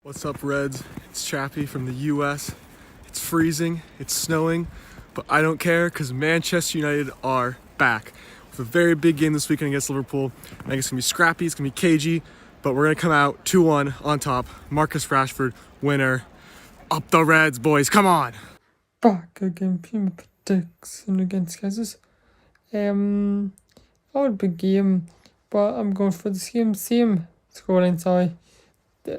What's up, Reds? It's Chappie from the US. It's freezing, it's snowing, but I don't care because Manchester United are back with a very big game this weekend against Liverpool. I think it's gonna be scrappy, it's gonna be cagey, but we're gonna come out 2-1 on top. Marcus Rashford, winner. Up the Reds, boys, come on! Back again, Puma prediction against Kansas. All big game, but I'm going for the same scoreline, sorry.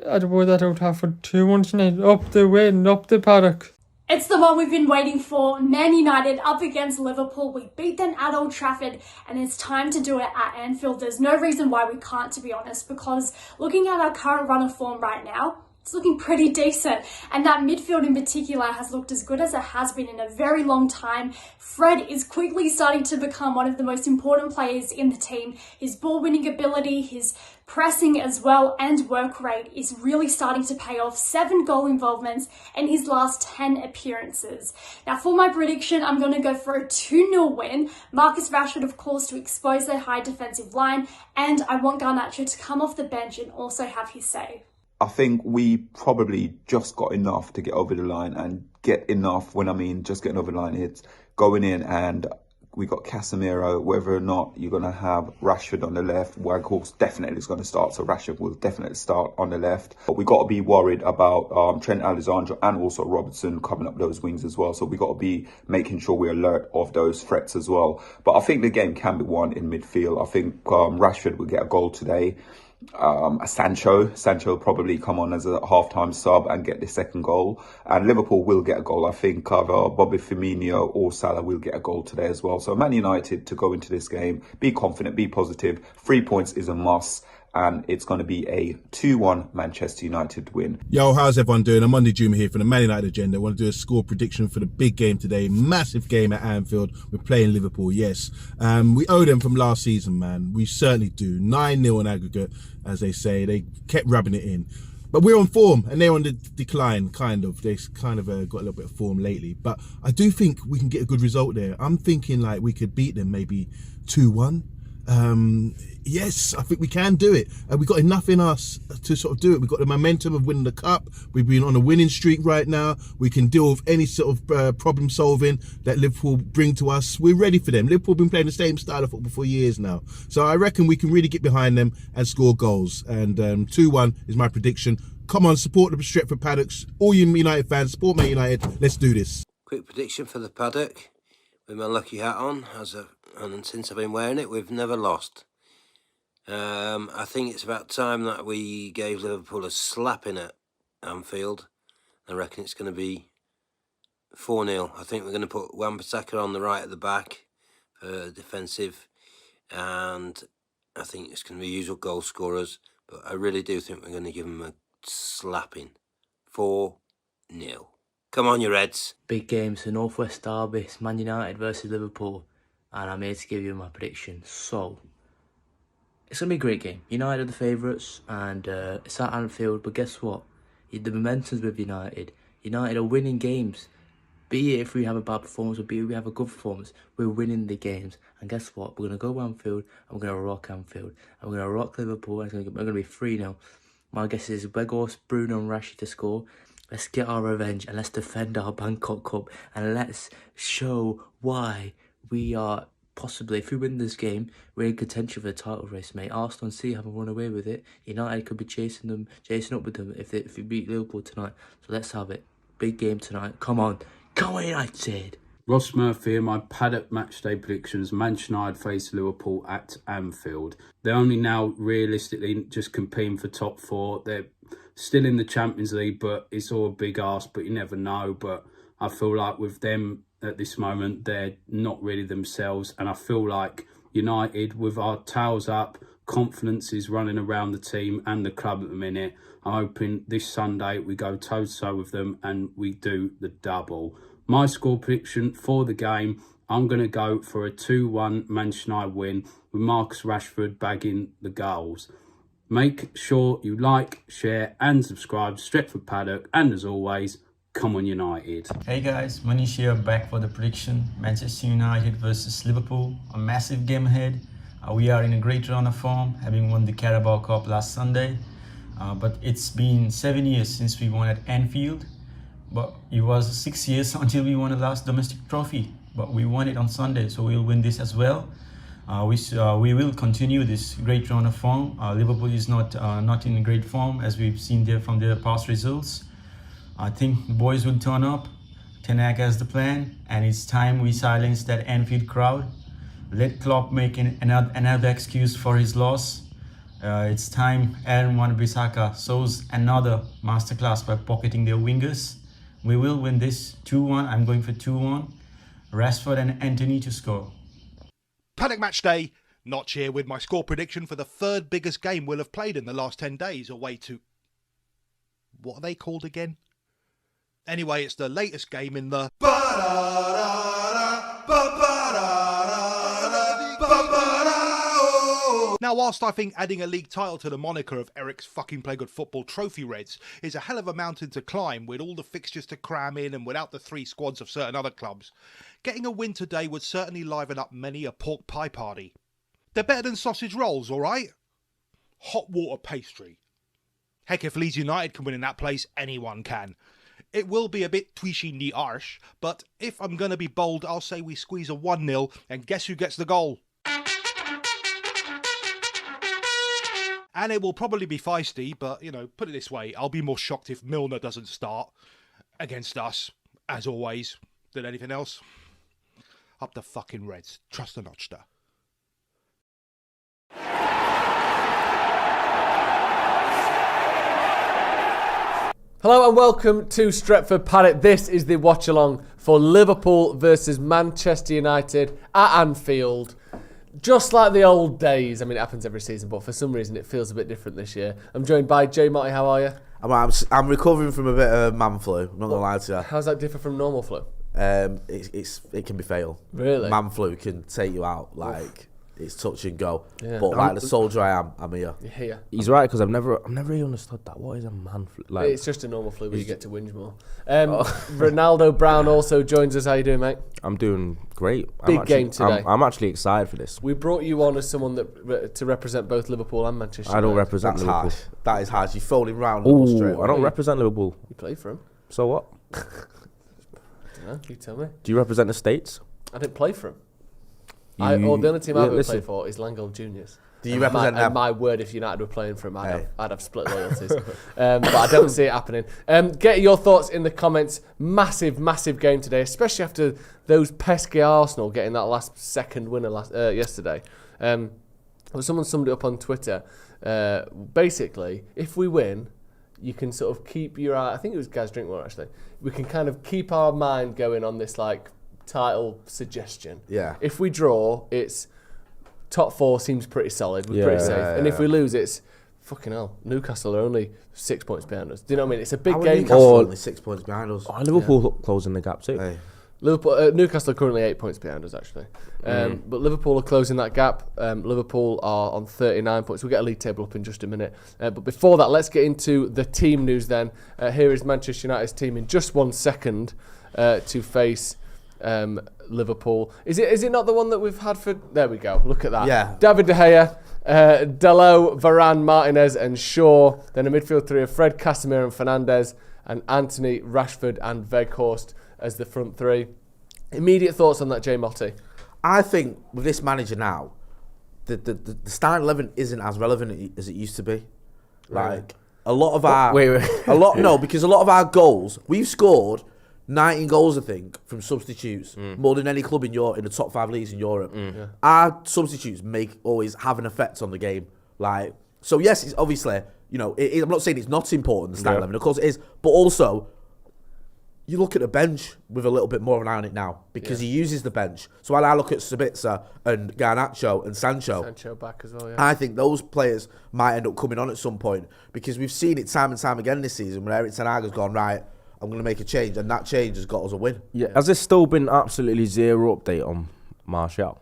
I'd word that out half for 2-1 tonight. Up the win, up the Paddock. It's the one we've been waiting for. Man United up against Liverpool. We beat them at Old Trafford and it's time to do it at Anfield. There's no reason why we can't, to be honest, because looking at our current run of form right now, it's looking pretty decent. And that midfield in particular has looked as good as it has been in a very long time. Fred is quickly starting to become one of the most important players in the team. His ball winning ability, his pressing as well, and work rate is really starting to pay off. 7 goal involvements in his last 10 appearances. Now for my prediction, I'm going to go for a 2-0 win. Marcus Rashford, of course, to expose their high defensive line, and I want Garnacho to come off the bench and also have his say. I think we probably just got enough to get over the line, and get enough, when I mean just getting over the line, it's going in and we got Casemiro. Whether or not you're going to have Rashford on the left, Weghorst definitely is going to start, so Rashford will definitely start on the left. But we got to be worried about Trent Alexander and also Robertson coming up those wings as well. So we got to be making sure we're alert of those threats as well. But I think the game can be won in midfield. I think Rashford will get a goal today. Sancho will probably come on as a half-time sub and get the second goal, and Liverpool will get a goal. I think either Bobby Firmino or Salah will get a goal today as well. So Man United to go into this game, be confident, be positive. 3 points is a must, and it's going to be a 2-1 Manchester United win. Yo, how's everyone doing? I'm Monday Juma here for the Man United Agenda. I want to do a score prediction for the big game today. Massive game at Anfield. We're playing Liverpool, yes. We owe them from last season, man. We certainly do. 9-0 in aggregate, as they say. They kept rubbing it in. But we're on form, and they're on the decline, kind of. They've kind of got a little bit of form lately. But I do think we can get a good result there. I'm thinking like we could beat them maybe 2-1. Yes, I think we can do it. We've got enough in us to sort of do it. We've got the momentum of winning the cup. We've been on a winning streak right now. We can deal with any sort of problem solving that Liverpool bring to us. We're ready for them. Liverpool have been playing the same style of football for years now. So I reckon we can really get behind them and score goals. And 2-1 is my prediction. Come on, support the Stretford Paddocks. All you United fans, support Man United. Let's do this. Quick prediction for the Paddock. With my lucky hat on, and since I've been wearing it, we've never lost. I think it's about time that we gave Liverpool a slapping at Anfield. I reckon it's going to be 4-0. I think we're going to put Wan-Bissaka on the right at the back for defensive, and I think it's going to be usual goal scorers, but I really do think we're going to give them a slapping. 4-0. Come on, you Reds. Big games, the North West Derby, it's Man United versus Liverpool, and I'm here to give you my prediction. So, it's going to be a great game. United are the favourites, and it's at Anfield, but guess what? The momentum's with United. United are winning games. Be it if we have a bad performance or be it if we have a good performance, we're winning the games. And guess what? We're going to go Anfield, and we're going to rock Anfield. And we're going to rock Liverpool, and we're going to be 3-0. My guess is Weghorst, Bruno and Rashford to score. Let's get our revenge and let's defend our Bangkok Cup and let's show why we are possibly, if we win this game, we're in contention for the title race, mate. Arsenal and City haven't run away with it. United could be chasing up with them if we beat Liverpool tonight. So let's have it. Big game tonight. Come on. Come on, United. Ross Murphy and my Paddock matchday predictions. Manchester United face Liverpool at Anfield. They're only now realistically just competing for top 4. They're still in the Champions League, but it's all a big ask, but you never know. But I feel like with them at this moment, they're not really themselves. And I feel like United, with our tails up, confidence is running around the team and the club at the minute. I'm hoping this Sunday we go toe-to-toe with them and we do the double. My score prediction for the game, I'm going to go for a 2-1 Manchester United win with Marcus Rashford bagging the goals. Make sure you like, share and subscribe to Stretford Paddock, and as always, come on United. Hey guys, Manish here, back for the prediction. Manchester United versus Liverpool, a massive game ahead. We are in a great run of form, having won the Carabao Cup last Sunday. but it's been 7 years since we won at Anfield. But it was 6 years until we won the last domestic trophy. But we won it on Sunday, so we'll win this as well. We will continue this great run of form. Liverpool is not in great form, as we've seen there from their past results. I think the boys will turn up. Ten Hag has the plan, and it's time we silence that Anfield crowd. Let Klopp make another excuse for his loss. It's time Aaron Wan-Bissaka shows another masterclass by pocketing their wingers. We will win this 2-1. I'm going for 2-1. Rashford and Anthony to score. Paddock match day, Notch here with my score prediction for the third biggest game we'll have played in the last 10 days away to... What are they called again? Anyway, it's the latest game in the... Now, whilst I think adding a league title to the moniker of Erik's fucking play good football trophy Reds is a hell of a mountain to climb with all the fixtures to cram in and without the 3 squads of certain other clubs, getting a win today would certainly liven up many a pork pie party. They're better than sausage rolls, alright? Hot water pastry. Heck, if Leeds United can win in that place, anyone can. It will be a bit twishy in the arse, but if I'm going to be bold, I'll say we squeeze a 1-0 and guess who gets the goal? And it will probably be feisty, but, you know, put it this way, I'll be more shocked if Milner doesn't start against us, as always, than anything else. Up the fucking Reds. Trust the Notchster. Hello and welcome to Stretford Paddock. This is the watch along for Liverpool versus Manchester United at Anfield. Just like the old days. I mean, it happens every season, but for some reason it feels a bit different this year. I'm joined by Jay Marty. How are you? I'm recovering from a bit of man flu. I'm not gonna lie to you. How's that differ from normal flu? It can be fatal. Really? Man flu can take you out. Like it's touch and go. Yeah. But like the soldier I am, I'm here. You're here. He's right, because I've never really understood that. What is a man flu? Like, it's just a normal flu where you get to whinge more. Ronaldo Brown also joins us. How you doing, mate? I'm doing great. Big game today. I'm actually excited for this. We brought you on as someone that to represent both Liverpool and Manchester United. I don't represent That's Liverpool. harsh. That is harsh. You phoned him round. I don't represent Liverpool. You play for him. So what? I don't know. You tell me. Do you represent the States? I didn't play for him. The only team I've ever played for is Langell Juniors. Do you represent them? And my word, if United were playing for him, I'd have split loyalties. But I don't see it happening. Get your thoughts in the comments. Massive game today, especially after those pesky Arsenal getting that last second winner yesterday. Someone summed it up on Twitter. Basically, if we win, you can sort of keep your eye. I think it was Gaz Drinkwater actually. We can kind of keep our mind going on this like title suggestion. Yeah. If we draw, it's top 4 seems pretty solid. We're pretty safe. And if we lose, it's fucking hell. Newcastle are only 6 points behind us. Do you know what I mean? It's a big game. Newcastle only 6 points behind us. Liverpool closing the gap too. Hey. Newcastle are currently 8 points behind us actually. But Liverpool are closing that gap. Liverpool are on 39 points. We'll get a league table up in just a minute. But before that, let's get into the team news then. Here is Manchester United's team in just 1 second to face Liverpool. Is it not the one that we've had for... There we go. Look at that. Yeah. David De Gea, Dalot, Varane, Martinez and Shaw. Then a midfield 3 of Fred, Casemiro and Fernandes. And Anthony, Rashford and Weghorst as the front 3. Immediate thoughts on that, Jay Motti? I think with this manager now, the starting 11 isn't as relevant as it used to be. Like a lot of our... because a lot of our goals, we've scored 19 goals, I think, from substitutes, more than any club in the top 5 leagues in Europe. Yeah. Our substitutes always have an effect on the game. Like, so yes, it's obviously, I'm not saying it's not important, the starting 11, of course it is, but also, you look at the bench with a little bit more of an eye on it now, because he uses the bench. So when I look at Sabitzer and Garnacho and Sancho back as well, yeah. I think those players might end up coming on at some point, because we've seen it time and time again this season, where Erik Ten Hag has gone, right, I'm going to make a change, and that change has got us a win. Yeah. Has there still been absolutely zero update on Martial,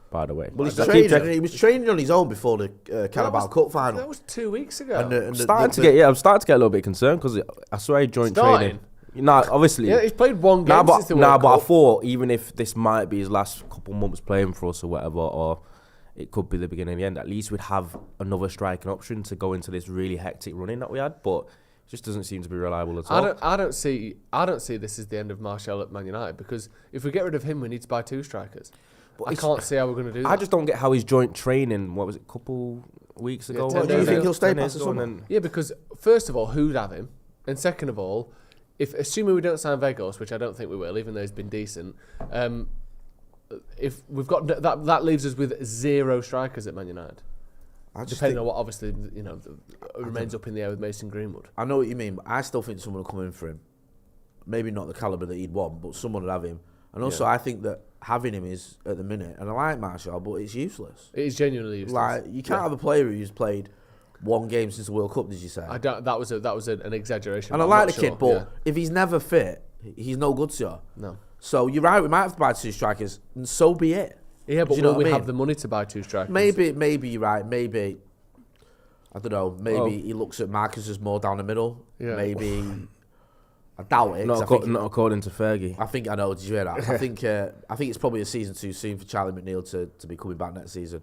by the way? Well, he was training on his own before the Carabao Cup final. That was 2 weeks ago. I'm starting to get a little bit concerned, because I saw he joined training. Nah, obviously. Yeah, he's played 1 game since the World Cup. But I thought even if this might be his last couple months playing for us or whatever, or it could be the beginning of the end. At least we'd have another striking option to go into this really hectic running that we had, but it just doesn't seem to be reliable at all. I don't see this as the end of Martial at Man United, because if we get rid of him, we need to buy 2 strikers. But I can't see how we're going to do that. I just don't get how his joint training, what was it, a couple weeks ago? Do you think he'll stay past the summer? Yeah, because first of all, who'd have him? And second of all, assuming we don't sign Weghorst, which I don't think we will, even though he's been decent, if we've got that leaves us with 0 strikers at Man United. Depending on what, obviously, remains up in the air with Mason Greenwood. I know what you mean, but I still think someone will come in for him. Maybe not the calibre that he'd want, but someone would have him. And also, I think that having him is, at the minute, and I like Martial, but it's useless. It is genuinely useless. Like, you can't have a player who's played 1 game since the World Cup, did you say? I don't. That was an exaggeration. And I like the kid, but if he's never fit, he's no good to you. No. So you're right, we might have to buy 2 strikers, and so be it. Yeah, but will we have the money to buy 2 strikers? Maybe you're right. Maybe, I don't know, maybe he looks at Marcus as more down the middle. Yeah. Maybe, I doubt it. Not according to Fergie. I know, did you hear that? I think it's probably a season too soon for Charlie McNeil to be coming back next season.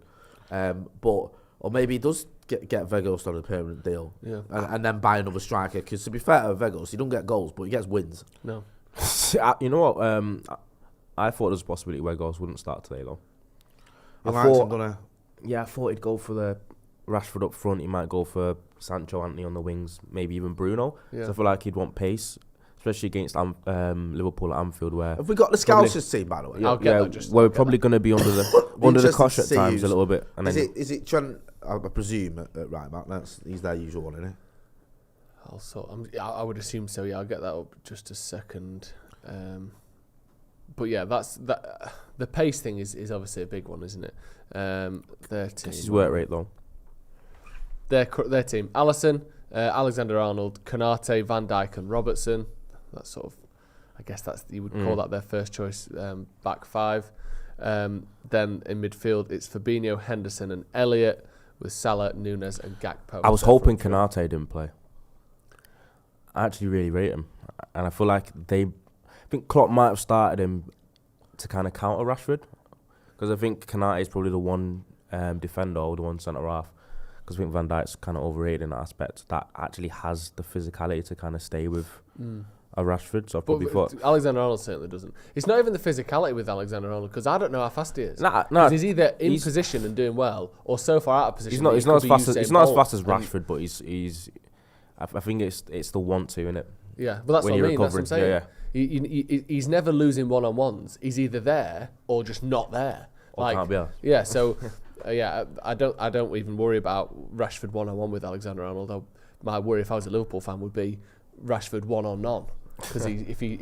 Or maybe he does get Weghorst on a permanent deal, and then buy another striker. Because to be fair to Weghorst, he don't get goals, but he gets wins. No. You know what? I thought there was a possibility Weghorst wouldn't start today, though. I thought he'd go for the Rashford up front. He might go for Sancho, Antony on the wings, maybe even Bruno. Yeah. So I feel like he'd want pace, especially against Liverpool at Anfield. Where have we got the Scousers team, by the way? We're probably going to be under the cosh at times a little bit. And is it Trent? I presume at right back. He's their usual one, isn't he? I would assume so. Yeah, I'll get that up just a second. But yeah, the pace thing is obviously a big one, isn't it? Their team. That's his work rate, though. Their team: Alisson, Alexander-Arnold, Konate, Van Dijk, and Robertson. That's sort of, I guess you would call that their first choice back 5. Then in midfield, it's Fabinho, Henderson, and Elliott, with Salah, Nunes, and Gakpo. I was hoping Konate didn't play. I actually really rate him, and I feel like I think Klopp might have started him to kind of counter Rashford, because I think Konate is probably the one defender or the one centre half, because I think Van Dijk's kind of overrated in that aspect, that actually has the physicality to kind of stay with a Rashford. So I probably thought Alexander-Arnold certainly doesn't. It's not even the physicality with Alexander-Arnold, because I don't know how fast he is. No, he's either in position and doing well, or so far out of position. He's not as fast as Rashford, but he's. I think it's the want to, innit? Yeah, but that's what I mean. That's what I'm saying. Yeah. He's never losing one-on-ones. He's either there or just not there. Or can't be. Yeah. So, I don't even worry about Rashford one-on-one with Alexander-Arnold. My worry, if I was a Liverpool fan, would be Rashford one-on-none, because if he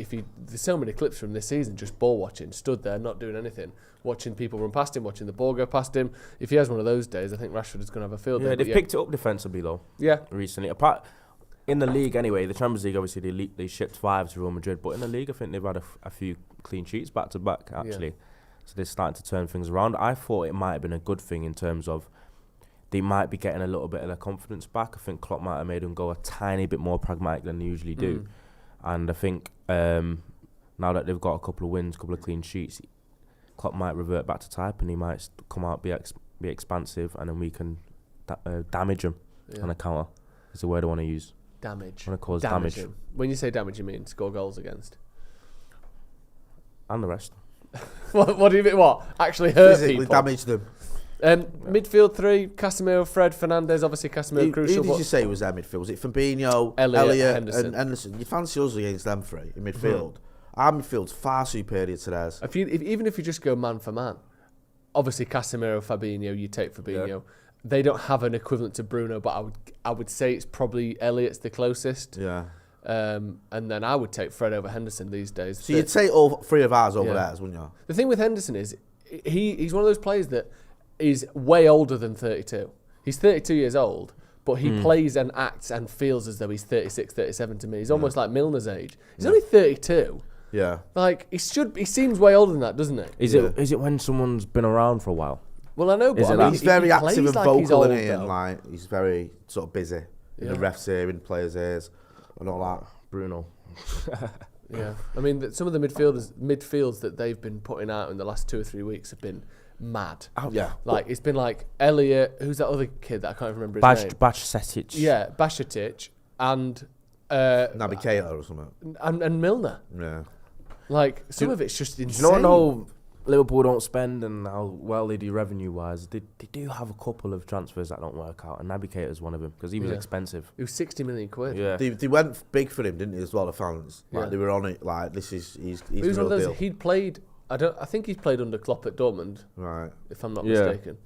there's so many clips from this season just ball watching, stood there not doing anything, watching people run past him, watching the ball go past him. If he has one of those days, I think Rashford is going to have a field day. They've picked it up defensively though. Yeah, recently. In the league anyway, the Champions League obviously they shipped 5 to Real Madrid, but in the league I think they've had a few clean sheets back to back actually. Yeah. So they're starting to turn things around. I thought it might have been a good thing in terms of they might be getting a little bit of their confidence back. I think Klopp might have made them go a tiny bit more pragmatic than they usually do. And I think now that they've got a couple of wins, a couple of clean sheets, Klopp might revert back to type and he might come out, be expansive, and then we can damage them on a counter. Is the word I want to use. Damage. I want to cause damage. When you say damage, you mean score goals against? And the rest. What do you mean? What? Actually hurt physically people? Damage them. Midfield 3, Casemiro, Fred, Fernandes. Obviously Casemiro crucial. Who did you say was their midfield? Was it Fabinho, Elliott and Henderson? You fancy us against them 3 in midfield? Our midfield's far superior to theirs. Even if you just go man for man, obviously Casemiro, Fabinho, you take Fabinho. Yeah. They don't have an equivalent to Bruno, but I would say it's probably Elliott's the closest. Yeah. And then I would take Fred over Henderson these days. So you'd take all 3 of ours over theirs, wouldn't you? The thing with Henderson is he's one of those players that is way older than 32. He's 32 years old, but he plays and acts and feels as though he's 36, 37 to me. He's almost like Milner's age. He's only 32. Yeah. Like he seems way older than that, doesn't it? Is it when someone's been around for a while? Well, I know, but he's very active and vocal in here, and like he's very sort of busy in the refs' ear, in players' ears, and all that. Bruno. Yeah, I mean, some of the midfields that they've been putting out in the last 2 or 3 weeks have been mad. Yeah. Like, it's been like Elliot, who's that other kid that I can't remember his name? Bajcetic. Yeah, Bajcetic and Naby Keita or something. And Milner. Yeah. Like, some of it's just insane. Do you know Liverpool don't spend and how well they do revenue-wise? They do have a couple of transfers that don't work out, and Naby Keita is one of them because he was expensive. He was 60 million quid. Yeah. They went big for him, didn't they, as well, the fans? Like, Yeah. they were on it, like, he's He was the one real of those, deal. he'd played, I think he's played under Klopp at Dortmund. Right. If I'm not mistaken.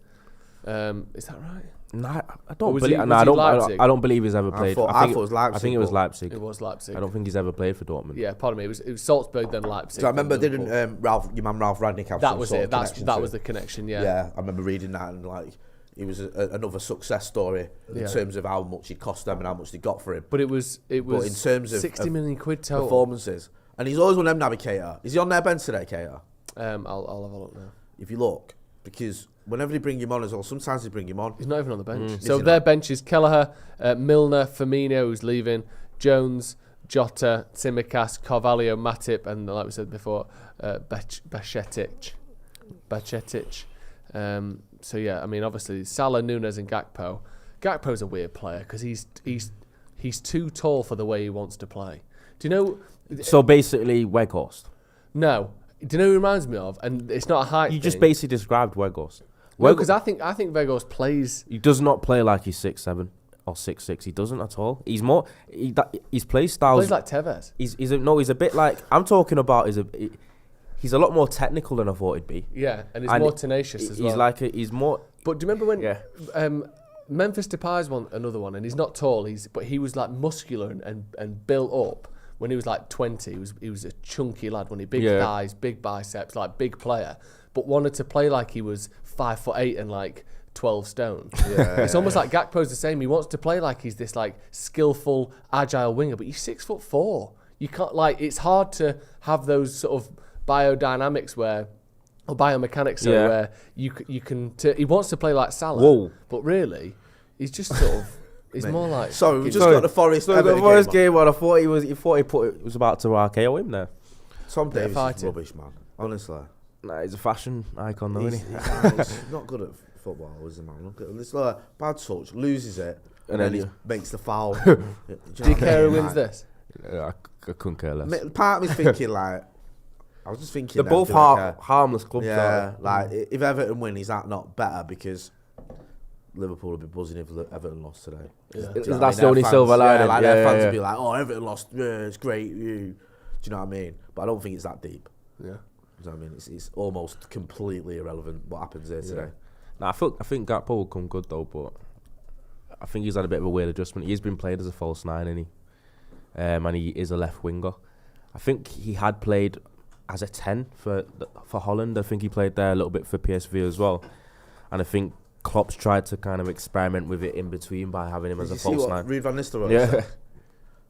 Is that right? No, I Or don't was believe. he- No, was he Leipzig? I don't believe he's ever played. I thought it was Leipzig. I think it was Leipzig. It was Leipzig. I don't think he's ever played for Dortmund. Yeah, pardon me. It was Salzburg, then Leipzig. So I remember, then didn't Liverpool. your man Ralph Rangnick have That some was sort it. of That connection was to the connection. Yeah. Yeah, I remember reading that, and like, it was another success story in terms of how much it cost them and how much they got for him. But it was in terms of 60 million quid total performances, and he's always one of them. Naby Keita, is he on their bench today, Keita? I'll have a look now. If you look, because whenever they bring him on as well, sometimes they bring him on. He's not even on the bench. Is So he their not? bench is Kelleher, Milner, Firmino, who's leaving, Jones, Jota, Tsimikas, Carvalho, Matip, and like we said before, Bajcetic. So yeah, I mean, obviously Salah, Nunes, and Gakpo. Gakpo's a weird player because he's too tall for the way he wants to play. Do you know? So basically, Weghorst. No. Do you know who he reminds me of? And it's not a height You thing. just basically described Weghorst. No, because I think Weghorst plays. He does not play like he's 6'7" or 6'6". He doesn't at all. He's more. His play styles. Plays like Tevez. He's a bit like I'm talking about. He's a lot more technical than I thought he'd be. Yeah, and he's more tenacious as well. He's more. But do you remember when Memphis Depay's another one, and he's not tall. But he was like muscular and built up when he was like 20. He was a chunky lad. When he big thighs, big biceps, like big player. But wanted to play like he was 5'8" and like 12 stone. Yeah. It's almost like Gakpo's the same. He wants to play like he's this like skillful, agile winger, but he's 6'4". You can't it's hard to have those sort of biodynamics or biomechanics where you can. He wants to play like Salah. Whoa. But really, he's just sort of. He's more like. Sorry, we just got the Forest. The Forest game on. I thought he was about to RKO him there. Tom Davies is rubbish, man. Honestly. Nah, he's a fashion icon, though, isn't he? He's not good at football, is he, man? Look at this, like bad touch, loses it, and then he makes the foul. Do you care who wins this? I couldn't care less. Part of me's thinking like, I was just thinking they're both harmless clubs. Yeah, like if Everton win, is that not better? Because Liverpool will be buzzing if Everton lost today. Yeah. That's the only silver lining. Yeah, their fans will be like, "Oh, Everton lost. Yeah, it's great." Do you know what I mean? But I don't think it's that deep. Yeah. You know what I mean? It's almost completely irrelevant what happens here today. Nah, I think Gakpo will come good though, but I think he's had a bit of a weird adjustment. He's been played as a false nine, isn't he? And he is a left winger. I think he had played as a 10 for Holland. I think he played there a little bit for PSV as well. And I think Klopp's tried to kind of experiment with it in between by having him as a false nine. Ruud van Nistelrooy said?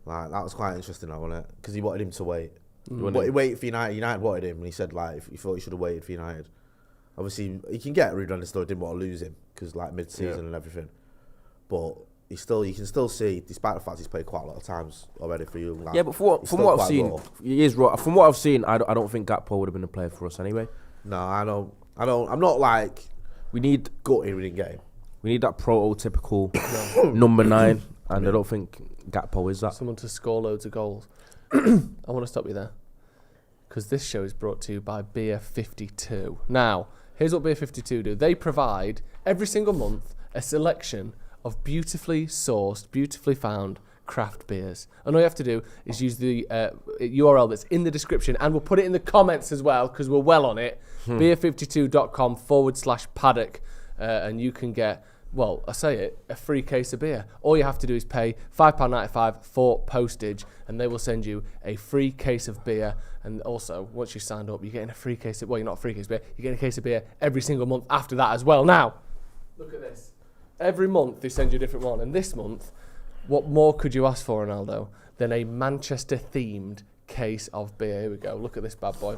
Like, that was quite interesting, wasn't it? Because he wanted him to wait. Wait for United. United wanted him, and he said like he thought he should have waited for United. Obviously, he can get Ruud van Nistelrooy. Didn't want to lose him because like mid-season and everything. But you can still see, despite the fact he's played quite a lot of times already for you. Like, yeah, but from what I've seen, he is raw. From what I've seen, I don't think Gakpo would have been a player for us anyway. No, I don't. I'm not like we need gutted we didn't get him. We need that prototypical number 9, and I don't think Gakpo is that. Someone to score loads of goals. I want to stop you there because this show is brought to you by Beer 52. Now, here's what Beer 52 do. They provide every single month a selection of beautifully sourced, beautifully found craft beers. And all you have to do is use the URL that's in the description, and we'll put it in the comments as well because we're well on it. beer52.com/paddock, and you can get, well, I say it, a free case of beer. All you have to do is pay £5.95 for postage, and they will send you a free case of beer. And also, once you signed up, you're getting a free case of, well, you're not a free case of beer, you're getting a case of beer every single month after that as well. Now, look at this. Every month they send you a different one, and this month, what more could you ask for, Ronaldo, than a Manchester-themed case of beer? Here we go. Look at this bad boy.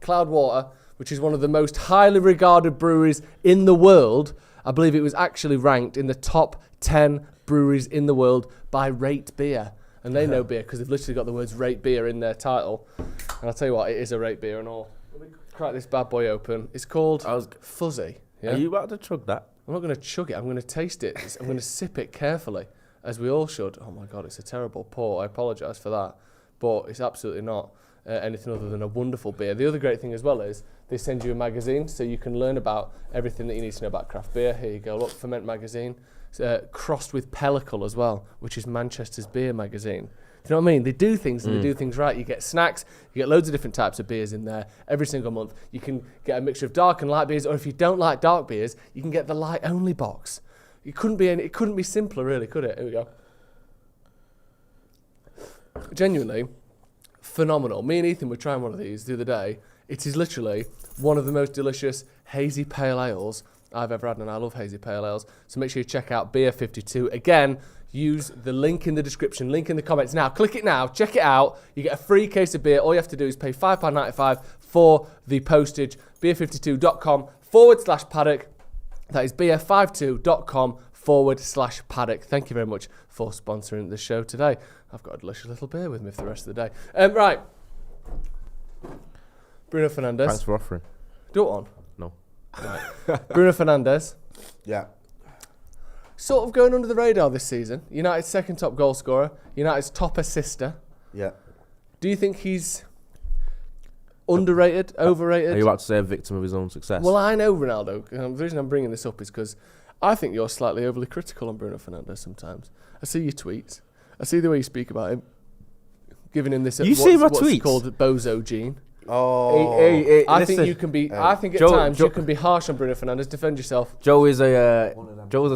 Cloudwater, which is one of the most highly regarded breweries in the world. I believe it was actually ranked in the top 10 breweries in the world by Rate Beer. And they know beer because they've literally got the words Rate Beer in their title. And I'll tell you what, it is a rate beer and all. Let me crack this bad boy open. It's called Fuzzy. Yeah? Are you about to chug that? I'm not going to chug it. I'm going to taste it. I'm going to sip it carefully, as we all should. Oh my God, it's a terrible pour. I apologise for that. But it's absolutely not anything other than a wonderful beer. The other great thing as well is they send you a magazine so you can learn about everything that you need to know about craft beer. Here you go, look, Ferment magazine. Crossed with Pellicle as well, which is Manchester's beer magazine. Do you know what I mean? They do things and they do things right. You get snacks, you get loads of different types of beers in there every single month. You can get a mixture of dark and light beers, or if you don't like dark beers, you can get the light only box. It couldn't be simpler, really, could it? Here we go. Genuinely phenomenal. Me and Ethan were trying one of these the other day. It is literally one of the most delicious hazy pale ales I've ever had, and I love hazy pale ales. So make sure you check out Beer 52. Again, use the link in the description, link in the comments now. Click it now, check it out. You get a free case of beer. All you have to do is pay £5.95 for the postage. beer52.com/paddock. That is beer52.com/paddock. Thank you very much for sponsoring the show today. I've got a delicious little beer with me for the rest of the day. Right. Bruno Fernandes. Thanks for offering. Do it on. No. Right. Bruno Fernandes. Yeah. Sort of going under the radar this season. United's second top goal scorer. United's top assister. Yeah. Do you think he's underrated, overrated? Are you about to say a victim of his own success? Well, I know Ronaldo. The reason I'm bringing this up is because I think you're slightly overly critical on Bruno Fernandes sometimes. I see your tweets. I see the way you speak about him. Giving him this. You see my what's tweets? Called Bozo gene. Oh. Hey, I listen. think you can be. I think at times you can be harsh on Bruno Fernandes. Defend yourself. Joe's a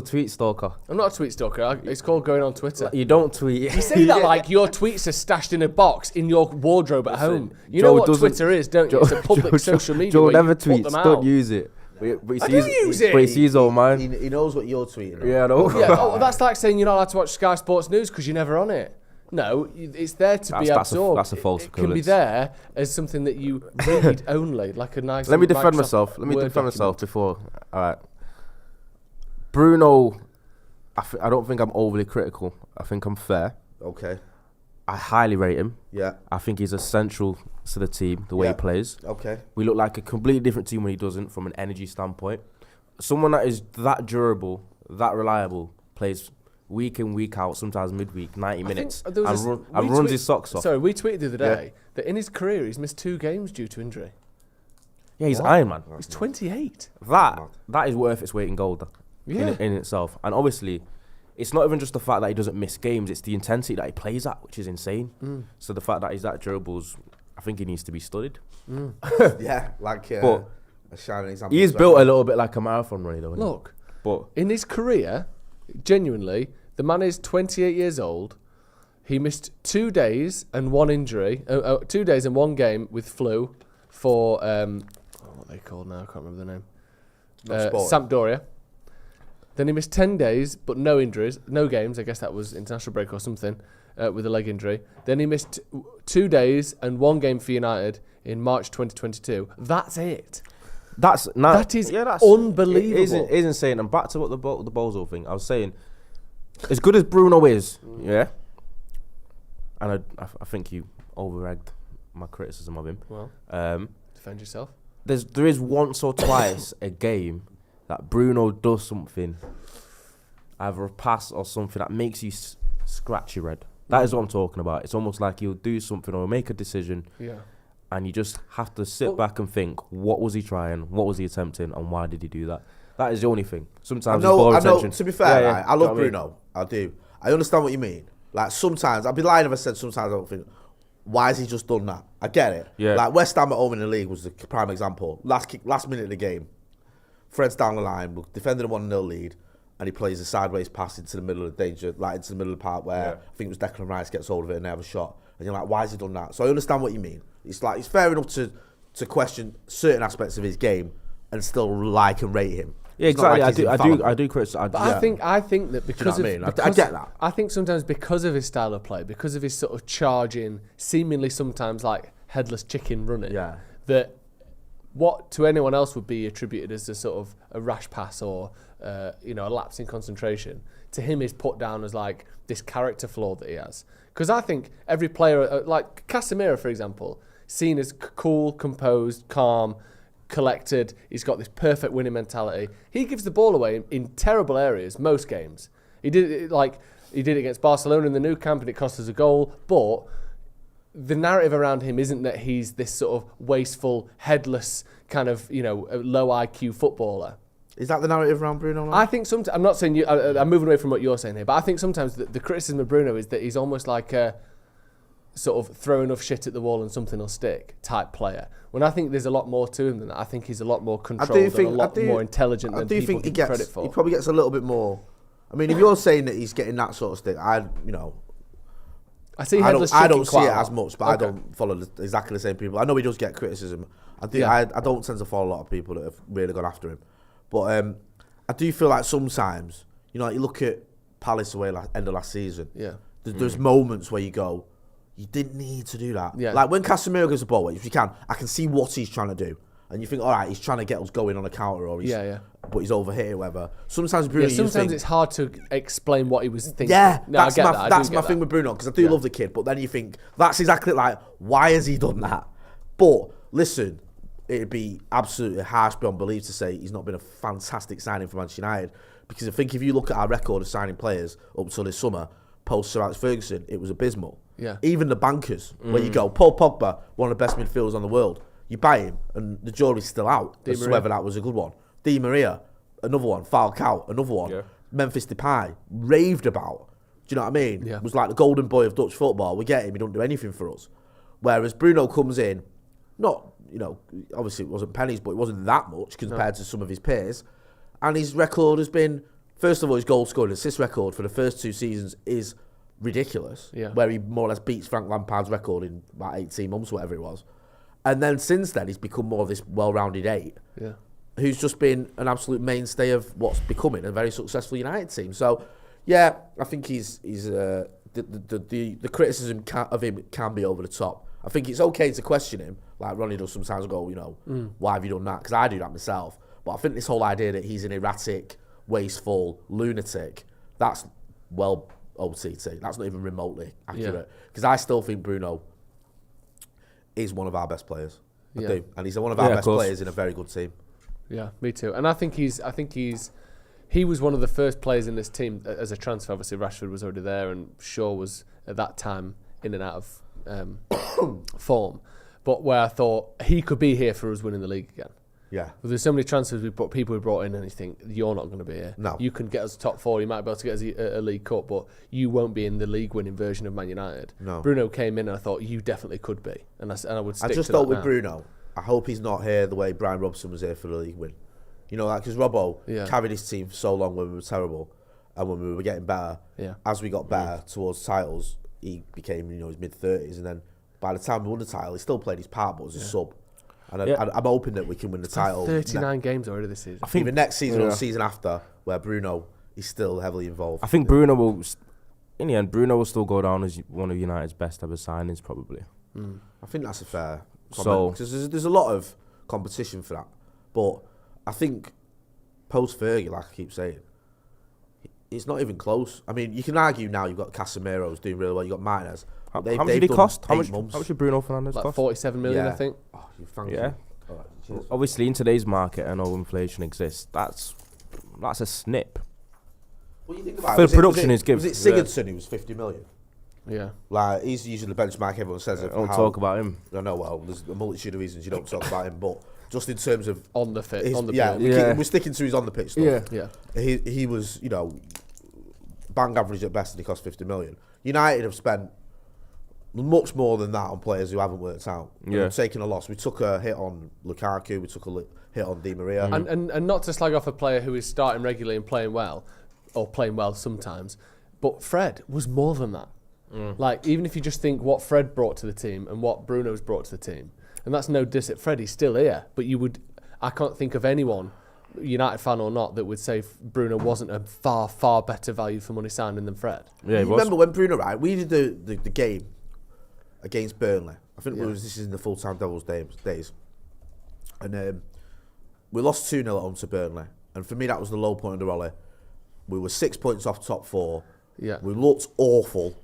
tweet stalker. I'm not a tweet stalker. It's called going on Twitter. You don't tweet. You say that like your tweets are stashed in a box in your wardrobe at home. You know what Twitter is, don't you? It's a public social media. Joe where never you put tweets. them out. Don't use it. But I do use it. But he sees all mine. He knows what you're tweeting. Yeah, I know. Yeah, that's like saying you're not allowed to watch Sky Sports News because you're never on it. No, it's there to be absorbed. That's a false It can be there as something that you read only, like a nice. Let me defend myself. Before. All right. Bruno, I don't think I'm overly critical. I think I'm fair. Okay. I highly rate him. Yeah. I think he's essential to the team, the way he plays. Okay. We look like a completely different team when he doesn't, from an energy standpoint. Someone that is that durable, that reliable, plays week in, week out, sometimes midweek, 90 minutes, and runs his socks off. Sorry, we tweeted the other day that in his career he's missed 2 games due to injury. Yeah, he's Iron Man. He's 28. That is worth its weight in gold in itself. And obviously, it's not even just the fact that he doesn't miss games, it's the intensity that he plays at, which is insane. So the fact that he's that durable, I think he needs to be studied. Yeah, like but a shining example. He is built a little bit like a marathon runner, though. Look, but in his career, genuinely, the man is 28 years old. He missed 2 days and 1 injury, 2 days and 1 game with flu for, what are they called now? I can't remember the name. Sampdoria. Then he missed 10 days, but no injuries, no games. I guess that was international break or something, with a leg injury. Then he missed 2 days and 1 game for United in March 2022. That's it. That is unbelievable. It is insane. And back to what the Bozo thing, I was saying, as good as Bruno is, and I think you over-egged my criticism of him. Well, defend yourself. There is once or twice a game that Bruno does something, either a pass or something that makes you scratch your head. That is what I'm talking about. It's almost like he'll do something or make a decision, and you just have to sit back and think, what was he trying, what was he attempting, and why did he do that? That is the only thing. Sometimes it's ball retention. To be fair, I love Bruno. I do. I understand what you mean. Like, sometimes, I'd be lying if I said sometimes I don't think, why has he just done that? I get it. Yeah. Like, West Ham at home in the league was the prime example. Last minute of the game, Fred's down the line, defending a 1-0 lead, and he plays a sideways pass into the middle of the danger, like into the middle of the park where I think it was Declan Rice gets hold of it and they have a shot. And you're like, why has he done that? So I understand what you mean. It's like, it's fair enough to question certain aspects of his game and still like and rate him. Yeah, exactly. I do criticize. But I think that because I get that. I think sometimes because of his style of play, because of his sort of charging, seemingly sometimes like headless chicken running, that what to anyone else would be attributed as a sort of a rash pass or a lapse in concentration, to him is put down as like this character flaw that he has. Because I think every player, like Casemiro, for example, seen as cool, composed, calm, collected. He's got this perfect winning mentality. He gives the ball away in terrible areas most games. He did it against Barcelona in the Nou Camp, and it cost us a goal. But the narrative around him isn't that he's this sort of wasteful, headless kind of low IQ footballer. Is that the narrative around Bruno now? I think sometimes, I'm not saying I'm moving away from what you're saying here, but I think sometimes the criticism of Bruno is that he's almost like a sort of throw enough shit at the wall and something will stick type player. When I think there's a lot more to him than that. I think he's a lot more controlled and a lot more intelligent than people give credit for. He probably gets a little bit more. I mean, if you're saying that he's getting that sort of stick, I see I don't see it as much, but I don't follow exactly the same people. I know he does get criticism. I don't tend to follow a lot of people that have really gone after him. But I do feel like sometimes, like you look at Palace away end of last season. Yeah. There's moments where you go, you didn't need to do that. Yeah. Like when Casemiro goes the ball away, if you can, I can see what he's trying to do. And you think, all right, he's trying to get us going on a counter, or but he's over here, whatever. Sometimes Bruno, sometimes it's hard to explain what he was thinking. Yeah, no, that's my thing with Bruno, because I do love the kid, but then you think, that's exactly like, why has he done that? But listen, it'd be absolutely harsh beyond belief to say he's not been a fantastic signing for Manchester United, because I think if you look at our record of signing players up until this summer, post Sir Alex Ferguson, it was abysmal. Yeah. Even the bankers, where you go, Paul Pogba, one of the best midfielders on the world, you buy him, and the jury's still out as to whether that was a good one. Di Maria, another one. Falcao, another one. Yeah. Memphis Depay, raved about. Do you know what I mean? Yeah. Was like the golden boy of Dutch football. We get him, he don't do anything for us. Whereas Bruno comes in, not, obviously it wasn't pennies, but it wasn't that much compared to some of his peers. And his record has been, first of all, his goal scoring assist record for the first 2 seasons is ridiculous. Yeah. Where he more or less beats Frank Lampard's record in about 18 months, whatever it was. And then since then, he's become more of this well-rounded 8, who's just been an absolute mainstay of what's becoming a very successful United team. So, yeah, I think he's the criticism of him can be over the top. I think it's okay to question him, like Ronnie does sometimes. Go, why have you done that? Because I do that myself. But I think this whole idea that he's an erratic, wasteful lunatic, that's OTT. That's not even remotely accurate. Because I still think Bruno is one of our best players. I do. And he's one of our best players in a very good team. Yeah, me too. And I think he was one of the first players in this team as a transfer. Obviously, Rashford was already there, and Shaw was at that time in and out of form. But where I thought he could be here for us winning the league again. Yeah. Well, there's so many transfers people we brought in, and you think, you're not going to be here. No. You can get us top 4, you might be able to get us a League Cup, but you won't be in the league-winning version of Man United. No. Bruno came in, and I thought, you definitely could be. And I would stick to that. I just thought with Bruno, I hope he's not here the way Brian Robson was here for the league win. Because Robbo carried his team for so long when we were terrible, and when we were getting better. Yeah. As we got better towards titles, he became, his mid-30s, and then by the time we won the title, he still played his part, but as a sub. And I'm hoping that we can win the title. 39 games already this season. I think even next season or the season after, where Bruno is still heavily involved. I think Bruno will, in the end, Bruno will still go down as one of United's best ever signings, probably. I think that's a fair comment. Because there's a lot of competition for that. But I think post-Fergie, like I keep saying, it's not even close. I mean, you can argue now you've got Casemiro who's doing really well. You've got Martinez. How much did he cost? How much did Bruno Fernandes cost? 47 million, I think. Oh, you Obviously, in today's market, I know inflation exists. That's a snip. Well, you think about for production is given. Was it Sigurdsson who was 50 million? Yeah. Like, he's usually the benchmark everyone says. Don't talk about him. I know, well, there's a multitude of reasons you don't talk about him, but just in terms of on the pitch, we're sticking to his on the pitch stuff. Yeah. He was, bang average at best, and he cost 50 million. United have spent much more than that on players who haven't worked out. Yeah. Taking a loss. We took a hit on Lukaku. We took a hit on Di Maria. And not to slag off a player who is starting regularly and playing well, or playing well sometimes, but Fred was more than that. Like, even if you just think what Fred brought to the team and what Bruno's brought to the team, and that's no diss at Fred, he's still here, but I can't think of anyone, United fan or not, that would say Bruno wasn't a far, far better value for money signing than Fred. Yeah, you remember when Bruno, right, we did the game against Burnley. I think this is in the full-time Devils days. And we lost 2-0 at home to Burnley. And for me, that was the low point of the rally. We were 6 points off top 4. Yeah. We looked awful.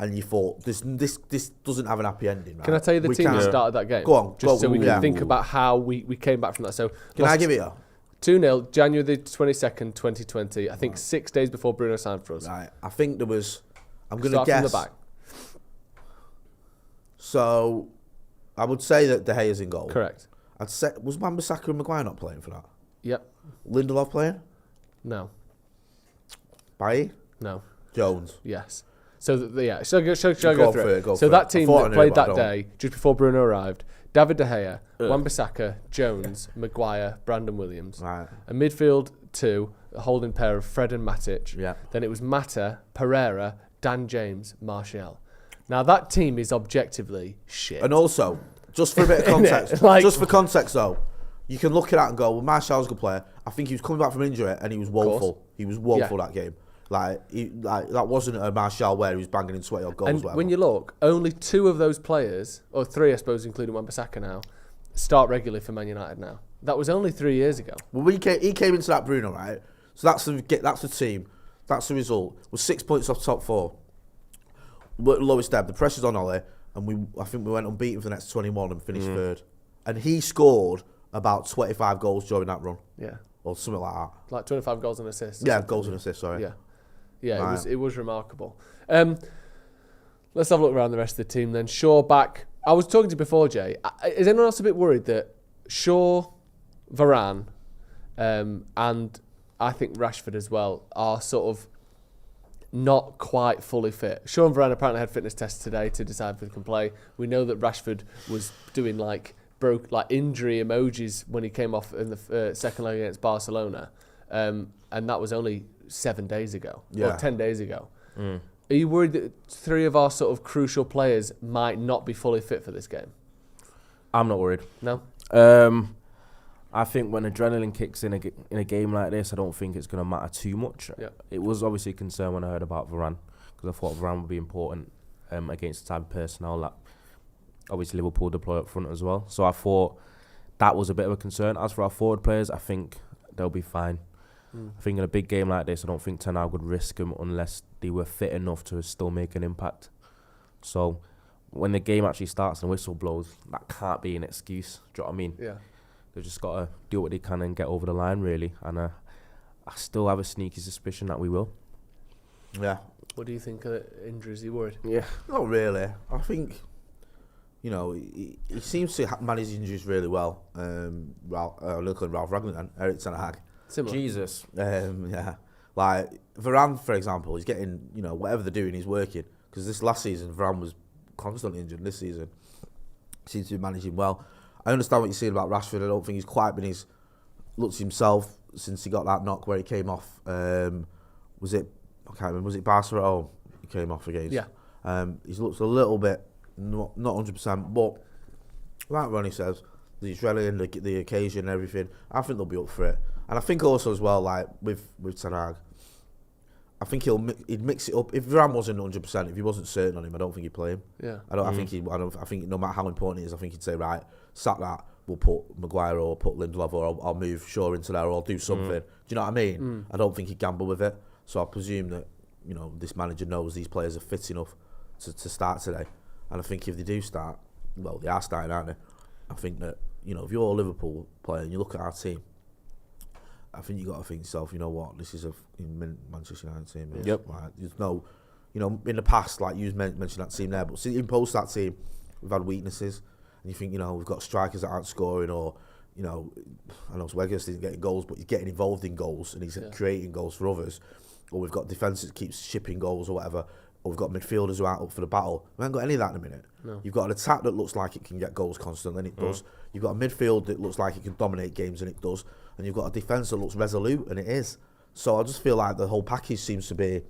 and you thought this doesn't have an happy ending. Right? Can I tell you the team that started that game? Go on. Just so we can think about how we came back from that. So can I give it you? 2-0, January the 22nd, 2020. I think 6 days before Bruno signed for us. Right. I think there was. I'm going to guess. From the back. So, I would say that De Gea's in goal. Correct. I'd say was Wan-Bissaka and Maguire not playing for that? Yep. Lindelof playing? No. Bailly? No. Jones? Yes. So shall I go through it? So that team that played that day, just before Bruno arrived, David De Gea, Wan-Bissaka, Jones, Maguire, Brandon Williams. Right. A midfield 2, a holding pair of Fred and Matic. Yeah. Then it was Mata, Pereira, Dan James, Martial. Now that team is objectively shit. And also, just for a bit of context, just for context though, you can look at that and go, well, Martial's a good player. I think he was coming back from injury and he was woeful. He was woeful that game. Like that wasn't a Martial where he was banging in sweaty goals. And when you look, only 2 of those players, or 3 I suppose, including Wan-Bissaka now, start regularly for Man United now. That was only 3 years ago. Well, he came into that Bruno, right? So that's the team. That's the result. We're 6 points off top 4. We're at the lowest ebb. The pressure's on Ollie, and I think we went unbeaten for the next 21 and finished 3rd. And he scored about 25 goals during that run. Yeah. Or something like that. Like 25 goals and assists. Yeah, goals and assists, sorry. Yeah. Yeah, right. It was remarkable. Let's have a look around the rest of the team then. Shaw back. I was talking to you before, Jay. Is anyone else a bit worried that Shaw, Varane, and I think Rashford as well are sort of not quite fully fit? Shaw and Varane apparently had fitness tests today to decide if they can play. We know that Rashford was doing injury emojis when he came off in the second leg against Barcelona, and that was only 7 days ago, or 10 days ago. Are you worried that 3 of our sort of crucial players might not be fully fit for this game? I'm not worried. No? I think when adrenaline kicks in a game like this, I don't think it's going to matter too much. Yeah. It was obviously a concern when I heard about Varane, because I thought Varane would be important against the type of personnel that obviously Liverpool deploy up front as well. So I thought that was a bit of a concern. As for our forward players, I think they'll be fine. I think in a big game like this, I don't think Ten Hag would risk them unless they were fit enough to still make an impact. So when the game actually starts and the whistle blows, that can't be an excuse. Do you know what I mean? Yeah. They've just got to do what they can and get over the line, really. And I still have a sneaky suspicion that we will. Yeah. What do you think of the injuries? Are you worried? Yeah. Not really. I think, he seems to manage injuries really well. Ralph Ragnar and Erik Ten Hag. Similar. Jesus. Yeah. Like, Varane, for example, he's getting, whatever they're doing, he's working. Because this last season, Varane was constantly injured. This season, seems to be managing well. I understand what you're saying about Rashford. I don't think he's quite been his looked himself since he got that knock where he came off. I can't remember, was it Barca at home he came off against? Yeah. He's looked a little bit, not 100%, but like Ronnie says, the adrenaline, the occasion and everything, I think they'll be up for it. And I think also as well, like with Ten Hag, I think he'd mix it up. If Varane wasn't 100%, if he wasn't certain on him, I don't think he'd play him. Yeah. I think no matter how important it is, I think he'd say, right, sack that, we'll put Maguire or put Lindelof, or I'll move Shaw into there, or I'll do something. Do you know what I mean? I don't think he'd gamble with it. So I presume that, this manager knows these players are fit enough to start today. And I think if they do start, well, they are starting, aren't they? I think that, if you're a Liverpool player and you look at our team, I think you've got to think to yourself, you know what, this is a Manchester United team. Yep. Like, there's no, in the past, like you mentioned that team there, but in post that team, we've had weaknesses. And you think, we've got strikers that aren't scoring, or, I know Weghorst isn't getting goals, but he's getting involved in goals and he's creating goals for others. Or we've got defence that keeps shipping goals or whatever. Or we've got midfielders who aren't up for the battle. We haven't got any of that in a minute. No. You've got an attack that looks like it can get goals constantly, and it does. You've got a midfield that looks like it can dominate games, and it does. And you've got a defence that looks resolute, and it is. So I just feel like the whole package seems to be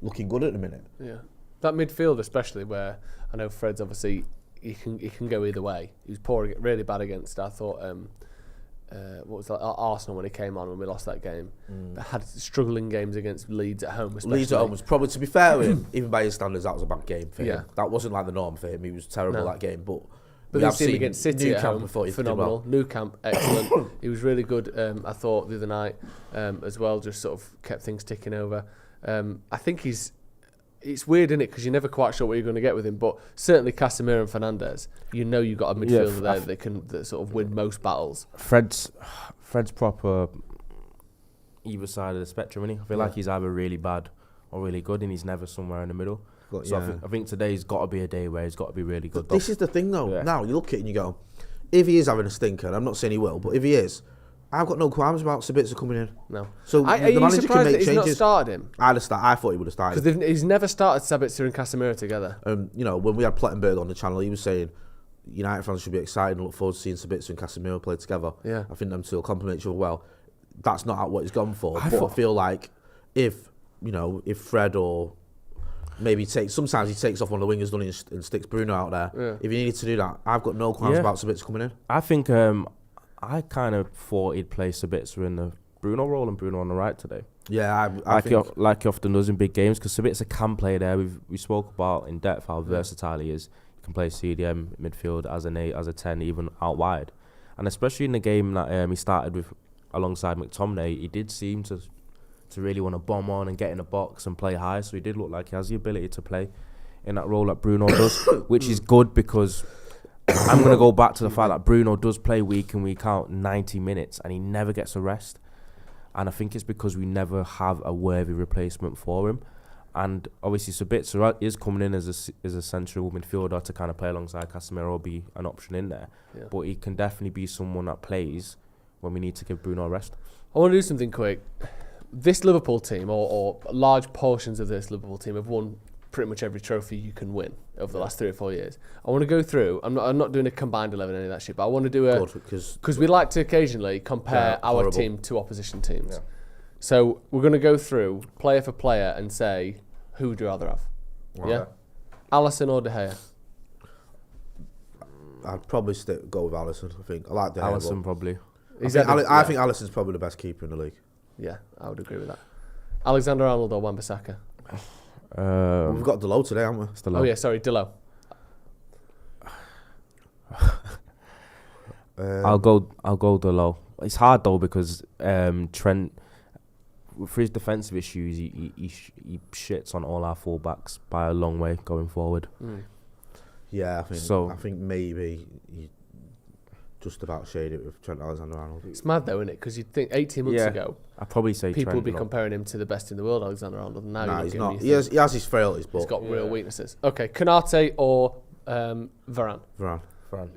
looking good at the minute. Yeah. That midfield especially, where I know Fred's obviously, he can go either way. He was poor, really bad against, I thought, what was that, Arsenal when he came on when we lost that game. But had struggling games against Leeds at home, especially. Leeds at home was probably, to be fair with him, even by his standards, that was a bad game for him. Yeah. That wasn't like the norm for him. He was terrible that game. But we've seen him against City at home, phenomenal. Well. Nou Camp, excellent. He was really good, I thought, the other night as well, just sort of kept things ticking over. I think he's it's weird, isn't it? Because you're never quite sure what you're going to get with him. But certainly Casemiro and Fernandes, you've got a midfielder there that sort of win most battles. Fred's proper either side of the spectrum, isn't he? I feel like he's either really bad or really good, and he's never somewhere in the middle. I think today's got to be a day where he's got to be really good. This is the thing, though. Yeah. Now you look at it and you go, if he is having a stinker, and I'm not saying he will, but if he is, I've got no qualms about Sabitzer coming in. No. So are the you manager surprised can make that he's changes. not started him? I thought he would have started. Because he's never started Sabitzer and Casemiro together. When we had Plettenberg on the channel, he was saying United fans should be excited and look forward to seeing Sabitzer and Casemiro play together. Yeah. I think them two will complement each other well. That's not what he's gone for. I feel like if Fred or maybe sometimes he takes off one of the wingers, and sticks Bruno out there. Yeah. If he needed to do that, I've got no qualms about Sabitzer coming in. I think I kind of thought he'd play Sabitzer in the Bruno role and Bruno on the right today. Yeah, I think like he often does in big games, because Sabitzer can play there. We spoke about in depth how versatile he is. He can play CDM midfield as an 8, as a 10, even out wide. And especially in the game that he started with alongside McTominay, he did seem to really want to bomb on and get in the box and play high. So he did look like he has the ability to play in that role that Bruno does, which is good, because I'm going to go back to the fact that Bruno does play week in, week out 90 minutes and he never gets a rest. And I think it's because we never have a worthy replacement for him. And obviously Sabitzer is coming in as a central midfielder to kind of play alongside Casemiro, be an option in there. Yeah. But he can definitely be someone that plays when we need to give Bruno a rest. I want to do something quick. This Liverpool team, or large portions of this Liverpool team, have won pretty much every trophy you can win over the last 3 or 4 years. I want to go through. I'm not doing a combined 11 any of that shit, but I want to do because we like to occasionally compare our team to opposition teams. Yeah. So we're going to go through player for player and say who would you rather have? Right. Yeah, Alisson or De Gea? I'd probably go with Alisson. I think I like De Gea. Alisson probably. I think Alisson's probably the best keeper in the league. Yeah, I would agree with that. Alexander-Arnold or Wan-Bissaka? We've got Delo today, haven't we? Oh yeah, sorry, Delo. I'll go Delo. It's hard though, because Trent, for his defensive issues, he shits on all our fullbacks by a long way going forward. Yeah, I think maybe he just about shade it with Trent Alexander-Arnold. It's mad though, isn't it? Because you'd think 18 months ago, I'd probably say people Trent would be comparing him to the best in the world, Alexander-Arnold. And now he's not. He has his frailties, but he's got real weaknesses. Okay, Konate or Varane? Varane.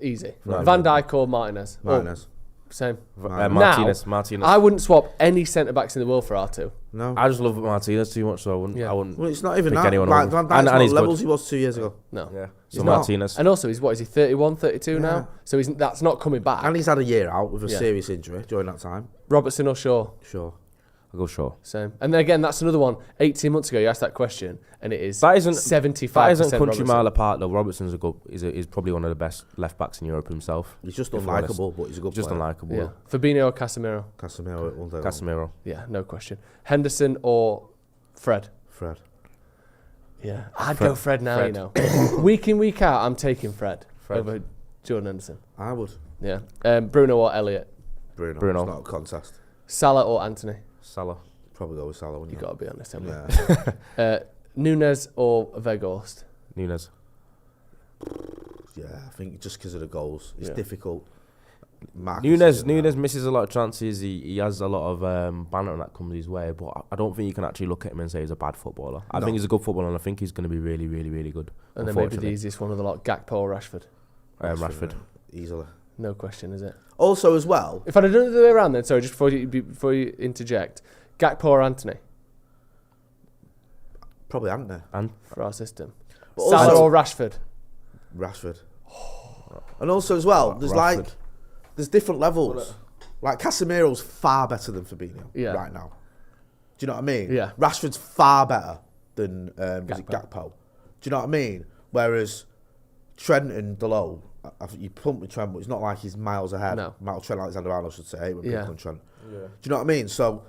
Easy. Van Dijk or Martinez? Martinez. Same. Martinez. I wouldn't swap any centre backs in the world for R2. No, I just love Martinez too much, so I wouldn't. Well, it's not even pick that. Anyone Van Dijk's not levels he was 2 years ago. No. Yeah. So Martinez. And also, he's 31, 32 now. So that's not coming back. And he's had a year out with a serious injury during that time. Robertson or Shaw? Shaw. I'll go Shaw. Same. And then again, that's another one. 18 months ago, you asked that question, and it is 75%. That isn't country mile apart, though. Robertson's is probably one of the best left backs in Europe himself. He's just unlikable, but he's a good player. Just unlikable. Yeah. Fabinho or Casemiro? Casemiro. Yeah, no question. Henderson or Fred? Fred. Yeah, I'd go Fred now, you know. Week in, week out, I'm taking Fred over Jordan Henderson. I would. Yeah. Bruno or Elliot? Bruno. It's not a contest. Salah or Anthony? Salah. Probably go with Salah, wouldn't you? You've got to be honest, haven't you? Nunes or Weghorst? Nunes. Yeah, I think just because of the goals. It's difficult. Nunes misses a lot of chances. He has a lot of banter that comes his way, but I don't think you can actually look at him and say he's a bad footballer. I think he's a good footballer, and I think he's going to be really, really, really good. And then maybe the easiest one of the lot, Gakpo or Rashford? Rashford. Easily. No question, is it? Also, as well, if I'd have done it the way around, then sorry, just before you interject, Gakpo or Anthony? Probably Anthony. For our system. Salah or Rashford? Rashford. And also as well, there's different levels. Like Casemiro's far better than Fabinho right now. Do you know what I mean? Yeah. Rashford's far better than Gakpo. Do you know what I mean? Whereas Trent and Delo, you pump with Trent, but it's not like he's miles ahead. No. Trent Alexander-Arnold should say when people on Trent. Yeah. Do you know what I mean? So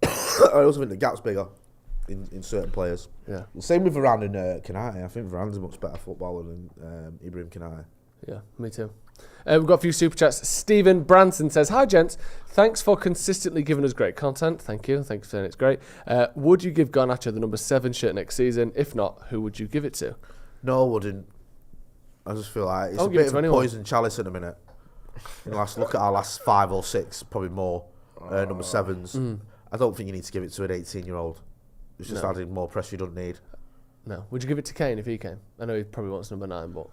I also think the gap's bigger in certain players. Yeah. Same with Varane and Konate. I think Varane's a much better footballer than Ibrahim Konate. Yeah, me too. We've got a few super chats. Stephen Branson says, "Hi gents, thanks for consistently giving us great content." Thank you for saying it's great. Would you give Garnacho the number 7 shirt next season? If not, who would you give it to? No, I wouldn't. I just feel like it's a bit of a poison chalice in a minute. Look at our last 5 or 6, probably more, number 7s. I don't think you need to give it to an 18-year-old. It's just adding more pressure you don't need. No. Would you give it to Kane if he came? I know he probably wants number 9, but...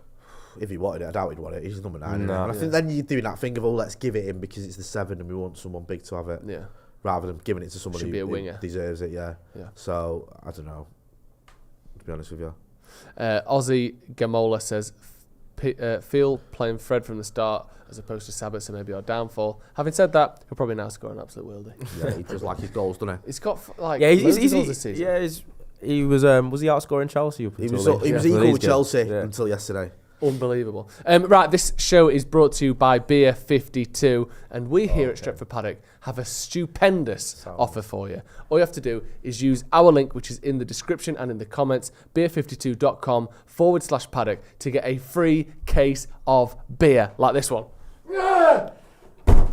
If he wanted it, I doubt he'd want it. He's number 9. No. And I think then you're doing that thing of, let's give it him because it's the 7 and we want someone big to have it. Yeah. Rather than giving it to somebody who deserves it, yeah. So, I don't know, to be honest with you. Ozzy Gamola says, feel playing Fred from the start as opposed to Sabitzer maybe our downfall. Having said that, he'll probably now score an absolute worldie. Yeah, he does like his goals, doesn't he? He's got goals this season. Yeah, he was he outscoring Chelsea up until he was equal with Chelsea until yesterday. Unbelievable. Right, this show is brought to you by Beer 52, and we here at Stretford Paddock have a stupendous offer for you. All you have to do is use our link, which is in the description and in the comments, beer52.com/paddock, to get a free case of beer like this one.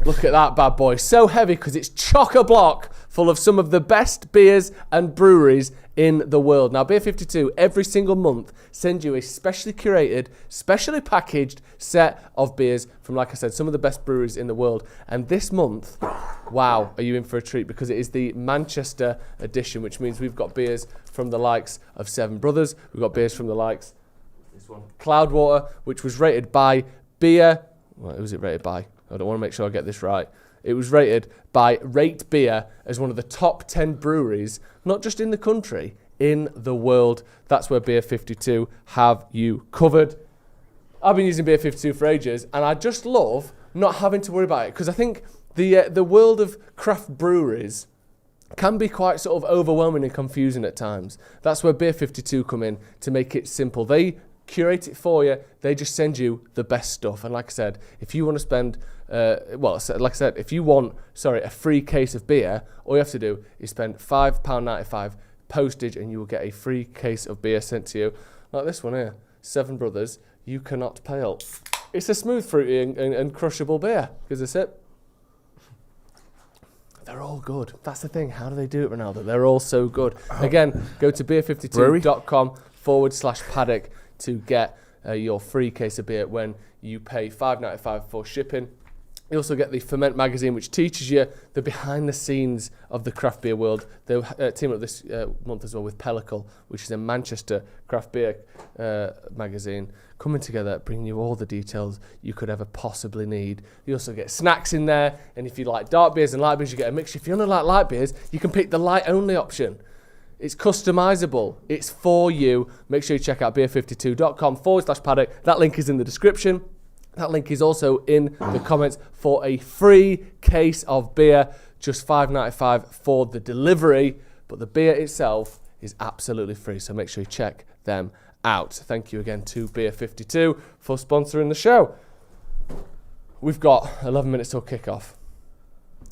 Look at that bad boy. So heavy because it's chock-a-block full of some of the best beers and breweries in the world. Now, Beer 52, every single month, send you a specially curated, specially packaged set of beers from, like I said, some of the best breweries in the world. And this month, wow, are you in for a treat? Because it is the Manchester edition, which means we've got beers from the likes of Seven Brothers. We've got beers from the likes, this one, Cloudwater, which was rated by Beer... Well, who was it rated by? I don't want to make sure I get this right. It was rated by Rate Beer as one of the top 10 breweries, not just in the country, in the world. That's where Beer 52 have you covered. I've been using Beer 52 for ages, and I just love not having to worry about it, because I think the world of craft breweries can be quite sort of overwhelming and confusing at times. That's where Beer 52 come in to make it simple. They curate it for you. They just send you the best stuff. And like I said, if you want to spend, if you want, a free case of beer, all you have to do is spend £5.95 postage and you will get a free case of beer sent to you. Like this one here, Seven Brothers, You Cannot Pale. It's a smooth, fruity and crushable beer. Gives a sip. They're all good. That's the thing. How do they do it, Ronaldo? They're all so good. Again, go to beer52.com/paddock to get your free case of beer when you pay £5.95 for shipping. You also get the Ferment magazine, which teaches you the behind the scenes of the craft beer world. They team up this month as well with Pellicle, which is a Manchester craft beer magazine, coming together, bringing you all the details you could ever possibly need. You also get snacks in there, and if you like dark beers and light beers, you get a mixture. If you only like light beers, you can pick the light only option. It's customizable. It's for you. Make sure you check out beer52.com/paddock. That link is in the description. That link is also in the comments for a free case of beer. Just £5.95 for the delivery, but the beer itself is absolutely free. So make sure you check them out. Thank you again to Beer 52 for sponsoring the show. We've got 11 minutes till kickoff.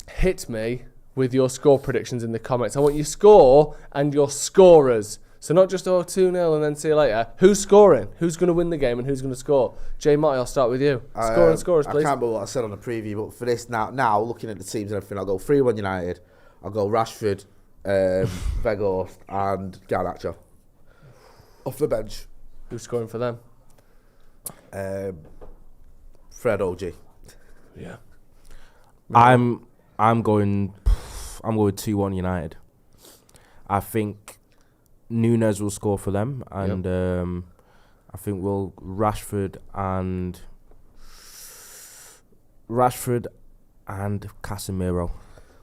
Hit me with your score predictions in the comments. I want your score and your scorers. So not just 2-0 and then see you later. Who's scoring? Who's going to win the game and who's going to score? Jay Marty, I'll start with you. Score and scorers, please. I can't remember what I said on the preview, but for this now looking at the teams and everything, I'll go 3-1 United. I'll go Rashford, Weghorst and Garnacho. Off the bench. Who's scoring for them? Fred OG. Yeah. I'm going 2-1 United. I think Nunes will score for them, and I think Rashford and Casemiro.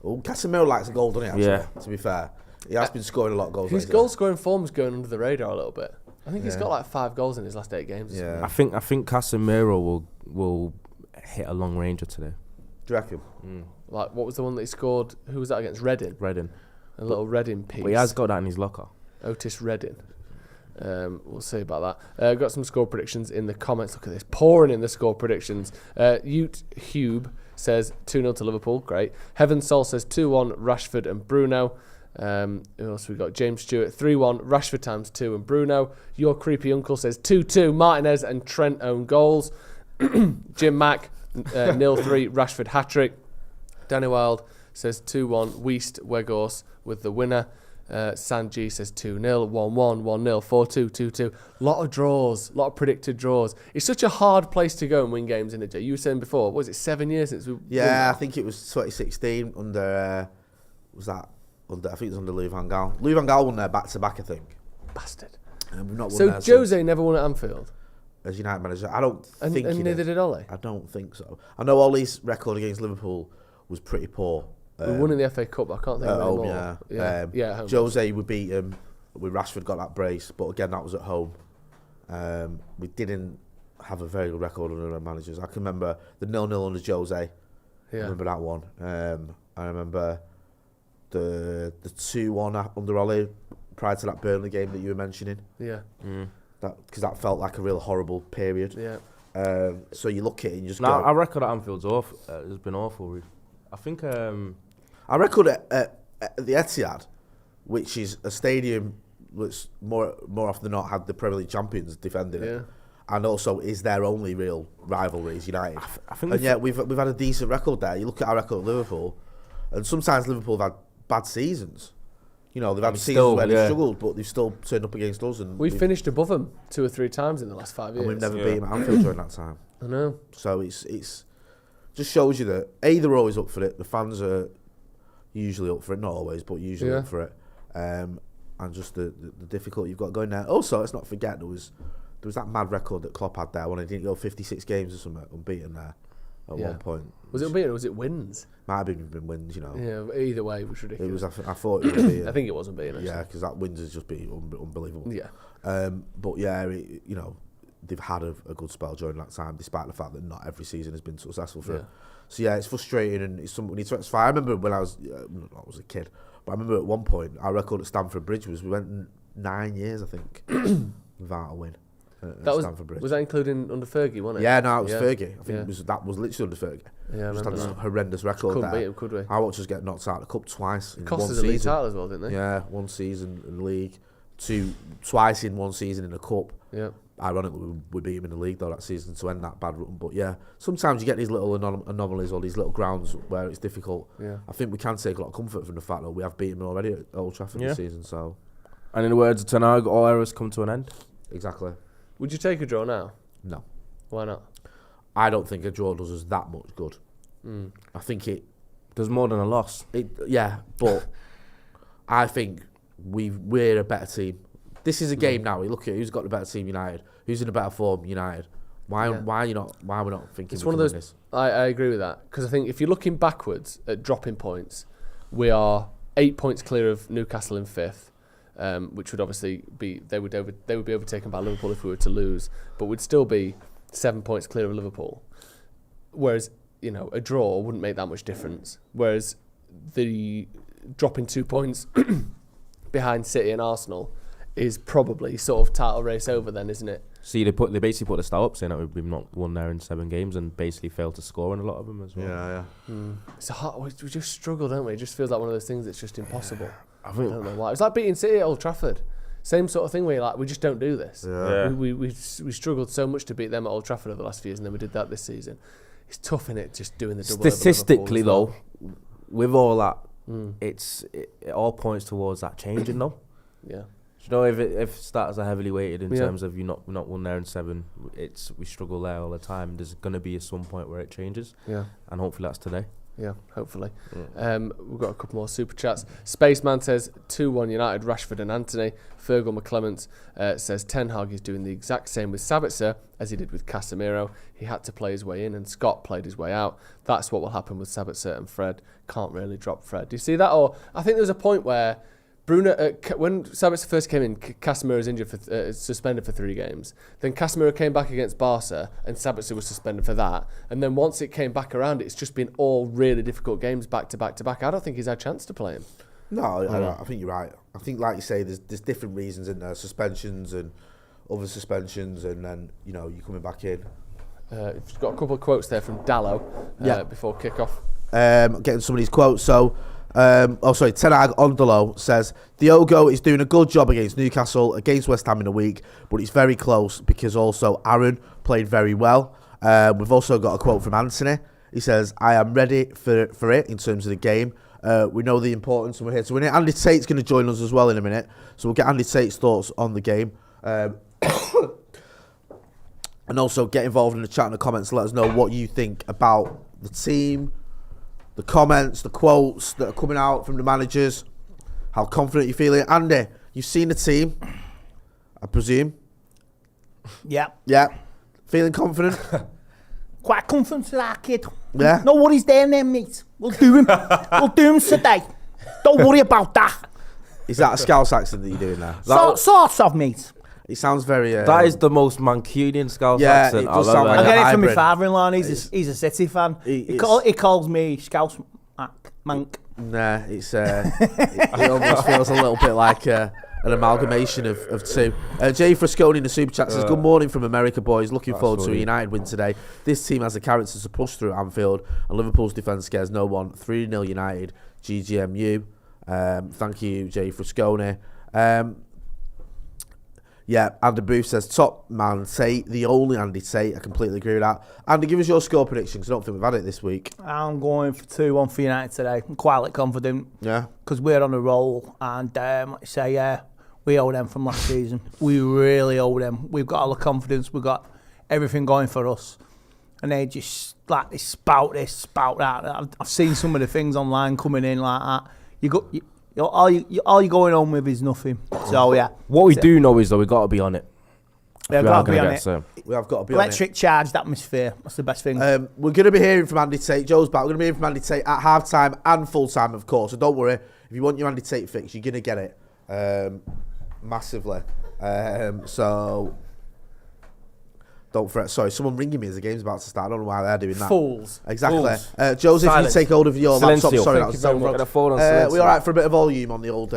Oh, Casemiro likes a goal, doesn't he? Actually, yeah. To be fair, he has been scoring a lot of goals. His goal scoring form's going under the radar a little bit. I think he's got like 5 goals in his last 8 games. Yeah. I think Casemiro will hit a long ranger today. Do you reckon? Like, what was the one that he scored? Who was that against? Reading. A little Reading piece. But he has got that in his locker. Otis Redding. We'll see about that. Got some score predictions in the comments. Look at this, pouring in the score predictions. Ute Hube says 2-0 to Liverpool. Great. Heaven Soul says 2-1 Rashford and Bruno. Who else we got? James Stewart 3-1 Rashford times 2 and Bruno. Your creepy uncle says 2-2 Martinez and Trent own goals. Jim Mack 0-3 Rashford hat-trick. Danny Wild says 2-1 Weist Weghorst with the winner. Sanji says 2-0, 1-1, 1-0, 4-2, 2-2. Lot of draws, lot of predicted draws. It's such a hard place to go and win games in it, Jay. You were saying before, was it 7 years since we Yeah, I think it was 2016 under, I think it was under Louis van Gaal. Louis van Gaal won there back-to-back, I think. Bastard. And we've not won So there Jose since. never won at Anfield? As United manager, I don't think and he neither did Ole? I don't think so. I know Ole's record against Liverpool was pretty poor. We won in the FA Cup, I can't think of it anymore. Yeah. Jose would beat him with Rashford got that brace, but again that was at home. We didn't have a very good record under our managers. I can remember the 0-0 under Jose. Yeah. I remember that one. I remember the 2-1 under Ole prior to that Burnley game that you were mentioning. Yeah. Because that felt like a real horrible period. Yeah. So you look at it and you just No, go... our record at Anfield's awful. It's been awful. I think... Our record at the Etihad, which is a stadium that's more often than not had the Premier League champions defending it, and also is their only real rivalry is United. I think we've had a decent record there. You look at our record at Liverpool, and sometimes Liverpool have had bad seasons. You know, they've had seasons where they've struggled, but they've still turned up against us. And we've finished above them 2 or 3 times in the last 5 years. And we've never beat them at Anfield during that time. I know. So it's just shows you that they're always up for it. The fans are usually up for it, not always, but usually up for it. And just the difficulty you've got going there. Also, let's not forget there was that mad record that Klopp had there when he didn't go 56 games or something unbeaten there at one point. Was it unbeaten or was it wins? Might have been wins, you know. Yeah, either way it was ridiculous. It was. I thought it would be. I think it was unbeaten. Yeah, because that wins has just been unbelievable. Yeah. But yeah, you know, they've had a good spell during that time, despite the fact that not every season has been successful for it. So yeah, it's frustrating and it's something we need to rectify. I remember when I was a kid, but I remember at one point our record at Stamford Bridge we went 9 years, I think, without a win. At Stamford Bridge. Was that including under Fergie, wasn't it? Yeah, no, it was Fergie. I think that was literally under Fergie. Yeah, I just remember had that. this horrendous record Couldn't there. beat him, could we? I watched us get knocked out of the cup twice in Cost one us a league season. title as well, didn't they? Yeah, one season in the league, twice in one season in the cup. Yeah. Ironically, we beat him in the league though that season to end that bad run. But yeah, sometimes you get these little anomalies or these little grounds where it's difficult. Yeah. I think we can take a lot of comfort from the fact that we have beaten them already at Old Trafford this season. So, and in the words of Ten Hag, all errors come to an end. Exactly. Would you take a draw now? No. Why not? I don't think a draw does us that much good. I think it does more than a loss. But I think we're a better team. This is a game now. We look at who's got the better team, United. Who's in a better form, United. Why are we not thinking? It's one of those. This? I agree with that because I think if you're looking backwards at dropping points, we are 8 points clear of Newcastle in 5th, which would obviously be they would be overtaken by Liverpool if we were to lose, but we'd still be 7 points clear of Liverpool. Whereas a draw wouldn't make that much difference. Whereas the dropping 2 points behind City and Arsenal is probably sort of title race over then, isn't it? See, they basically put the stat up saying that we've not won there in 7 games and basically failed to score in a lot of them as well. Yeah. It's hard. We just struggle, don't we? It just feels like one of those things that's just impossible. I don't know why. It's like beating City at Old Trafford. Same sort of thing where you're like, we just don't do this. Yeah. We struggled so much to beat them at Old Trafford over the last few years, and then we did that this season. It's tough, innit, just doing the double. Statistically, though, with all that, it all points towards that changing, though. Yeah. You know, if stats are heavily weighted in terms of you not won there in 7, we struggle there all the time. There's going to be some point where it changes. Yeah. And hopefully that's today. Yeah, hopefully. We've got a couple more super chats. Spaceman says 2-1 United, Rashford and Anthony. Fergal McClements says Ten Hag is doing the exact same with Sabitzer as he did with Casemiro. He had to play his way in and Scott played his way out. That's what will happen with Sabitzer and Fred. Can't really drop Fred. Do you see that? Or I think there's a point where Bruno, when Sabitzer first came in, Casemiro was injured suspended for 3 games. Then Casemiro came back against Barca, and Sabitzer was suspended for that. And then once it came back around, it's just been all really difficult games back to back to back. I don't think he's had a chance to play him. No, I think you're right. I think, like you say, there's different reasons in there, suspensions and other suspensions, and then you're coming back in. We've got a couple of quotes there from Dallo before kick-off. Getting some of these quotes. So. Ten Hag on the low says Diogo is doing a good job against Newcastle, against West Ham in a week, but it's very close because also Aaron played very well. We've also got a quote from Anthony. He says, I am ready for it in terms of the game. We know the importance and we're here to win it. Andy Tate's going to join us as well in a minute. So we'll get Andy Tate's thoughts on the game. And also get involved in the chat and the comments. Let us know what you think about the team, the comments, the quotes that are coming out from the managers, how confident you're feeling. Andy, you've seen the team, I presume. Yeah. Yeah. Feeling confident? Quite confident to that, kid. Yeah. No worries there, then, mate. We'll do him. We'll do him today. Don't worry about that. Is that a Scouse accent that you're doing there? Sort of, mate. It sounds very... that is the most Mancunian Scouse accent it does sound like I get it from my hybrid. father-in-law, and he's a City fan. He calls me Scouse Mank. Nah, it's it almost feels a little bit like an amalgamation of two. Jay Frasconi in the super chat says, good morning from America, boys. Looking forward to a United win today. This team has the character to push through Anfield, and Liverpool's defence scares no one. 3-0 United, GGMU. Thank you, Jay Frasconi. Yeah, Andy Booth says, top man Tate, the only Andy Tate. I completely agree with that. Andy, give us your score prediction, because I don't think we've had it this week. I'm going for 2-1 for United today. I'm quietly confident. Yeah. Because we're on a roll, and like I say, we owe them from last season. We really owe them. We've got all the confidence. We've got everything going for us. And they just, like, they spout this, spout that. I've seen some of the things online coming in like that. All you're going on with is nothing. So, yeah. What we do know is, though, we've got to be on it. We've got to be on it. We have got to be Electric charged atmosphere. That's the best thing. We're going to be hearing from Andy Tate. Joe's back. We're going to be hearing from Andy Tate at half-time and full-time, of course. So don't worry. If you want your Andy Tate fix, you're going to get it massively. So don't fret. Sorry, someone ringing me as the game's about to start. I don't know why they're doing that. Fools. Exactly. Fools. Joseph, you take hold of your laptop. Sorry, Thank you very much. We all right for a bit of volume on the old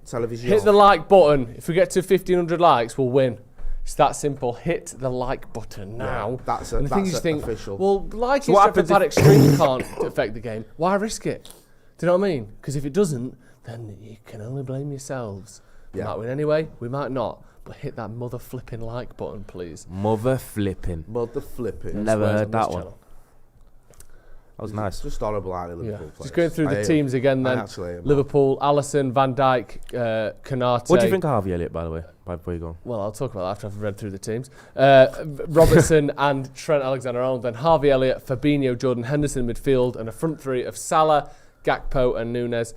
television? Hit the like button. If we get to 1,500 likes, we'll win. It's that simple. Hit the like button now. Yeah, that's official. Well, liking Stretford Paddock stream can't affect the game. Why risk it? Do you know what I mean? Because if it doesn't, then you can only blame yourselves. We might win anyway. We might not. But hit that mother flipping like button, please. Mother flipping. Never heard that one. That was nice. Just horrible out of Liverpool. Just going through the teams again then. Liverpool, Alisson, Van Dijk, Canate. What do you think of Harvey Elliott, by the way, before you go? Well, I'll talk about that after I've read through the teams. Robertson and Trent Alexander-Arnold, then Harvey Elliott, Fabinho, Jordan Henderson in midfield, and a front three of Salah, Gakpo and Núñez.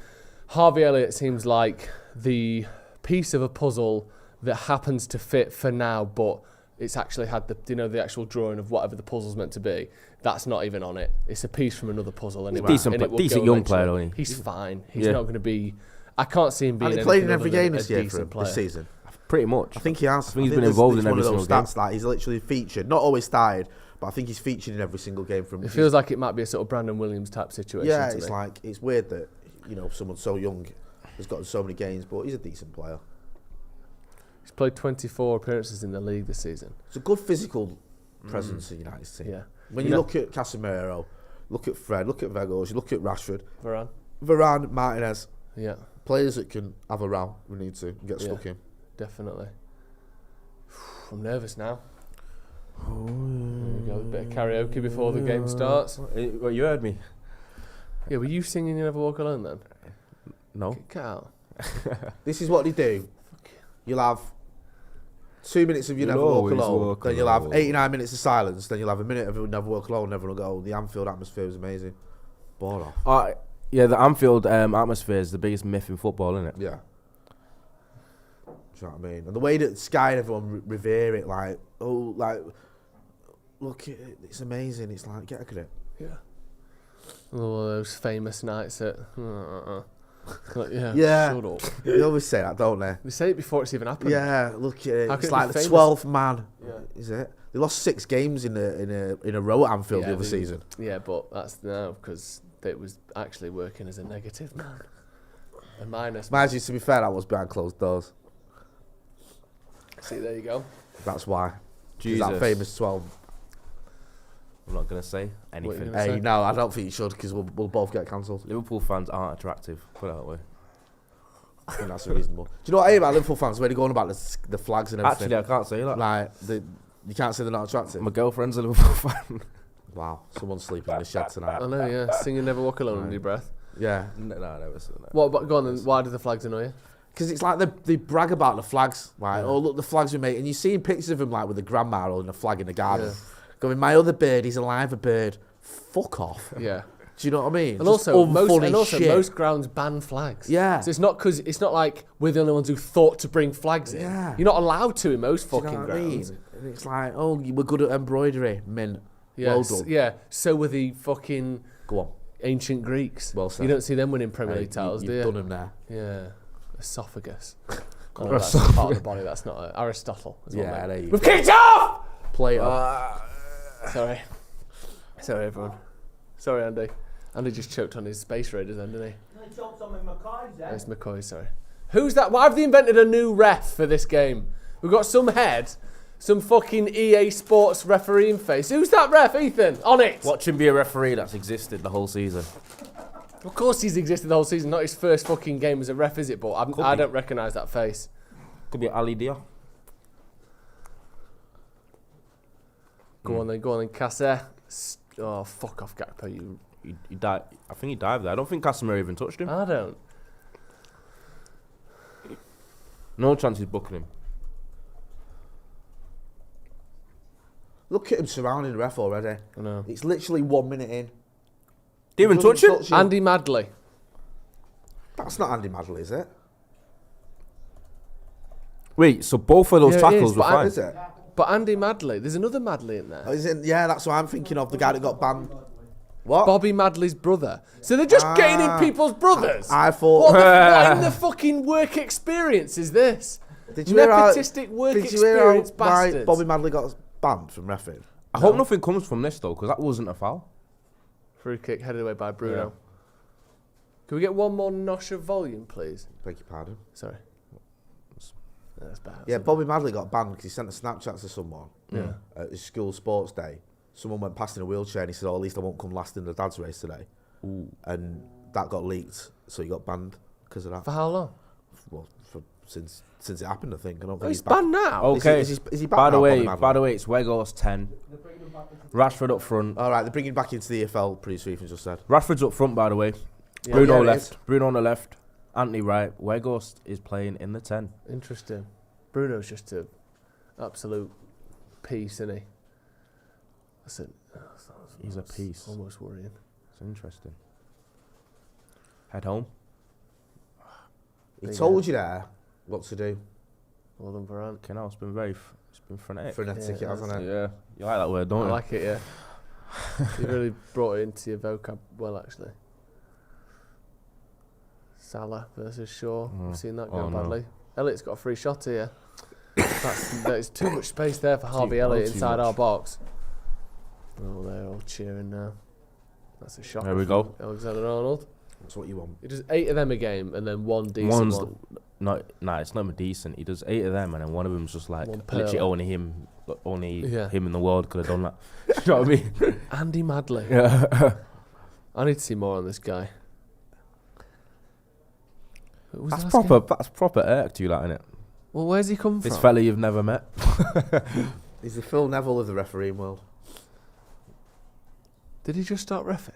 Harvey Elliott seems like the piece of a puzzle that happens to fit for now, but it's actually had the actual drawing of whatever the puzzle's meant to be. That's not even on it. It's a piece from another puzzle, and decent young player, only. He's fine. He's not going to be. I can't see him being. Has he played in every game this year for this season? Pretty much. I think he has. I think he's been involved in every single game. Like he's literally featured, not always started, but I think he's featured in every single game. It feels like it might be a sort of Brandon Williams type situation. Yeah, it's like it's weird that someone so young has got so many games, but he's a decent player. He's played 24 appearances in the league this season. It's a good physical presence in United's team. Yeah. When you look at Casemiro, look at Fred, look at Vegas, you look at Rashford, Varane, Martinez. Yeah. Players that can have a row we need to and get stuck in. Definitely. I'm nervous now. There we go, a bit of karaoke before the game starts. Well, you heard me. Yeah, were you singing You Never Walk Alone then? No. Get out. This is what they do. You'll have 2 minutes of You Never Walk Alone, then you'll have 89 minutes of silence, then you'll have a minute of You Never Walk Alone, Never Will Go. The Anfield atmosphere is amazing. Ball off. Yeah, the Anfield atmosphere is the biggest myth in football, isn't it? Yeah. Do you know what I mean? And the way that Sky and everyone revere it, look, it's amazing. It's like, get a grip. Yeah. All those famous nights at... yeah. Shut up. They always say that, don't they? They say it before it's even happened. Yeah, look at it. It's like the 12th man. Yeah. Is it? They lost 6 games in a row at Anfield the other season. Yeah, but that's now because it was actually working as a negative, man. A minus. Mind you, to be fair, that was behind closed doors. See, there you go. That's why. Jesus. That famous 12. I'm not going to say anything. Hey, no, I don't think you should because we'll both get cancelled. Liverpool fans aren't attractive, put it that way. I think that's reasonable. Do you know what I hate about Liverpool fans? Where they're going about the flags and everything. Actually, I can't say that. Like, You can't say they're not attractive. My girlfriend's a Liverpool fan. Wow, someone's sleeping in the shed tonight. I know, yeah. Singing Never Walk Alone under your breath. Yeah. No, I never said that. What? But go on then. Why do the flags annoy you? Because it's like they brag about the flags. Like, oh, look, the flags we make. And you see pictures of him like with the grandma holding a flag in the garden. Yeah. Going, my other bird, he's alive, a bird. Fuck off. Yeah. Do you know what I mean? And Just also, shit. most grounds ban flags. Yeah. So it's not like we're the only ones who thought to bring flags in. Yeah. You're not allowed to in most Do you know fucking what I grounds. mean? And it's like, oh, you were good at embroidery, mint. Yes, Well done. yeah. So were the fucking Go on. ancient Greeks. Well said. You don't see them winning Premier League titles, do you? You've done him there. Yeah. Esophagus. Oh, that's part of the body. That's not Aristotle. Yeah, there you go. We've kicked off! Plato. Sorry, everyone. Sorry, Andy. Andy just choked on his Space Raiders then, didn't he? He choked on my McCoy's then. It's McCoy, sorry. Who's that? Why have they invented a new ref for this game? We've got some head, some fucking EA Sports refereeing face. Who's that ref, Ethan? On it! Watch him be a referee that's existed the whole season. Of course he's existed the whole season. Not his first fucking game as a ref, is it? But I don't recognise that face. Could be Ali Dia. Go on then, Casse. Oh, fuck off, Gakpo, you... He died. I think he dived there. I don't think Casemiro even touched him. I don't. No chance he's booking him. Look at him surrounding the ref already. I know. It's literally 1 minute in. Didn't even touch him? Andy Madley. That's not Andy Madley, is it? Wait, so both of those tackles were fine? Is it? But Andy Madley, there's another Madley in there. Oh, is it? Yeah, that's what I'm thinking of. The guy that got banned. What? Bobby Madley's brother. So they're just getting in people's brothers. I thought. What in the fucking work experience is this? Did you hear how, Nepotistic work did you hear how experience bastards. Bobby Madley got banned from reffing? I hope nothing comes from this though, because that wasn't a foul. Free kick headed away by Bruno. Yeah. Can we get one more notch of volume, please? Beg your pardon. Sorry. That's bad. Yeah, Bobby Madley got banned because he sent a Snapchat to someone at his school sports day. Someone went past in a wheelchair and he said, oh, at least I won't come last in the dad's race today. Ooh. And that got leaked, so he got banned because of that. For how long? Well, since it happened, I think. I don't think he's banned now. Okay. Is he banned by now, the way, it's Weghorst 10. Rashford up front. All right, they're bringing back into the EFL. Pretty sweet, just said. Rashford's up front, by the way. Yeah. Bruno left. Bruno on the left. Anthony right. Weghorst is playing in the 10. Interesting. Bruno's just an absolute piece, isn't he? He's a piece. Almost worrying. It's interesting. Head home. He told you there what to do. Well done, Varane. Okay, now it's been frenetic. Frenetic, hasn't it? Yeah, you like that word, don't you? I like it, yeah. You really brought it into your vocab well, actually. Salah versus Shaw. We've seen that go badly. Elliott's got a free shot here. There's too much space there for Harvey Elliott inside our box. Oh, they're all cheering now. That's a shock. There we go. Alexander-Arnold. That's what you want. He does 8 of them a game and then one decent one. It's not decent. He does 8 of them and then one of them's just like literally only him in the world could have done that. You know what I mean? Andy Madley. Yeah. I need to see more on this guy. That's proper Erik to you, that, innit? Well, where's he come from? This fella you've never met. He's the Phil Neville of the refereeing world. Did he just start reffing?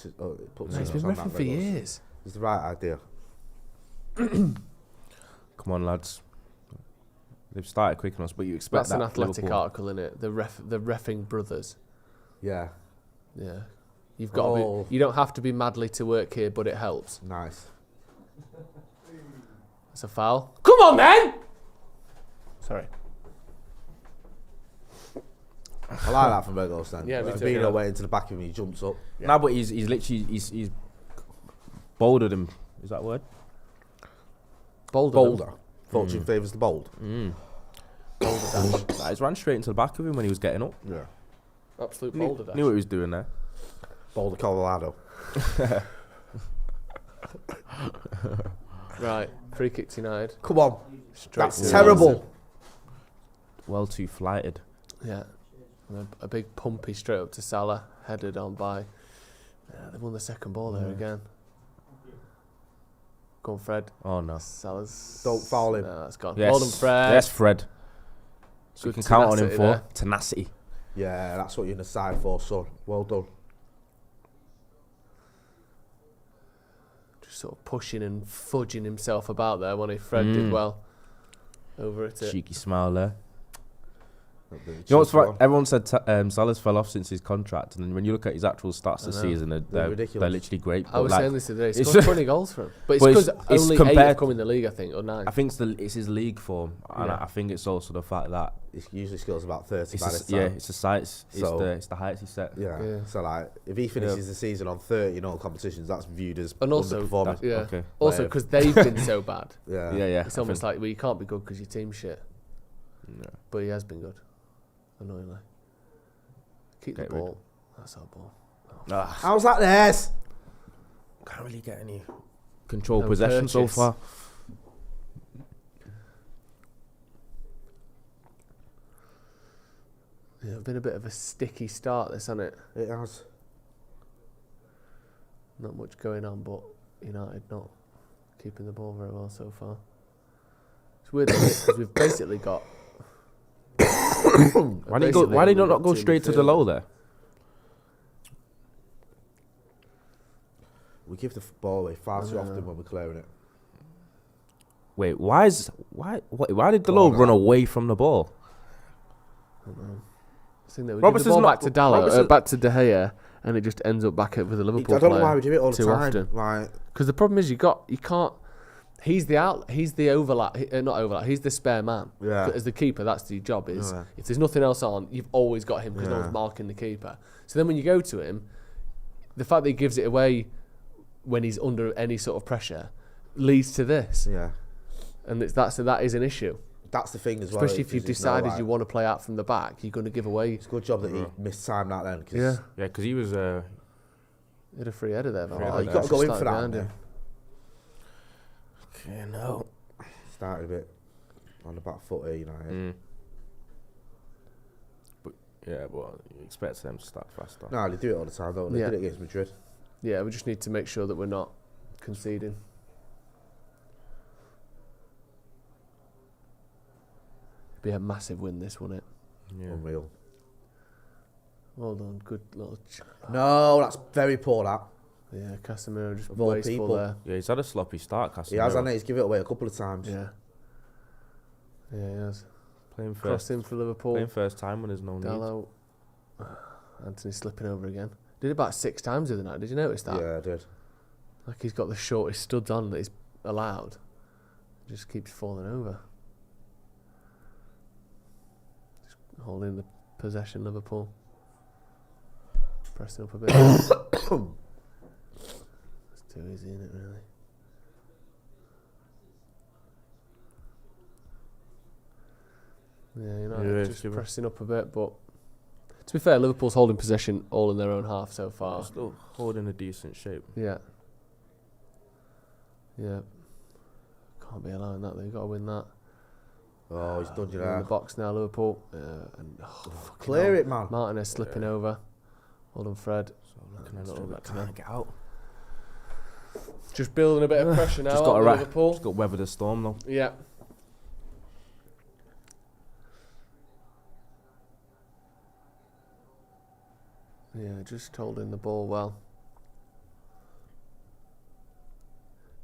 He's been reffing for years. It's the right idea. Come on, lads. They've started quick enough, but you expect That's an athletic Liverpool. article, isn't it? The reffing brothers. Yeah. Yeah. You've got to be, you don't have to be Madley to work here, but it helps. Nice. It's a foul. Come on, then! Sorry. I like that from Weghorst then. Yeah, me too. Being away into the back of him, he jumps up. Yeah. No, but he's literally he's boldered him. Is that a word? Bolder. Fortune favours the bold. Boulder dash. He's ran straight into the back of him when he was getting up. Yeah. Absolute boulder dash. Knew what he was doing there. Boulder, Colorado. Right, free kick to United. Come on. That's terrible. Well too flighted. Yeah. And a big pumpy straight up to Salah, headed on by. They won the second ball there again. Go on, Fred. Oh no. Salah's. Don't foul him. No, that's gone. Yes. Well done, Fred. Yes, Fred. So you can count on him for there. tenacity. Yeah, that's what you're in the side for, son. Well done. Just sort of pushing and fudging himself about there when Fred did well over at it. Cheeky smile there. You know what's right? Everyone said Salah's fell off since his contract, and then when you look at his actual stats this season, they're literally great. I was saying this today. He scored 20 goals for him, but it's because only 8 have come in the league, I think, or 9. I think it's his league form, and I think it's also the fact that he usually scores about 30 by this time. Yeah, it's the sights, it's the heights he set. Yeah. So like, if he finishes the season on 30 in all competitions, that's viewed as underperforming. Okay. Also, because they've been so bad. Yeah. It's almost like, well, you can't be good because your team's shit. No. But he has been good. Annoyingly. Keep the ball. That's our ball. How's that theirs? Can't really get any control possession so far. Yeah, it's been a bit of a sticky start, this, hasn't it? It has. Not much going on, but United not keeping the ball very well so far. It's weird because we've basically got. Why did he not go straight to the low there? We give the ball away far too often when we're clearing it. Wait, why did the low run away from the ball? I don't know. I think that we give the ball back to Dallo, back to De Gea, and it just ends up back with a Liverpool player. I don't know why we do it all the time. Often. Because the problem is you can't. He's the overlap, not overlap. He's the spare man. Yeah. As the keeper, that's the job. Is if there's nothing else on, you've always got him because no one's marking the keeper. So then when you go to him, the fact that he gives it away when he's under any sort of pressure leads to this. Yeah. And that is an issue. That's the thing as well. Especially if you've decided you want to play out from the back, you're going to give away. It's a good job that he missed time that then. Yeah, because he was. He had a free header there. You've got to go in for that. Okay, no. Started a bit on the back foot here, United. But you expect them to start faster. No, they do it all the time, don't they? They did it against Madrid. Yeah, we just need to make sure that we're not conceding. It'd be a massive win, this, wouldn't it? Yeah. Unreal. Well done, good little. No, that's very poor. That. Yeah, Casemiro just wasteful people there. Yeah, he's had a sloppy start, Casemiro. He has, hasn't he? He's given it away a couple of times. Yeah. Yeah, he has. Playing first. Crossing for Liverpool. Playing first time when there's no Dallo. Anthony slipping over again. Did it about 6 times the other night. Did you notice that? Yeah, I did. Like he's got the shortest studs on that he's allowed. Just keeps falling over. Just holding the possession, Liverpool. Pressing up a bit. It's too easy, isn't it, really? Yeah, you know, just pressing up a bit, but to be fair, Liverpool's holding possession all in their own half so far. Still holding a decent shape. Yeah. Yeah. Can't be allowing that, though. You've got to win that. Oh, he's done you in there. the box now, Liverpool. And clear it, man. Martinez slipping over. Well done, Fred. So looking at can't get out. Just building a bit of pressure now. Just got Liverpool. Just got to weather the storm, though. Yeah. Yeah, just holding the ball well.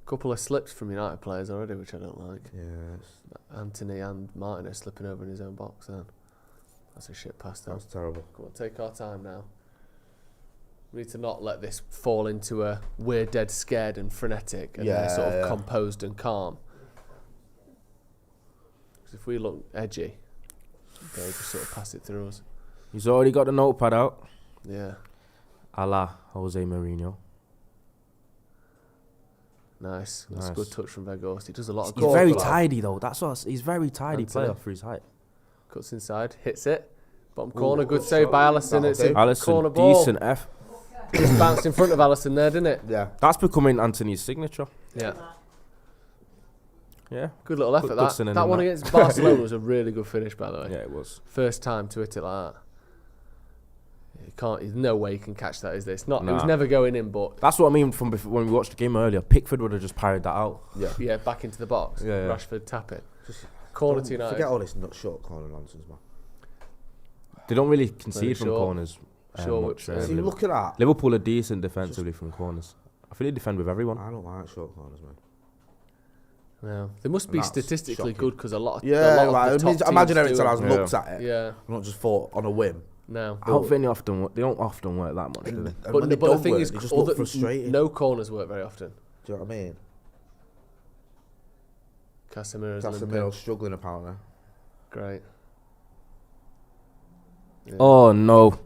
Couple of slips from United players already, which I don't like. Yes. Anthony and Martin are slipping over in his own box then. That's a shit pass though. That's terrible. Come on, take our time now. We need to not let this fall into a we're dead scared and frenetic and then sort of composed and calm. Because if we look edgy, they'll just sort of pass it through us. He's already got the notepad out. Yeah. A la Jose Mourinho. Nice. That's a good touch from Vegas. He does a lot of He's very tidy though. That's what he's very tidy player for his height. Cuts inside, hits it. Bottom corner, good save by Alisson. It's a Alisson, corner ball. decent F. Just bounced in front of Alisson there, didn't it? Yeah. That's becoming Anthony's signature. Yeah. Yeah. Good little effort that one against Barcelona was a really good finish, by the way. Yeah, it was. First time to hit it like that. There's no way you can catch that, is there? It was never going in, but that's what I mean from before, when we watched the game earlier. Pickford would have just parried that out. Yeah, back into the box. Yeah. Rashford tap it. Corner to United. Forget all this short corner nonsense, man. They don't really concede from short. corners. Short. See, look at that. Liverpool are decent defensively from corners. I think they defend with everyone. I don't like short corners, man. No, they must be statistically good because a lot of like, the top teams imagine Erik do Ten Hag's it. looked at it. Yeah, not just thought on a whim. No, I don't think they don't often work that much, do they? But the thing is, they just look frustrated. No corners work very often. Do you know what I mean? Casemiro's struggling apparently. Great. Yeah. Oh no.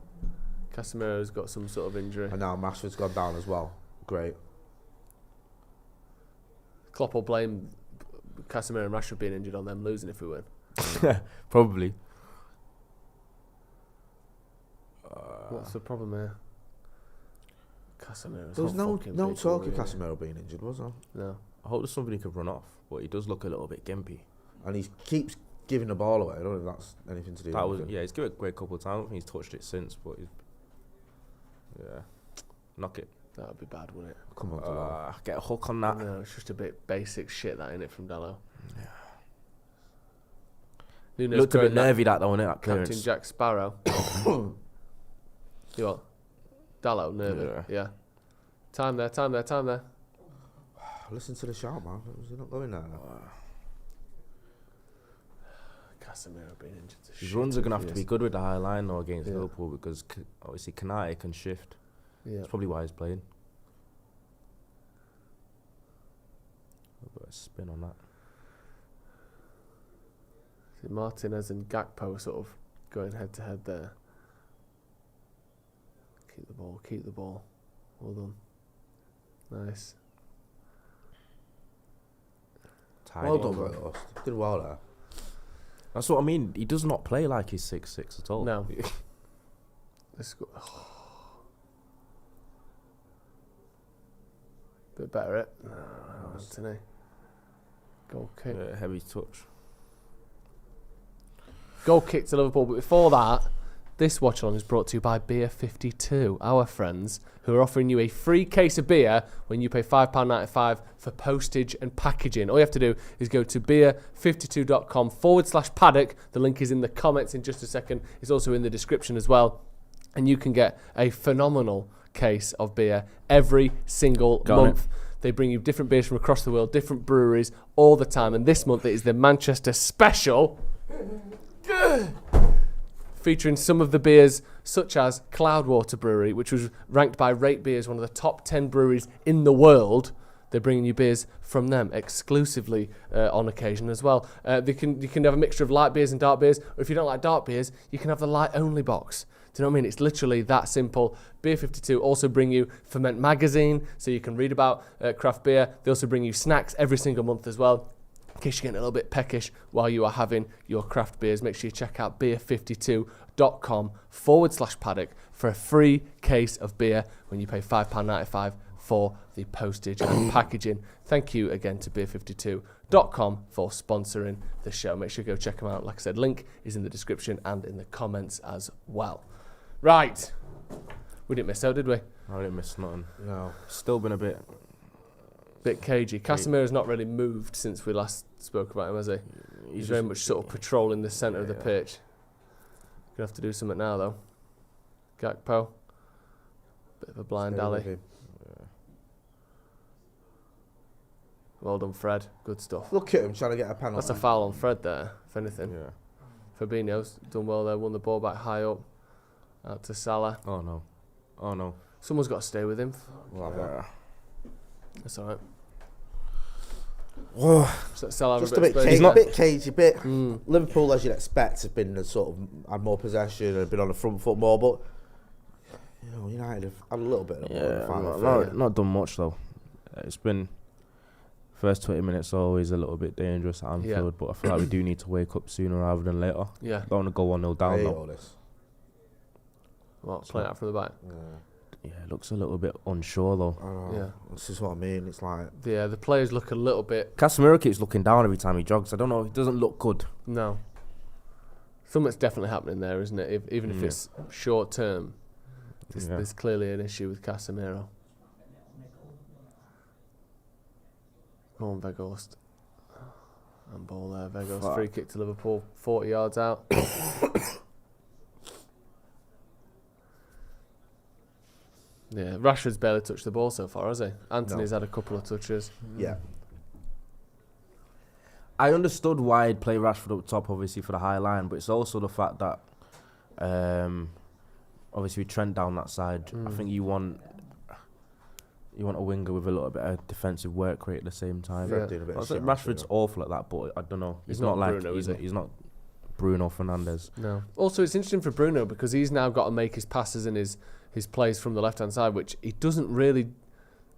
Casemiro's got some sort of injury. And now Rashford's gone down as well. Great. Klopp will blame Casemiro and Rashford being injured on them losing if we win. Probably. What's the problem here? Casemiro. There was no talk of Casemiro being injured, was there? No. I hope there's something he could run off, but he does look a little bit gimpy. And he keeps giving the ball away. I don't know if that's anything to do with it. Yeah, he's given it away a couple of times. I don't think he's touched it since, but knock it. That would be bad, wouldn't it? Come on, get a hook on that. No, it's just a bit basic shit that, innit, from Dalot. Yeah. Looked a bit nervy that though, innit? That Captain clearance. Jack Sparrow. You what? Dalot, nervy. Yeah. Time there. Listen to the shout, man. Was he not going there? Casemiro being injured. His runs are going to have to be good with the high line though against Liverpool because obviously Kanate can shift. Yeah. That's probably why he's playing. A bit of spin on that. See, Martinez and Gakpo sort of going head to head there. Keep the ball. Well done. Nice. Well done, Weghorst. Did well there. That's what I mean. He does not play like he's 6'6" at all. No. Let's go. Bit better, it. Anthony. Goal kick. Yeah, heavy touch. Goal kick to Liverpool, but before that, this watch along is brought to you by Beer 52, our friends who are offering you a free case of beer when you pay £5.95 for postage and packaging. All you have to do is go to beer52.com/paddock. The link is in the comments in just a second. It's also in the description as well. And you can get a phenomenal case of beer every single month. They bring you different beers from across the world, different breweries all the time. And this month it is the Manchester Special, featuring some of the beers such as Cloudwater Brewery, which was ranked by Rate Beer as one of the top 10 breweries in the world. They're bringing you beers from them exclusively on occasion as well. You can have a mixture of light beers and dark beers, or if you don't like dark beers, you can have the light only box. Do you know what I mean? It's literally that simple. Beer 52 also bring you Ferment Magazine, so you can read about craft beer. They also bring you snacks every single month as well, in case you're getting a little bit peckish while you are having your craft beers. Make sure you check out beer52.com/paddock for a free case of beer when you pay £5.95 for the postage and packaging. Thank you again to beer52.com for sponsoring the show. Make sure you go check them out. Like I said, link is in the description and in the comments as well. Right. We didn't miss out, did we? I didn't miss nothing. No. Still been a bit cagey. Casemiro's not really moved since we last spoke about him, has he? He's very much sort of patrolling the centre of the pitch. Gonna have to do something now, though. Gakpo. Bit of a blind alley. Yeah. Well done, Fred. Good stuff. Look at him trying to get a penalty. That's a foul on Fred there, if anything. Yeah. Fabinho's done well there, won the ball back high up. Out to Salah. Oh no. Someone's got to stay with him. That's alright. Salah Just a bit cagey, Liverpool, as you'd expect, have been sort of had more possession and been on the front foot more, but United have had a little bit of not done much though. It's been first 20 minutes always a little bit dangerous at Anfield, but I feel like we do need to wake up sooner rather than later. Yeah. Don't want to go 1-0 down though. What, playing out from the back? Yeah, it looks a little bit unsure though. Yeah. This is what I mean. It's like the players look a little bit. Casemiro keeps looking down every time he jogs. I don't know. It doesn't look good. No. Something's definitely happening there, isn't it? Even if it's short term, there's clearly an issue with Casemiro. Go on, Weghorst. And ball there. Vegos free kick to Liverpool, 40 yards out. Yeah, Rashford's barely touched the ball so far, has he? Anthony's had a couple of touches. Yeah. I understood why he'd play Rashford up top, obviously, for the high line, but it's also the fact that, obviously, with Trent down that side, I think you want a winger with a little bit of defensive work rate at the same time. Yeah. Rashford's awful at that, but I don't know. He's not like Bruno, is he? He's not Bruno Fernandes. No. Also, it's interesting for Bruno because he's now got to make his passes and his plays from the left-hand side, which he doesn't really...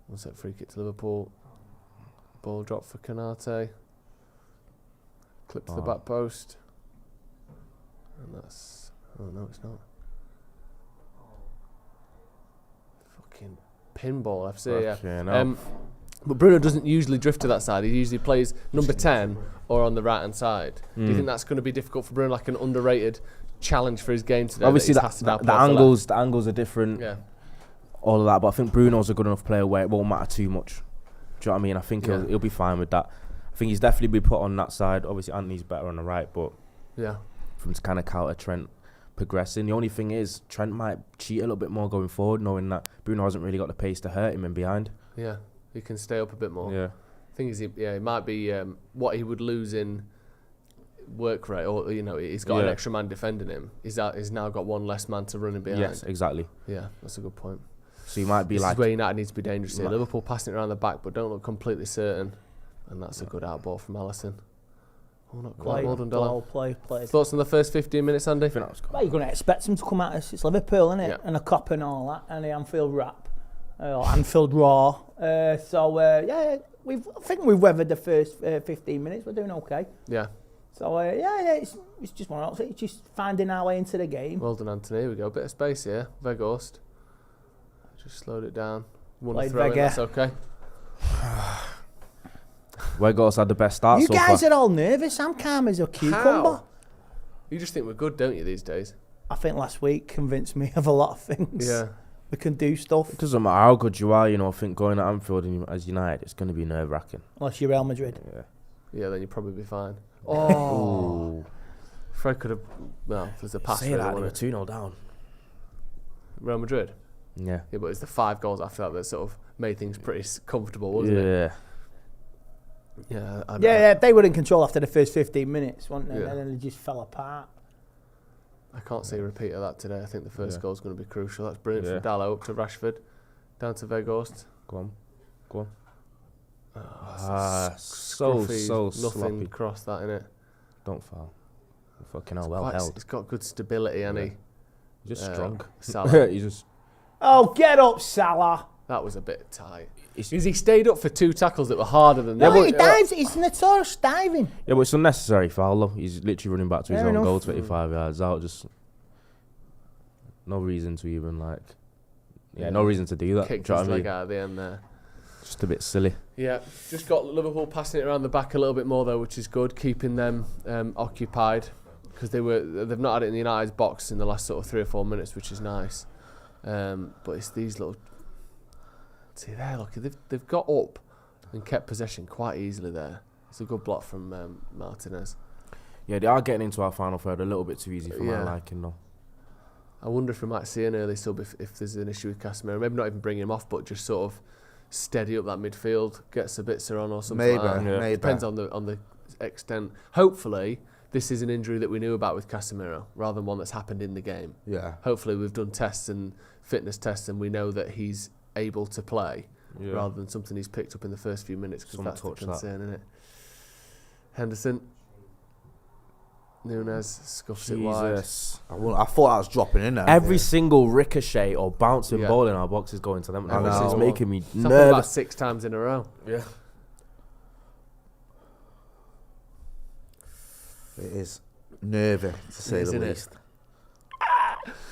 What's that free kick to Liverpool? Ball drop for Kanate. Clip to the back post. And that's... Oh, no, it's not. Fucking pinball FC, yeah. But Bruno doesn't usually drift to that side. He usually plays number 10 or on the right-hand side. Do you think that's going to be difficult for Bruno, like an underrated challenge for his game today? Obviously, the angles are different. Yeah. All of that, but I think Bruno's a good enough player where it won't matter too much. Do you know what I mean? I think he'll be fine with that. I think he's definitely be put on that side. Obviously, Anthony's better on the right, but from to kind of counter Trent progressing. The only thing is, Trent might cheat a little bit more going forward, knowing that Bruno hasn't really got the pace to hurt him in behind. Yeah, he can stay up a bit more. Yeah. Thing is, it might be what he would lose in work rate, or he's got an extra man defending him. He's now got one less man to run him behind. Yes, exactly. Yeah, that's a good point. So you might be this like... is where United needs to be dangerous here. Liverpool passing it around the back, but don't look completely certain. And that's a good out ball from Alisson. Oh, not quite. Well done, Della. Play. Thoughts on the first 15 minutes, Andy? Well, you're going to expect him to come at us. It's Liverpool, isn't it? Yeah. And a cop and all that, and the Anfield rap, or Anfield Raw. I think we've weathered the first 15 minutes. We're doing okay. Yeah. So it's just one of those. It's just finding our way into the game. Well done, Anthony. Here we go. Bit of space here. Weghorst. Just slowed it down. Played throw in, that's okay. Weghorst had the best start so far. You guys are all nervous. I'm calm as a cucumber. How? You just think we're good, don't you, these days? I think last week convinced me of a lot of things. Yeah. We can do stuff. It doesn't matter how good you are, I think going at Anfield as United, it's going to be nerve-wracking. Unless you're Real Madrid. Yeah, then you'll probably be fine. Oh. Fred could have... Well, there's a pass. Say that, they were 2-0 down. Real Madrid? Yeah. Yeah, but it's the 5 goals after that sort of made things pretty comfortable, wasn't it? Yeah. Yeah, they were in control after the first 15 minutes, weren't they? Yeah. And then they just fell apart. I can't see a repeat of that today. I think the first goal's going to be crucial. That's brilliant from Dallo up to Rashford, down to Weghorst. Go on. So nothing sloppy. cross that, innit? Don't foul. Fucking hell, well held. He's got good stability, and he? He's just strong. Salah. He's just... Oh, get up, Salah. That was a bit tight. Because he stayed up for 2 tackles that were harder than that. No, he dives. He's notorious diving. Yeah, but it's unnecessary foul, though. He's literally running back to his own goal 25 yards out. Just no reason to even, no reason to do that. Kicked his leg out at the end there. Just a bit silly. Yeah, just got Liverpool passing it around the back a little bit more, though, which is good, keeping them occupied. Because they've not had it in the United's box in the last sort of 3 or 4 minutes, which is nice. But it's these little... See there, look, they've got up and kept possession quite easily there. It's a good block from Martinez. Yeah, they are getting into our final third a little bit too easy for my liking, though. I wonder if we might see an early sub if there's an issue with Casemiro. Maybe not even bring him off, but just sort of steady up that midfield, get Sabitzer on or something. Maybe. Depends on the extent. Hopefully, this is an injury that we knew about with Casemiro, rather than one that's happened in the game. Yeah. Hopefully, we've done tests and fitness tests, and we know that he's able to play, rather than something he's picked up in the first few minutes, because that's the concern, isn't it? Henderson. Nunes scuffs it wide. I thought I was dropping in there. Every single ricochet or bouncing ball in our box is going to them. It's making me nervous. About 6 times in a row. Yeah. It is nervy, to say the least.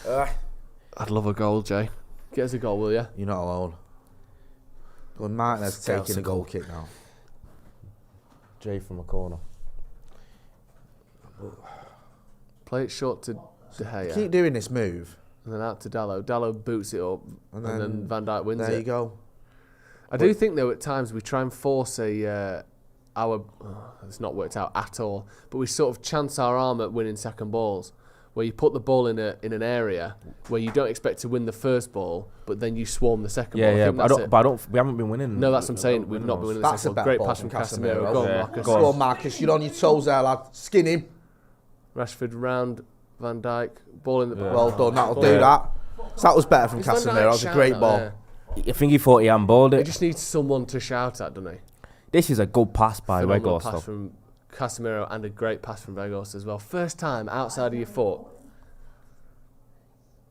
I'd love a goal, Jay. Get us a goal, will you? You're not alone. Well, Martinez taking a goal kick now. Jay from a corner. Play it short to De Gea. Keep doing this move. And then out to Dallo. Dallo boots it up, and then Van Dijk wins it. There you go. I do think, though, at times we try and force a it's not worked out at all. But we sort of chance our arm at winning second balls, where you put the ball in an area where you don't expect to win the first ball, but then you swarm the second ball. Yeah, but we haven't been winning. No, that's what I'm saying. We've not been winning the second ball. Great pass from Casemiro. Go on, Marcus. Go on, Marcus. You're on your toes there, lad. Skin him. Rashford round Van Dijk. Ball in the box. Well done. That'll do that. So that was better from Casemiro. That was a great ball. I think he thought he handballed it. He just needs someone to shout at, doesn't he? This is a good pass by Phenomenal Weghorst. Pass from Casemiro and a great pass from Weghorst as well. First time outside of your foot.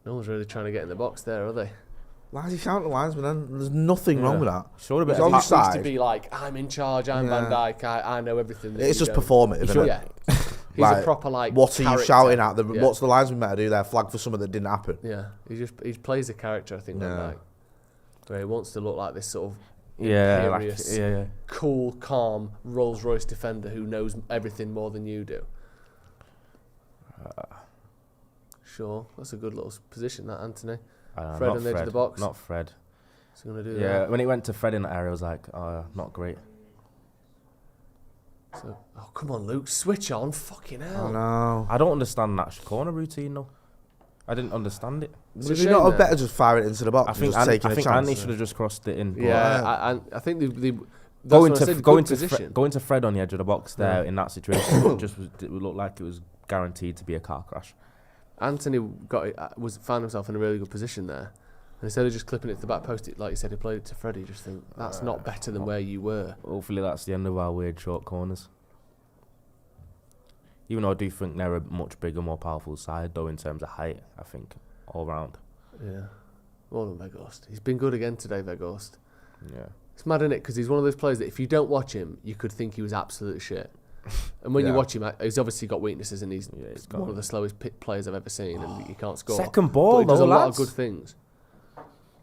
No one's really trying to get in the box there, are they? Why is he shouting at the linesman then? There's nothing wrong with that. Sure, a bit He's on the He needs to side. be like, I'm in charge, I'm Van Dijk, I know everything. It's just performative, isn't it? Yeah. He's a proper what are you character. shouting at? What's the linesman meant to do there? Flag for something that didn't happen. Yeah, he plays a character, I think, Van Dijk. Where he wants to look like this sort of imperious, cool, calm Rolls-Royce defender who knows everything more than you do. Sure, that's a good little position, that, Anthony. Fred on the edge of the box. Not Fred. What's he going to do Yeah, there? when it went to Fred in that area, I was like, not great. So, oh, come on, Luke, switch on. Fucking hell. Oh, no. I don't understand that corner routine, though. I didn't understand it. Would you not have better just fire it into the box? I think Andy should have just crossed it in. Yeah, I think going to Fred on the edge of the box there in that situation it would look like it was guaranteed to be a car crash. Anthony found himself in a really good position there, and instead of just clipping it to the back post, like you said, he played it to Freddie. Just think that's not better than where you were. Hopefully, that's the end of our weird short corners. Even though I do think they're a much bigger, more powerful side, though, in terms of height, I think, all round. Yeah. Well done, Weghorst. He's been good again today, Weghorst. Yeah. It's mad, isn't it? Because he's one of those players that if you don't watch him, you could think he was absolute shit. And when you watch him, he's obviously got weaknesses, and he's one of the slowest players I've ever seen, and he can't score. Second ball, but he does a lot of lads. good things.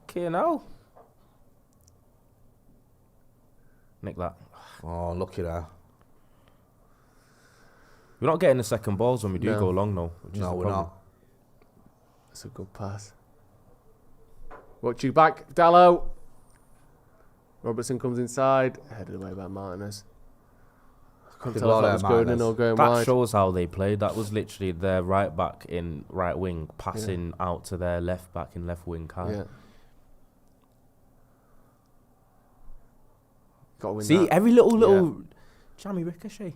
Okay, now. Nick that. Oh, lucky there. We're not getting the second balls when we do go long, though. No, we're not. That's a good pass. Watch you back, Dallo. Robertson comes inside, headed away by Martinez. I couldn't tell if that was going in or going wide. That shows how they played. That was literally their right back in right wing passing out to their left back in left wing. Yeah. Got to win See, that. every little jammy ricochet.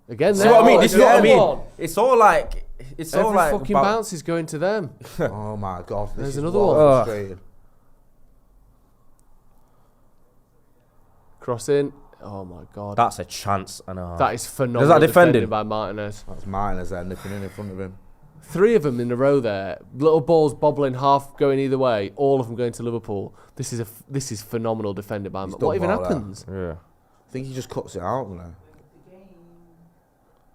Again, see what I mean? This is what I mean. It's all like every fucking bounce is going to them. Oh my god! There's another one. Frustrating. Cross in. Oh my god. That's a chance and a half. That is phenomenal. Is that defending by Martinez? That's Martinez there nipping in front of him. 3 of them in a row there. Little balls bobbling, half going either way. All of them going to Liverpool. This is phenomenal defending by Martinez. What even happens? Yeah. I think he just cuts it out, doesn't he?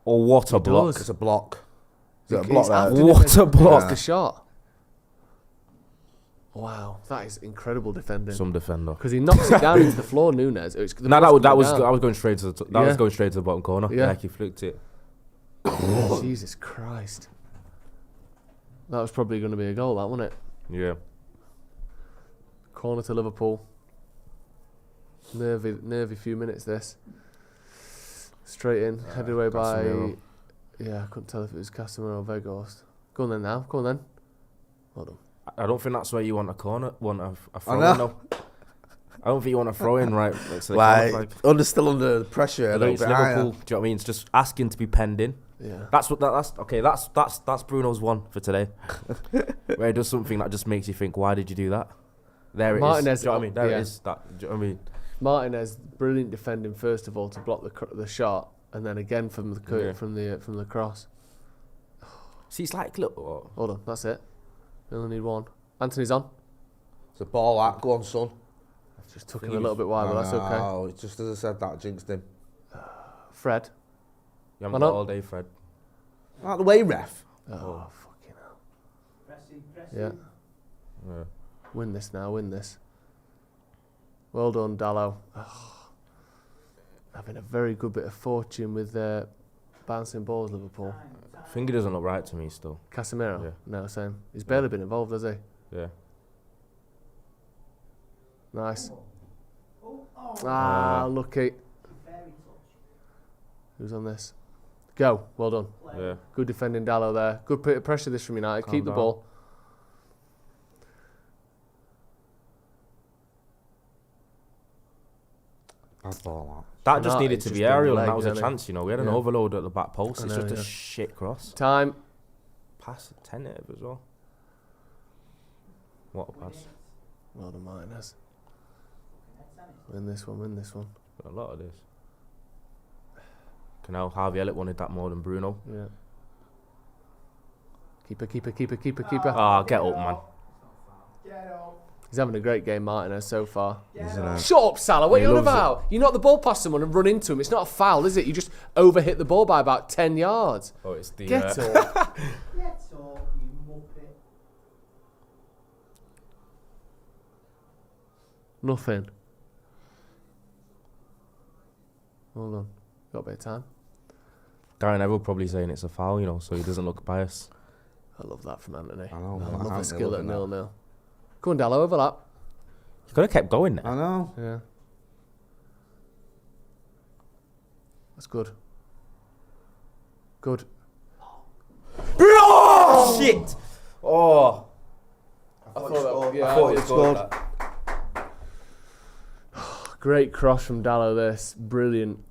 Or what a block. It's a block. Is it a He's block after there? What a block. That's the shot. Wow, that is incredible defending. Some defender. Because he knocks it down into the floor, Nunes. No, that was going straight to the was going straight to the bottom corner. Yeah. Like he flicked it. Jesus Christ. That was probably going to be a goal, that, wasn't it? Yeah. Corner to Liverpool. Nervy few minutes, this. Straight in, headed away Casemiro. by... Yeah, I couldn't tell if it was Casemiro or Weghorst. Go on then now, go on then. Well done. I don't think that's where you want a corner, a throw in though. I don't think you want a throw in right next to the corner. Still under pressure. Against Liverpool, do you know what I mean? It's just asking to be penned in. Yeah. That's Bruno's one for today. Where he does something that just makes you think, why did you do that? There it Martinez, is. Do you know what I mean? There it is. Do you know what I mean? Martinez, brilliant defending first of all to block the shot, and then again from the cross. See, it's like look. Hold on, that's it. We only need one. Anthony's on. It's a ball out. Go on, son. Just took him a little bit wide, but that's okay. Oh, just as I said, that jinxed him. Fred. You haven't got all day, Fred. Out the way, ref. Oh, fucking hell. Pressing. Yeah. Win this now, win this. Well done, Dallo. Oh. Having a very good bit of fortune with bouncing balls, Liverpool. I think he doesn't look right to me still. Casemiro? Yeah. No, same. He's barely been involved, has he? Yeah. Nice. Lucky. Who's on this? Go. Well done. Yeah. Good defending Dallo there. Good bit of pressure this from United. Keep the ball. That just needed to be aerial, and that was a chance, you know. We had an overload at the back post. It's just a shit cross. Time. Pass tentative as well. What a pass. Well done, Martinez. Win this one, win this one. A lot of this. Canal, Harvey Elliott wanted that more than Bruno. Yeah. Keeper. Ah, get up, man. He's having a great game, Martinez, so far. Yeah. Shut up, Salah. What are you on about? You knock the ball past someone and run into him. It's not a foul, is it? You just overhit the ball by about 10 yards. Oh, it's the... Get up. Get up, you muppet. Nothing. Hold on. Got a bit of time. Darren Neville probably saying it's a foul, you know, so he doesn't look biased. I love that from Anthony. I know. I love the skill at 0-0. Go on, Dallo, overlap. You could have kept going there. I know. Yeah. That's good. Good. Oh, shit! Oh. I thought he scored. Great cross from Dallo, this. Brilliant.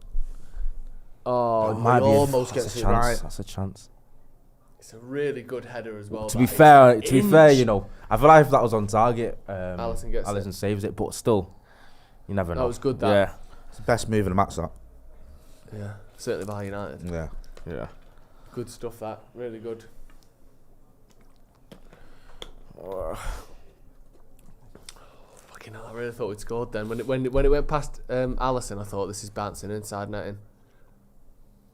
Oh, He almost gets it right. That's a chance. It's a really good header as well. To be fair, you know, I feel like if that was on target, Alisson saves it, but still, you never know. That was good, that. Yeah. It's the best move in the match, that. Yeah, certainly by United. Yeah. Yeah. Good stuff, that. Really good. Fucking hell, I really thought we'd scored then. When it went past Alisson, I thought this is bouncing inside netting.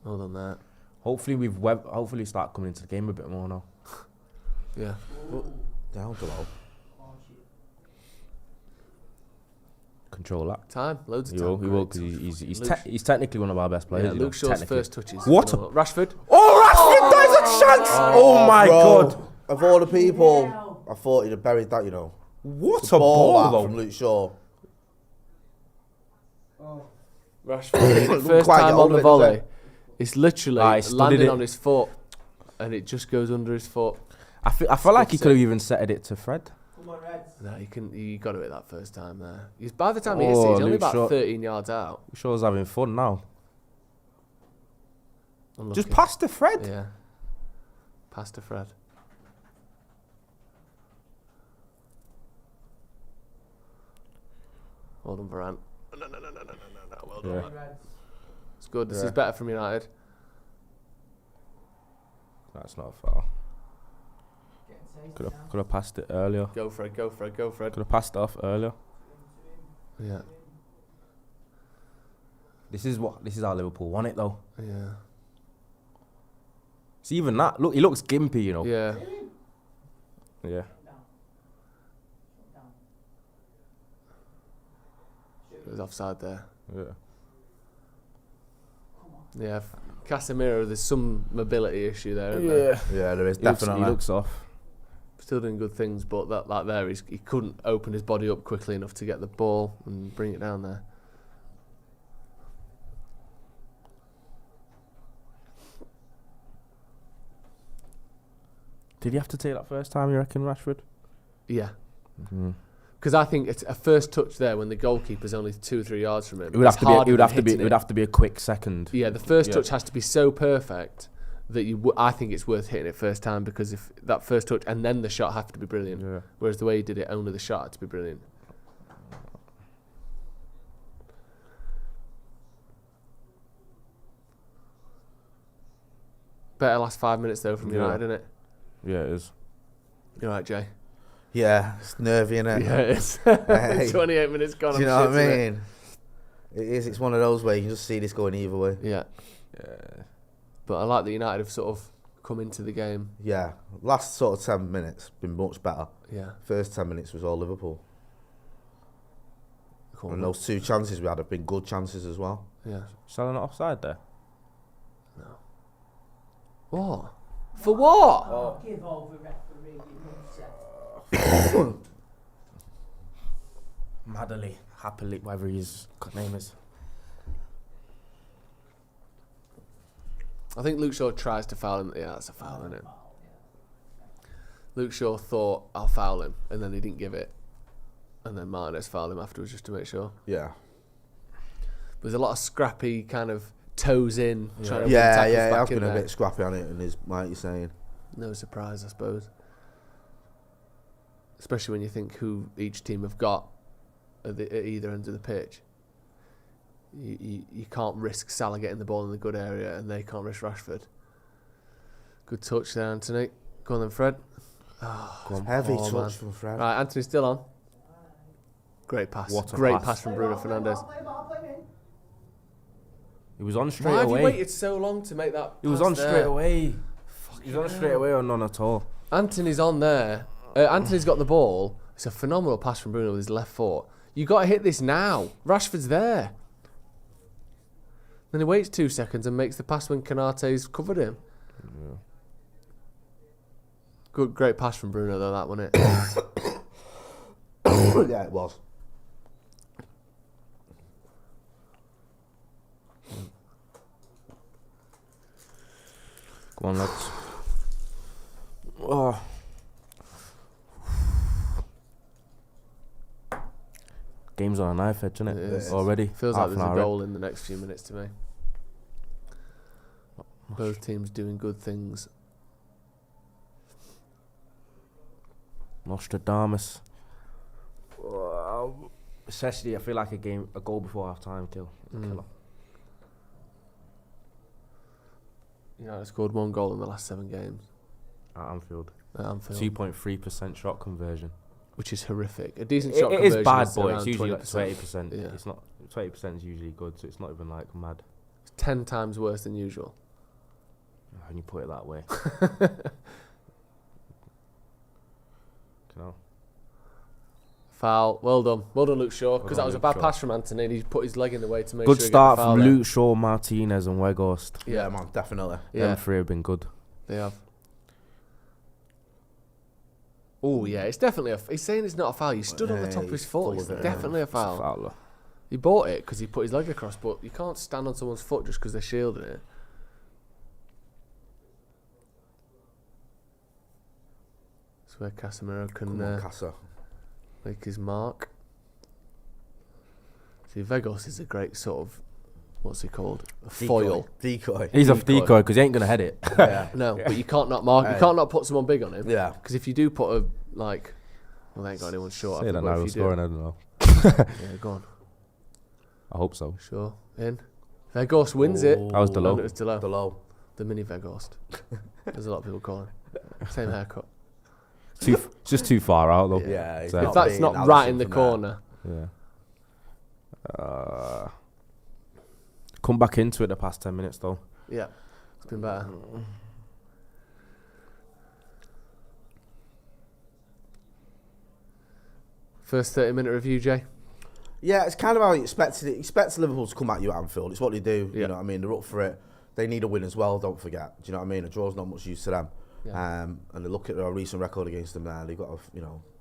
Hold on there. Hopefully start coming into the game a bit more now. Yeah. Down below. Control that. Time. Loads of time. He will, because he's technically one of our best players. Yeah, Luke Shaw's first touches. What? Rashford. Oh, Rashford! That is a chance! Oh my God. Of all the people, I thought he'd have buried that, you know. What the a ball, though. from Luke Shaw. Rashford. First time on the volley. It's literally landing on his foot, and it just goes under his foot. I feel like he could have even setted it to Fred. No, you got it that first time there. By the time he hits it, he's only about 13 yards out. Shaw's having fun now. Unlucky. Just pass to Fred. Yeah. Pass to Fred. Well done, Varane. No. Well done. Yeah. It's good. This is better from United. That's not a foul. Could have passed it earlier. Go Fred. Could have passed it off earlier. Yeah. This is how Liverpool won it, though. Yeah. See, even that. Look, he looks gimpy, you know. Yeah. Yeah. It was offside there. Yeah. Yeah. Casemiro, there's some mobility issue there, isn't there? Yeah, there is definitely. He looks off. Still doing good things, but that there, he couldn't open his body up quickly enough to get the ball and bring it down there. Did he have to take that first time, you reckon, Rashford? Yeah. Because I think it's a first touch there when the goalkeeper's only 2 or 3 yards from him. It would have to be a quick second. Yeah, the first touch has to be so perfect that I think it's worth hitting it first time, because if that first touch and then the shot have to be brilliant. Yeah. Whereas the way he did it, only the shot had to be brilliant. Better last 5 minutes though from United, isn't it? Yeah, it is. You're right, Jay. Yeah, it's nervy, innit? Yeah, it is. Hey. 28 minutes gone. Do you know what I mean? It is. It's one of those where you can just see this going either way. Yeah. But I like that United have sort of come into the game. Yeah. Last sort of 10 minutes been much better. Yeah. First 10 minutes was all Liverpool. Cool. And those 2 chances we had have been good chances as well. Yeah. Selling it offside there? No. What? For what? Oh, give over, referee, Happily, whatever his name is. I think Luke Shaw tries to foul him. Yeah, that's a foul, isn't it? Luke Shaw thought, I'll foul him, and then he didn't give it. And then Martinez fouled him afterwards just to make sure. Yeah. There's a lot of scrappy kind of toes in. Trying to yeah, it has been a bit scrappy on it, and is like you're saying. No surprise, I suppose. Especially when you think who each team have got at either end of the pitch. You can't risk Salah getting the ball in the good area, and they can't risk Rashford. Good touch there, Anthony. Go on then, Fred. Oh, heavy touch from Fred. Right, Anthony's still on. Great pass. Great pass from Bruno Fernandes. He was on straight away. Why have you waited so long to make that? He was on straight away. He was on straight away or none at all. Anthony's on there. Anthony's got the ball. It's a phenomenal pass from Bruno with his left foot. You got to hit this now. Rashford's there. Then he waits 2 seconds and makes the pass when Konate's covered him. Yeah. Good, great pass from Bruno though, that wasn't it? Yeah, it was. Come on, lads. Oh. Game's on a knife edge, isn't it? It is. Already. Feels like there's a goal in the next few minutes to me. Both teams doing good things. Nostradamus. Especially, I feel like a goal before half time killer. United scored 1 goal in the last 7 games. At Anfield. 2.3% shot conversion. Which is horrific. A decent shot conversion. It is bad, but it's usually 20%. like 20%. Yeah. It's not 20% is usually good, so it's not even like mad. It's 10 times worse than usual. When you put it that way. Foul. Well done, Luke Shaw. Because that was a bad pass from Anthony. And he put his leg in the way to make sure. Good start from Luke Shaw, Martinez, and Weghorst. Yeah, man, definitely. Them 3 have been good. They have. Oh yeah, it's definitely he's saying it's not a foul. You stood on the top of his foot. It's definitely a foul. It's a foul. He bought it because he put his leg across, but you can't stand on someone's foot just because they're shielding it. That's where Casemiro can make his mark. See, Weghorst is a great sort of, what's he called? A foil. Decoy. He's a decoy because he ain't going to head it. No, but you can't not mark. You can't not put someone big on him. Yeah. Because if you do put a, like, well, they ain't got anyone short. Say that now, we're scoring, I don't know. Yeah, go on. I hope so. Sure. In. Weghorst wins it. That was Delo. It was Delo. Delo. The mini Weghorst. There's a lot of people calling. Same haircut. It's just too far out, though. Yeah. If that's not right in the corner. Yeah. Come back into it the past 10 minutes, though. Yeah. It's been better. First 30-minute review, Jay. Yeah, it's kind of how you expected it. Expect Liverpool to come at you at Anfield. It's what they do. Yeah. You know what I mean? They're up for it. They need a win as well, don't forget. Do you know what I mean? A draw's not much use to them. Yeah. And they look at their recent record against them now. They've got to,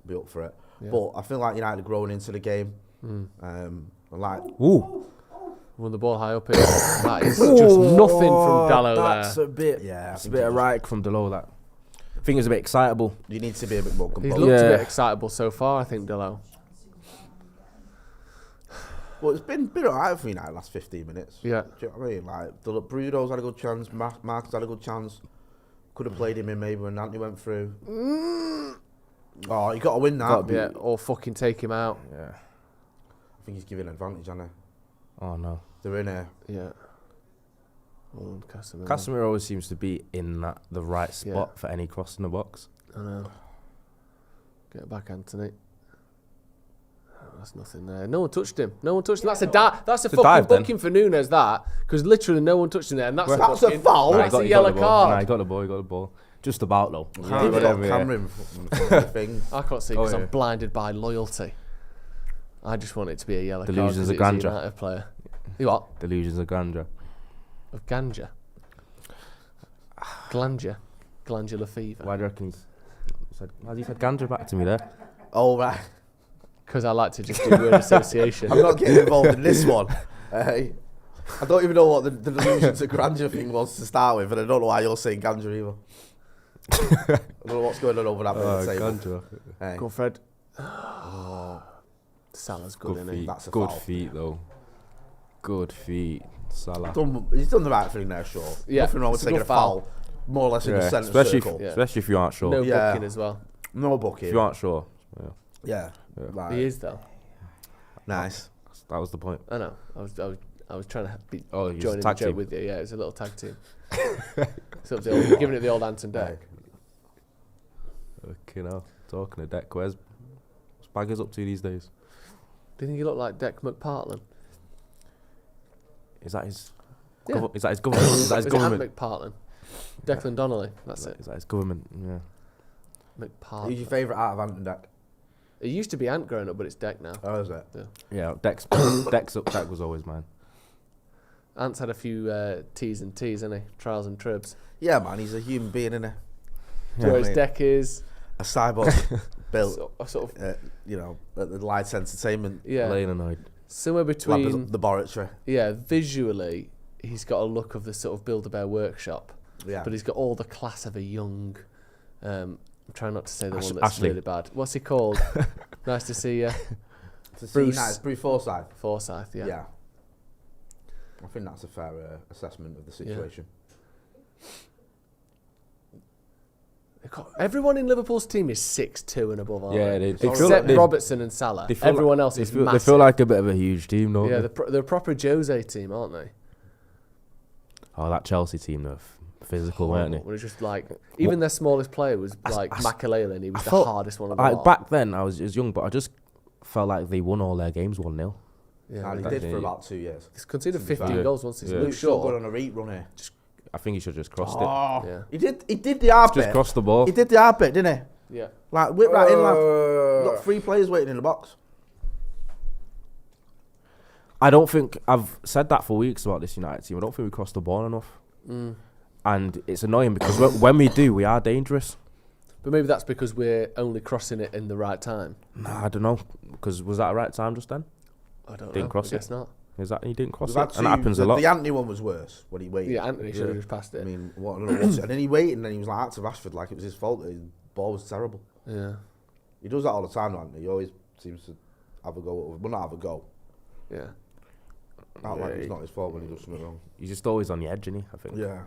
be up for it. Yeah. But I feel like United are growing into the game. Ooh. Won the ball high up here. That is just nothing from Dalot there. That's a bit. Yeah, it's a bit erratic from Dalot. That I think it's a bit excitable. You need to be a bit more composed. He's looked a bit excitable so far, I think, Dalot. Well, it's been alright for United the last 15 minutes. Yeah. Do you know what I mean? Like, Bruno's had a good chance. Marcus had a good chance. Could have played him in maybe when Anthony went through. Oh, you got to win that. Yeah, or fucking take him out. Yeah. I think he's giving advantage, hasn't he? Oh, no. They're in here. Yeah. Well, Casemiro always seems to be in the right spot for any cross in the box. I know. Get back, Anthony. That's nothing there. No one touched him. That's a fucking dive, booking for Nunes, that. Because literally no one touched him there. And that's a foul. That's a yellow card. Nah, he got the ball. Just about, though. Cameron thing. I can't see because I'm blinded by loyalty. I just want it to be a yellow Delusions card. of grandeur. A United player. You what? Delusions of grandeur. Of ganja. Glandular fever. Why do you reckon has he said ganja back to me there? Oh, right. Because I like to just do word association. I'm not getting involved in this one. Hey. I don't even know what the delusion to grandeur thing was to start with, and I don't know why you're saying Gandra either. I don't know what's going on over that table. Hey. Go Fred. Oh. Salah's good, isn't he? That's a good feet, though. Good feet. Salah. He's done the right thing there, sure. Yeah. Nothing wrong with taking a foul. More or less in the centre circle. Especially if you aren't sure. No booking as well. No booking. If you aren't sure. Yeah. Like, he is, though. Nice. That was the point. I know. I was trying to be joining the joke with you. Yeah, it's a little tag team. So giving it the old Anton Deck. Okay, now talking to Deck, where's Baggers up to these days? Do you think he looked like Deck McPartland? Is that his? Yeah. Is that his government? Is that his government? Ant McPartland. Declan Donnelly. That's it. Is that his government? Yeah. McPartland. Who's your favourite out of Ant and Deck? It used to be Ant growing up, but it's Deck now. Oh, is it? Yeah. Deck was always mine. Ant's had a few T's and T's, hasn't he? Trials and tribs. Yeah, man. He's a human being, isn't he? Whereas Deck is a cyborg built, sort of, you know, at the Lights Entertainment. Yeah. Lane somewhere between laboratory. Yeah, visually, he's got a look of the sort of Build-A-Bear workshop. Yeah. But he's got all the class of a young. I'm trying not to say the one that's Ashley. really bad. What's he called? Nice to see you. Bruce Forsyth. Forsyth, yeah. Yeah. I think that's a fair assessment of the situation. Everyone in Liverpool's team is 6'2" and above, aren't they? They except Robertson and Salah. Everyone else is massive. They feel like a bit of a huge team, don't they? they? They're a proper Jose team, aren't they? Oh, that Chelsea team, though. Physical, weren't they? It was just like, even their smallest player was like Makelele, and he was the hardest one of the lot. Back then, I was young, but I just felt like they won all their games 1-0. Yeah, they did for about 2 years. He's conceded 15 goals once. He's Luke Shaw got on a reat run here. I think he should have just crossed it. Yeah. He did the hard bit. Just crossed the ball. He did the hard bit, didn't he? Yeah. Like, whip right in, lad. Got 3 players waiting in the box. I don't think, I've said that for weeks about this United team, I don't think we crossed the ball enough. And it's annoying because when we do, we are dangerous. But maybe that's because we're only crossing it in the right time. Nah, I don't know. Because was that the right time just then? I don't know. Didn't cross I guess not. Is that he didn't cross We've it? And that happens a lot. The Anthony one was worse when he waited. Yeah, Anthony should have just passed it. I mean, and then he waited and then he was like out to Rashford like it was his fault. His ball was terrible. Yeah. He does that all the time, Anthony. He always seems to have a go. Well, not have a go. Yeah. Not like it's not his fault when he does something wrong. He's just always on the edge, isn't he? I think. Yeah.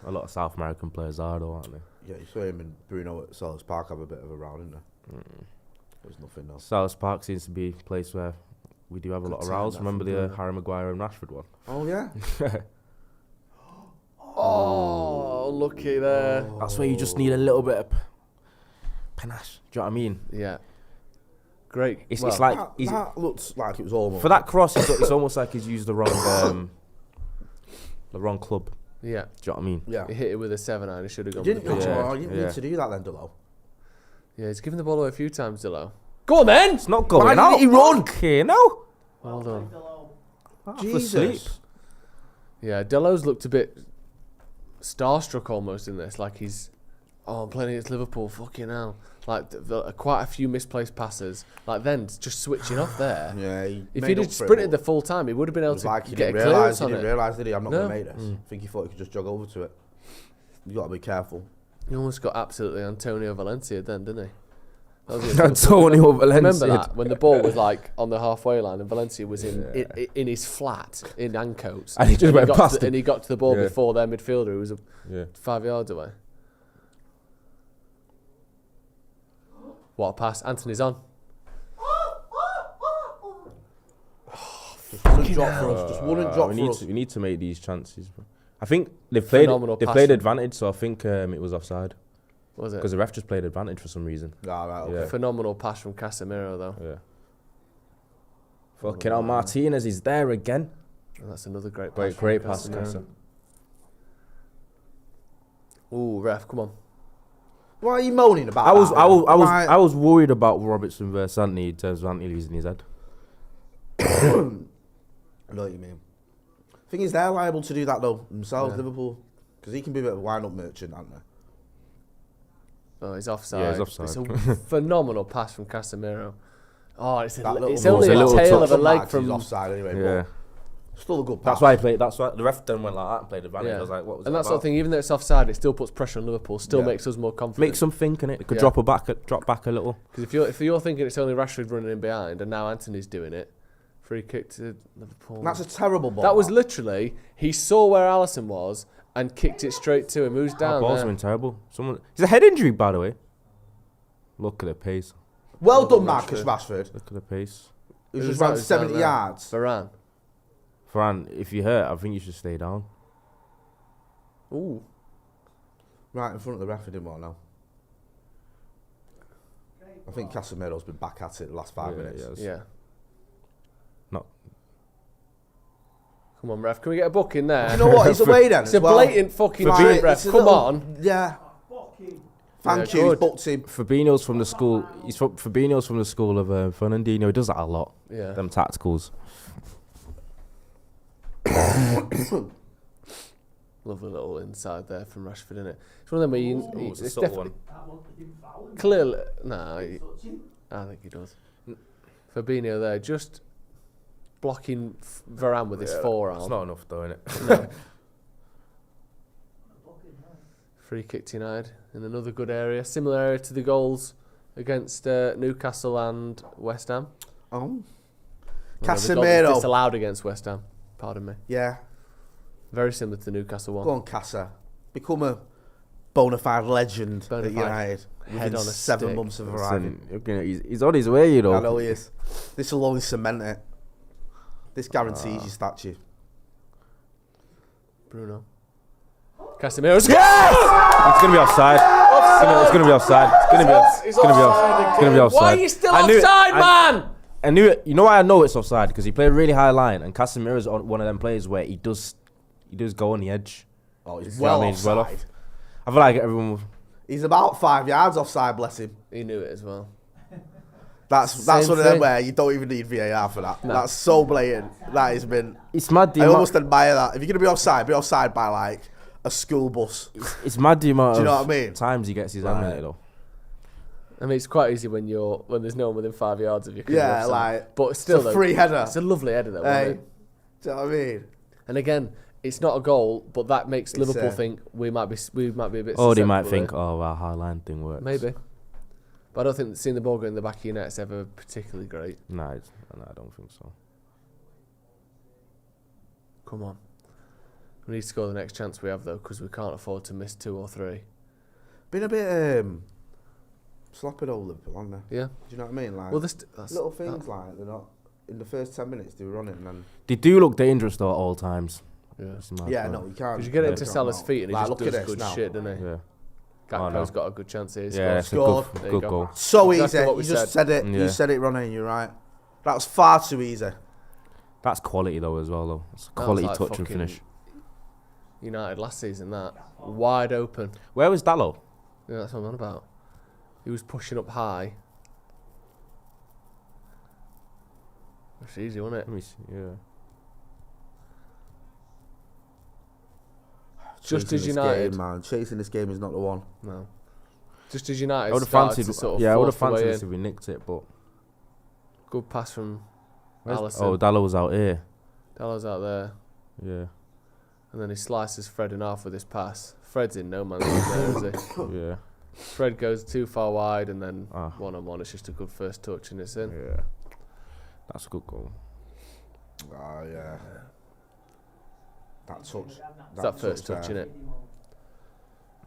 A lot of South American players are, though, aren't they? Yeah, you saw him and Bruno at Selhurst Park have a bit of a row, didn't they? There's nothing else. Selhurst Park seems to be a place where we do have a lot of rows. Remember the Harry Maguire and Rashford one? Oh, yeah. Oh, looky there. That's where you just need a little bit of panache. Do you know what I mean? Yeah. Great. It's like that looks like it was almost for that cross. It's almost like he's used the wrong club. Yeah. Do you know what I mean? Yeah. He hit it with a 7-iron. He should have gone. You didn't Yeah. need to do that then, Delo. Yeah, he's given the ball away a few times, Delo. Go on then. It's not going Why out. didn't he run? Okay, no. Well done. Jesus. Yeah, Delo's looked a bit starstruck almost in this. Like I'm playing against Liverpool. Fucking hell. Like quite a few misplaced passes. Like then just switching off there. Yeah. If he'd have sprinted the full time, he would have been able to get a clearance on it. He didn't realise, did he? I'm not going to make this. I think he thought he could just jog over to it. You got to be careful. He almost got absolutely Antonio Valencia then, didn't he? Antonio Valencia. Remember that when the ball was like on the halfway line and Valencia was in his flat in Ancoats, and he just went past him. And he got to the ball before their midfielder, who was 5 yards away. What a pass! Anthony's on. Just wouldn't drop for us. Just wouldn't drop for us. We need to make these chances. I think they played advantage, so I think it was offside. Was it? Because the ref just played advantage for some reason. Ah, right, okay. Yeah. Phenomenal pass from Casemiro, though. Yeah. Fucking hell, Martinez is there again. And that's another great pass. Great pass, Casa. Ooh, ref, come on. Why are you moaning about I was worried about Robertson versus Anthony in terms of Anthony losing his head. I know what you mean. Thing is, they're liable to do that though themselves, Liverpool, because he can be a bit of a wind-up merchant, aren't they? Oh, he's offside. Yeah, he's offside. It's a phenomenal pass from Casemiro. Oh, it's only a a tail of a leg from from offside anyway. Yeah. Still a good pass. That's why he played. That's why the ref then went like that and played advantage. Yeah. I was like, what was and that that sort of about? thing, even though it's offside, it still puts pressure on Liverpool, still makes us more confident. Makes them think, innit? It could Yeah. drop back a little. Because if you're thinking it's only Rashford running in behind and now Anthony's doing it, free kick to Liverpool. That's a terrible ball. That was literally, he saw where Alisson was and kicked it straight to him. Who's down That ball's there? been terrible. He's a head injury, by the way. Look at the pace. Well done, Marcus Rashford. Look at the pace. It was just around 70 yards. Varane. Varane, if you're hurt, I think you should stay down. Ooh. Right in front of the ref, he didn't want now. I think Casemiro's been back at it the last 5 minutes. Yeah. No. Come on, ref. Can we get a book in there? You know what? He's away then. It's a blatant fucking cheat, ref. Come on. Yeah. Thank you. He's booked him. Fabinho's from the school. Fabinho's from the school of Fernandinho. He does that a lot. Yeah. Them tacticals. Lovely little inside there from Rashford, isn't it? It's one of them where it's a subtle one. Clearly, I think he does. Fabinho there, just blocking Varane with his forearm. It's not enough, though, innit? No. Free kick to United in another good area, similar area to the goals against Newcastle and West Ham. Oh, Casemiro disallowed against West Ham. Pardon me. Yeah. Very similar to the Newcastle one. Go on, Casa. Become a bona fide legend at United. Head within on a 7 stick. months of arriving. He's on his way, you know. I know he is. This will only cement it. This guarantees your statue. Bruno. Casemiro's It's going to be offside. It's going to be offside. It's going to be offside. It's going to be offside. Why are you still offside, man? I knew it. You know why I know it's offside? Because he played a really high line, and Casemiro's on one of them players where he does go on the edge. Oh, he's You know well what I mean? He's well offside. off. I feel like everyone. He's about 5 yards offside, bless him. He knew it as well. That's Same one of them thing. where you don't even need VAR for that. No. That's so blatant. That has been. It's mad. I almost admire that. If you're gonna be offside by like a school bus. It's mad the amount Do you know of what I mean? times he gets his hand in it though. I mean, it's quite easy when there's no one within 5 yards of you. Yeah, like, but still, it's a free header. It's a lovely header, though. Hey, Isn't it? do you know what I mean? And again, it's not a goal, but that makes It's, Liverpool think we might be a bit. Or they might susceptible think, here. oh, our high line thing works. Maybe. But I don't think seeing the ball go in the back of your net's ever particularly great. No, I don't think so. Come on. We need to score the next chance we have, though, because we can't afford to miss 2 or 3. Been a bit sloppy old Liverpool, haven't they? Yeah. Do you know what I mean? Like, Well, that's little things like they're not. In the first 10 minutes, they were on it, and then. They do look dangerous though at all times. Yeah. Yeah, no, you can't. Because you get it you to can't Salah's know. feet and he Like, just look at does this good now. shit, doesn't he? Yeah. Gakpo's got a good chance here. Yeah, it's a Scored. good There you go. goal. So Exactly easy. what we You just said. said it. Yeah. You said it, Ronnie. You're right. That was far too easy. That's quality though as well though. It's a That was quality like touch and fucking finish. United last season, that. Wide open. Where was Dallo? Yeah, that's what I'm on about. He was pushing up high. It's easy, wasn't it? Let me see. Yeah. Just Chasing as this United. game, man. Chasing this game is not the one. No. Just as United I would have started fancied. to sort of Yeah, I would have force the way fancied this in. if we nicked it, but. Good pass from Where's- Alisson. Oh, Dallo was out here. Dallo's out there. Yeah. And then he slices Fred in half with his pass. Fred's in no man's land there, is he? Yeah. Fred goes too far wide and then Ah. one-on-one. It's just a good first touch and it's in. Yeah. That's a good goal. Oh, yeah. That touch. It's that first touch, innit?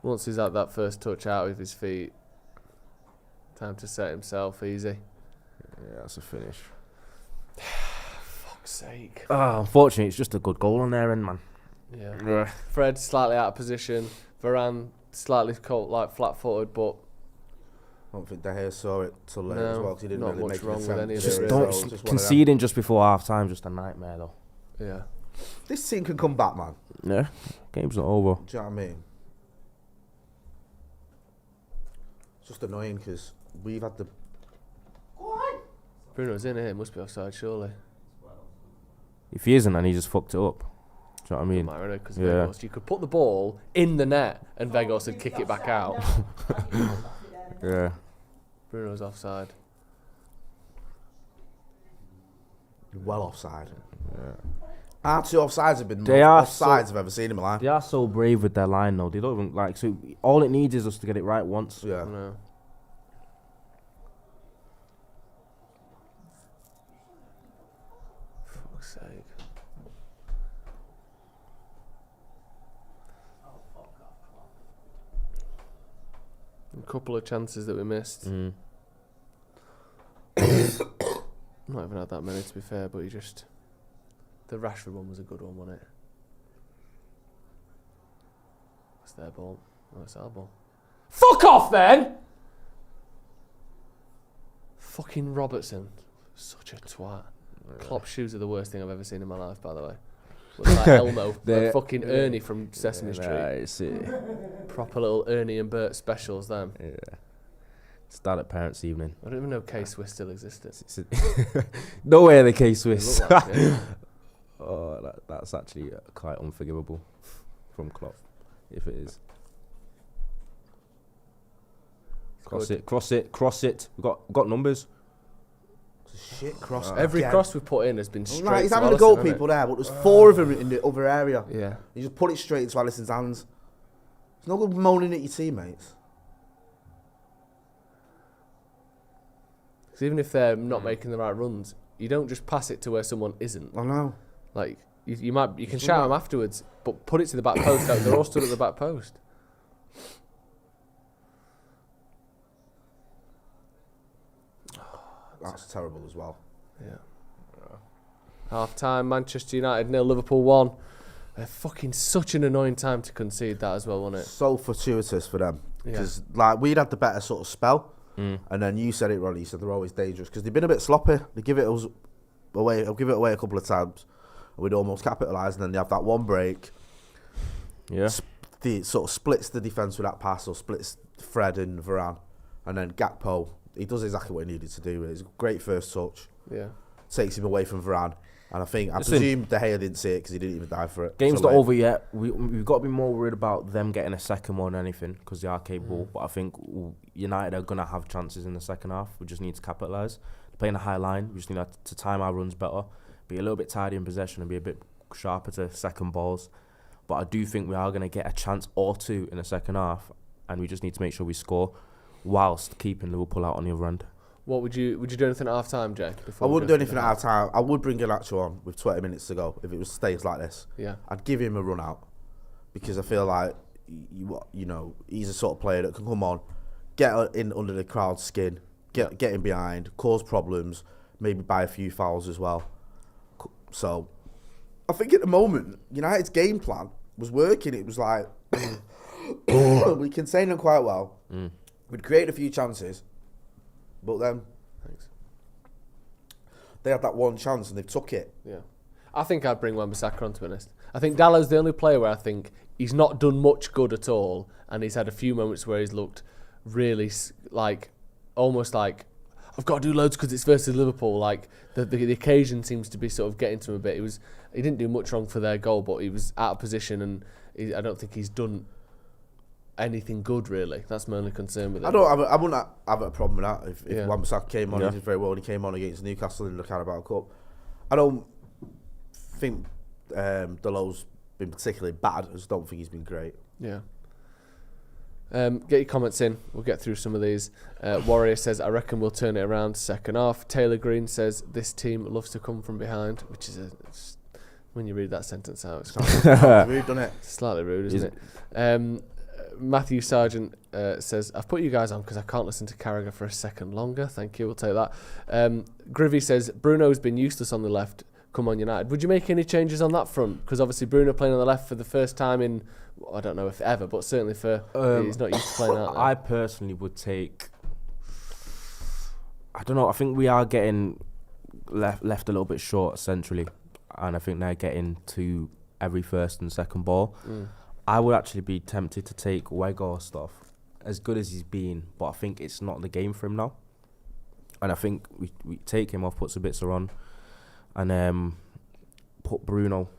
Once he's had that first touch out with his feet, time to set himself easy. Yeah, that's a finish. Fuck's sake. Oh, unfortunately, it's just a good goal on their end, man. Yeah. Fred slightly out of position. Varane slightly flat-footed, but I don't think De Gea saw it till late No, as well because he didn't not really much make an wrong with attempt. any of Just it, don't- really. just one of them. Conceding just before half time, just a nightmare though. yeah. This team can come back, man. Yeah. Game's not over. Do you know what I mean? It's just annoying because we've had the. Bruno's in here. Must be offside, surely. If he isn't, then he just fucked it up. Do you know what I mean? Might really, 'cause Yeah. Vegos, you could put the ball in the net and Vegos would kick it back out. Yeah. Bruno's offside. Well offside. Yeah. Our 2 offsides have been the They most are offsides I've ever seen in my life. They are so brave with their line, though. They don't even like. So all it needs is us to get it right once. Yeah. No. Fuck's sake. A couple of chances that we missed. Mm. Not even had that many, to be fair, but he just... The Rashford one was a good one, wasn't it? It's their ball. Oh, it's our ball. Fuck off, then! Fucking Robertson. Such a twat. Klopp's shoes are the worst thing I've ever seen in my life, by the way. Look like Elmo. Like fucking Ernie from Sesame Street. Proper little Ernie and Bert specials, them. Yeah. Start at parents' evening. I don't even know K-Swiss still existed. No way the K-Swiss. They look like it. Oh, that's actually quite unforgivable from Klopp, if it is. Cross it. We've got numbers. Shit cross. Every cross we put in has been straight. Right, he's to having the Alisson, goalkeeper there, but there's 4 of them in the other area. Yeah. You just put it straight into Alisson's hands. It's no good moaning at your teammates. Because even if they're not making the right runs, you don't just pass it to where someone isn't. I know. Like you can shout them afterwards, but put it to the back post. They're all stood at the back post. That's terrible as well. Yeah. Half time, Manchester United 0, Liverpool 1. Fucking such an annoying time to concede that as well, wasn't it? So fortuitous for them. Because like we'd had the better sort of spell. Mm. And then you said it, Ronnie. You said they're always dangerous because they've been a bit sloppy. They give it away a couple of times, and we'd almost capitalise. And then they have that one break. Yeah, sort of splits the defence with that pass, or splits Fred and Varane, and then Gakpo. He does exactly what he needed to do. It's a great first touch. Yeah, takes him away from Varane, and I presume De Gea didn't see it because he didn't even die for it. Game's not over yet. We've got to be more worried about them getting a second more than anything because they are capable. But I think United are going to have chances in the second half. We just need to capitalise. Playing a high line, we just need to time our runs better, be a little bit tidy in possession and be a bit sharper to second balls. But I do think we are going to get a chance or two in the second half, and we just need to make sure we score whilst keeping Liverpool out on the other end. What would you do anything at half time, Jay? I wouldn't do anything at half time. I would bring Garnacho on with 20 minutes to go if it was stays like this. Yeah, I'd give him a run out because I feel like you know he's a sort of player that can come on, get in under the crowd's skin, get in behind, cause problems, maybe buy a few fouls as well. So I think at the moment United's game plan was working. It was like we contained them quite well. We'd created a few chances. But then they had that one chance and they took it. Yeah. I think I'd bring Wan-Bissaka on, to be honest. I think Dallow's the only player where I think he's not done much good at all, and he's had a few moments where he's looked really almost like, I've got to do loads because it's versus Liverpool. Like the occasion seems to be sort of getting to him a bit. He didn't do much wrong for their goal, but he was out of position, and I don't think he's done anything good, really. That's my only concern with it. I wouldn't have a problem with that if Wan-Bissaka came on. He did very well when he came on against Newcastle in the Carabao Cup. I don't think Delow's been particularly bad. I just don't think he's been great. Yeah. Get your comments in. We'll get through some of these. Warrior says, I reckon we'll turn it around second half. Taylor Green says, this team loves to come from behind, which is when you read that sentence out, it's rude, doesn't it? Slightly rude, isn't it? Matthew Sargent says, I've put you guys on because I can't listen to Carragher for a second longer. Thank you, we'll take that. Grivy says, Bruno's been useless on the left. Come on, United. Would you make any changes on that front? Because obviously Bruno playing on the left for the first time in, I don't know if ever, but certainly he's not used to playing out there. I personally would take, I don't know, I think we are getting left a little bit short centrally, and I think they're getting to every first and second ball. I would actually be tempted to take Weghorst off, as good as he's been, but I think it's not the game for him now. And I think we take him off, put Sabitzer on, and put Bruno.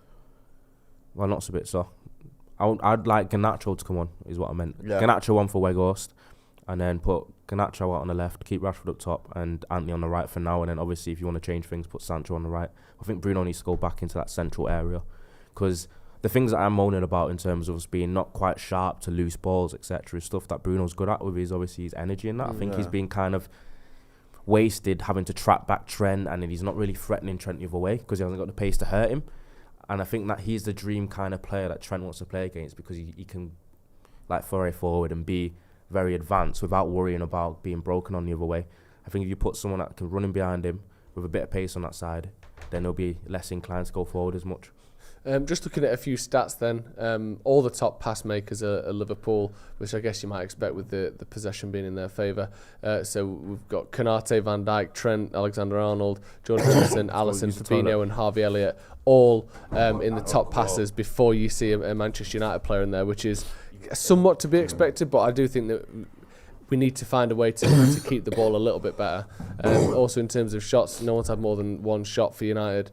Well, not Sabitzer. I'd like Garnacho to come on, is what I meant. Yeah. Garnacho on for Weghorst, and then put Garnacho out on the left, keep Rashford up top, and Antony on the right for now. And then obviously, if you want to change things, put Sancho on the right. I think Bruno needs to go back into that central area, because the things that I'm moaning about in terms of us being not quite sharp to loose balls, etc., is stuff that Bruno's good at with his energy and that. I think he's been kind of wasted having to track back Trent, and then he's not really threatening Trent the other way because he hasn't got the pace to hurt him. And I think that he's the dream kind of player that Trent wants to play against, because he can like foray forward and be very advanced without worrying about being broken on the other way. I think if you put someone that can run in behind him with a bit of pace on that side, then they'll be less inclined to go forward as much. Just looking at a few stats then, all the top pass makers are Liverpool, which I guess you might expect with the possession being in their favour. So we've got Konate, Van Dijk, Trent, Alexander-Arnold, Jordan Henderson, Alisson, Fabinho and Harvey Elliott, all in the top passers before you see a Manchester United player in there, which is somewhat to be expected, but I do think that we need to find a way to keep the ball a little bit better. Also in terms of shots, no one's had more than one shot for United.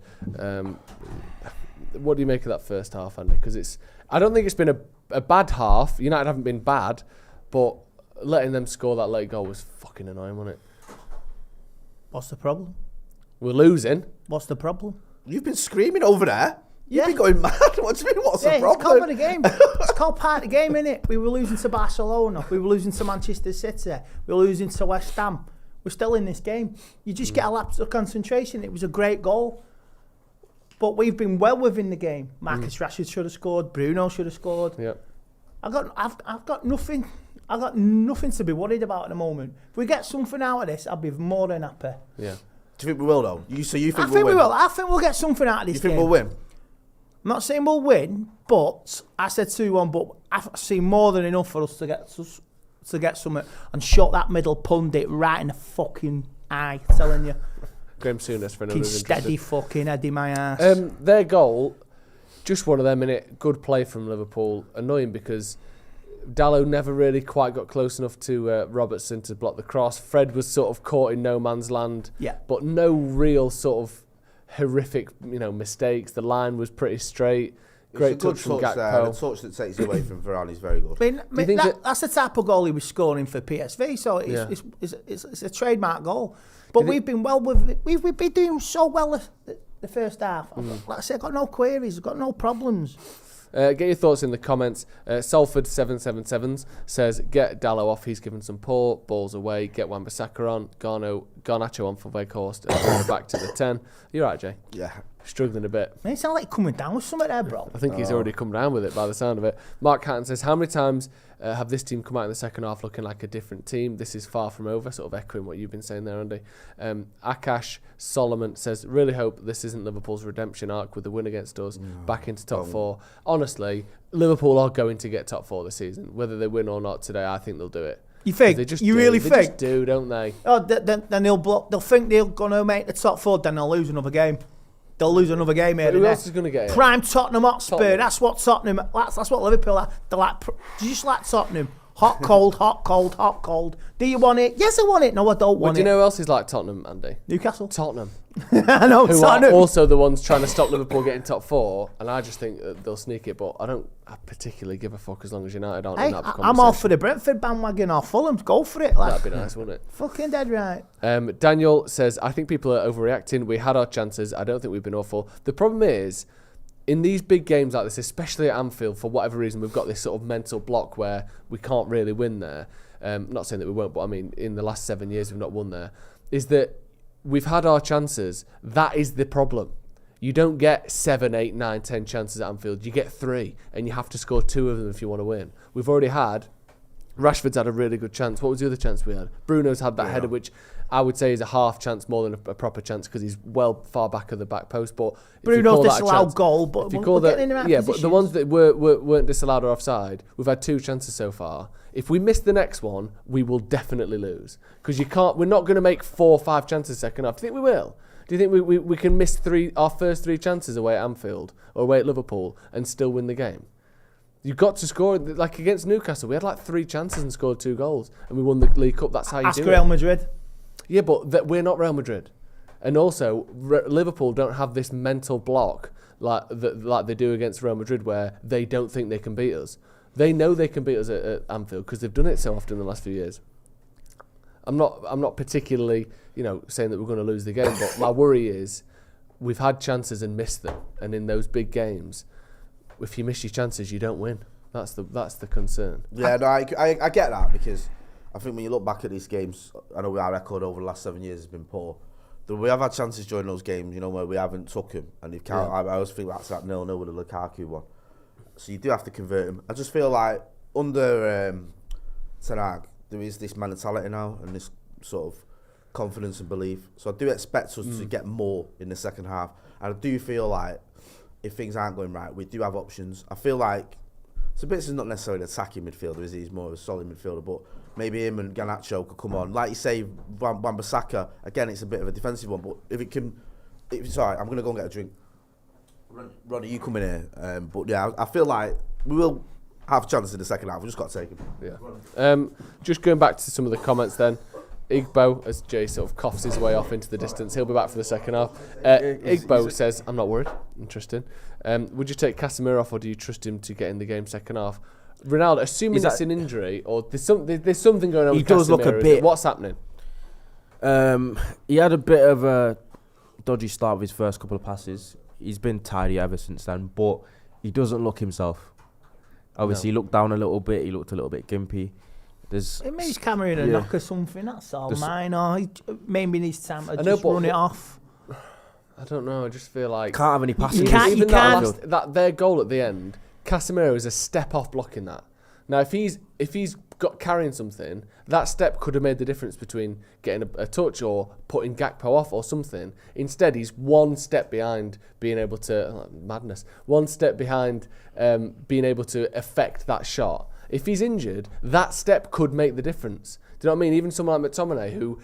What do you make of that first half, Andy? Because I don't think it's been a bad half. United haven't been bad, but letting them score that late goal was fucking annoying, wasn't it? What's the problem? We're losing. What's the problem? You've been screaming over there. You've been going mad. What do you mean, what's the problem? It's called the game. It's called part of the game, innit? We were losing to Barcelona. We were losing to Manchester City. We were losing to West Ham. We're still in this game. You just get a lapse of concentration. It was a great goal. But we've been well within the game. Marcus Rashford should have scored. Bruno should have scored. Yeah. I've got nothing. I've got nothing to be worried about at the moment. If we get something out of this, I'll be more than happy. Yeah. Do you think we will though? You think I think we will. I think we'll get something out of this game. You think we'll win? I'm not saying we'll win, but I said 2-1. But I've seen more than enough for us to get something and shot that middle pundit right in the fucking eye. Telling you. Graham Souness for another steady fucking head in my ass. Their goal, just one of them in it. Good play from Liverpool. Annoying because Dalot never really quite got close enough to Robertson to block the cross. Fred was sort of caught in no man's land. Yeah. But no real sort of horrific, mistakes. The line was pretty straight. Great touch from Gakpo. The touch that takes you away from Varane is very good. That's the type of goal he was scoring for PSV. So it's a trademark goal. But we've been we've been doing so well the first half. Like I said, I've got no queries, I've got no problems. Get your thoughts in the comments. Salford777 says, get Dalot off, he's given some poor balls away. Get Wan-Bissaka on, Garnacho on for Weghorst, and back to the 10. You're right, Jay? Yeah. Struggling a bit. Man, it sounds like coming down with something there, bro. I think he's already come down with it by the sound of it. Mark Hatton says, how many times have this team come out in the second half looking like a different team? This is far from over, sort of echoing what you've been saying there, Andy. Akash Solomon says, really hope this isn't Liverpool's redemption arc with the win against us, back into top 4. Honestly, Liverpool are going to get top 4 this season. Whether they win or not today, I think they'll do it. You think? They just really they think? Just do, don't they? Oh, then they'll think they're going to make the top 4, then they'll lose another game. They'll lose another game here. Who else is going to get it? Prime Tottenham Hotspur. That's what Tottenham. That's what Liverpool are. They're like, just like Tottenham. Hot, cold, hot, cold, hot, cold. Do you want it? Yes, I want it. No, I don't want it. Do you know who else is like Tottenham, Andy? Newcastle. Tottenham. I know. Who Tottenham are also the ones trying to stop Liverpool getting top 4, and I just think they'll sneak it. But I don't particularly give a fuck as long as United aren't in that conversation. I'm all for the Brentford bandwagon or Fulham. Go for it. That'd be nice, wouldn't it? Fucking dead right. Daniel says, I think people are overreacting. We had our chances. I don't think we've been awful. The problem is, in these big games like this, especially at Anfield, for whatever reason, we've got this sort of mental block where we can't really win there. Not saying that we won't, but I mean, in the last 7 years, we've not won there. Is that we've had our chances. That is the problem. You don't get 7, 8, 9, 10 chances at Anfield. You get 3, and you have to score 2 of them if you want to win. We've already had... Rashford's had a really good chance. What was the other chance we had? Bruno's had that header, which I would say is a half chance more than a proper chance because he's well far back of the back post. But Bruno's disallowed goal, but we're getting in the right positions. But the ones that weren't disallowed or offside, we've had 2 chances so far. If we miss the next one, we will definitely lose because we're not going to make 4 or 5 chances second half. Do you think we will? Do you think we can miss our first 3 chances away at Anfield or away at Liverpool and still win the game? You've got to score, like against Newcastle, we had like 3 chances and scored 2 goals, and we won the League Cup. That's how you do it. Ask Real Madrid. Yeah, but we're not Real Madrid. And also, Liverpool don't have this mental block like they do against Real Madrid where they don't think they can beat us. They know they can beat us at Anfield because they've done it so often in the last few years. I'm not particularly, saying that we're going to lose the game, but my worry is we've had chances and missed them, and in those big games, if you miss your chances, you don't win. That's the concern. Yeah, no, I get that, because I think when you look back at these games, I know our record over the last 7 years has been poor. We have had chances during those games, where we haven't took them, and I always think that's that 0-0 with the Lukaku one. So you do have to convert him. I just feel like under Ten Hag, there is this mentality now and this sort of confidence and belief. So I do expect us to get more in the second half. And I do feel like if things aren't going right, we do have options. I feel like Sabitz is not necessarily an attacking midfielder, is he? He's more of a solid midfielder, but maybe him and Garnacho could come on. Like you say, Wan-Bissaka, again, it's a bit of a defensive one, but sorry, I'm going to go and get a drink. Ronnie, you come in here. But yeah, I feel like we will have chances in the second half. We've just got to take them. Yeah. Just going back to some of the comments then. Igbo, as Jay sort of coughs his way off into the distance, he'll be back for the second half. Igbo says, I'm not worried. Interesting. Would you take Casemiro off, or do you trust him to get in the game second half? Ronaldo, assuming it's an injury, or there's something going on with Casemiro. He does look a bit... What's happening? He had a bit of a dodgy start with his first couple of passes. He's been tidy ever since then, but he doesn't look himself. Obviously, he looked down a little bit. He looked a little bit gimpy. Maybe he's carrying a knock or something, that's all. Minor. Maybe needs time to just run it off. I don't know. I just feel like... Can't have any passing. You can't. Their goal at the end, Casemiro is a step off blocking that. Now, if he's got carrying something, that step could have made the difference between getting a touch or putting Gakpo off or something. Instead, he's one step behind being able to... madness. One step behind being able to affect that shot. If he's injured, that step could make the difference. Do you know what I mean? Even someone like McTominay, who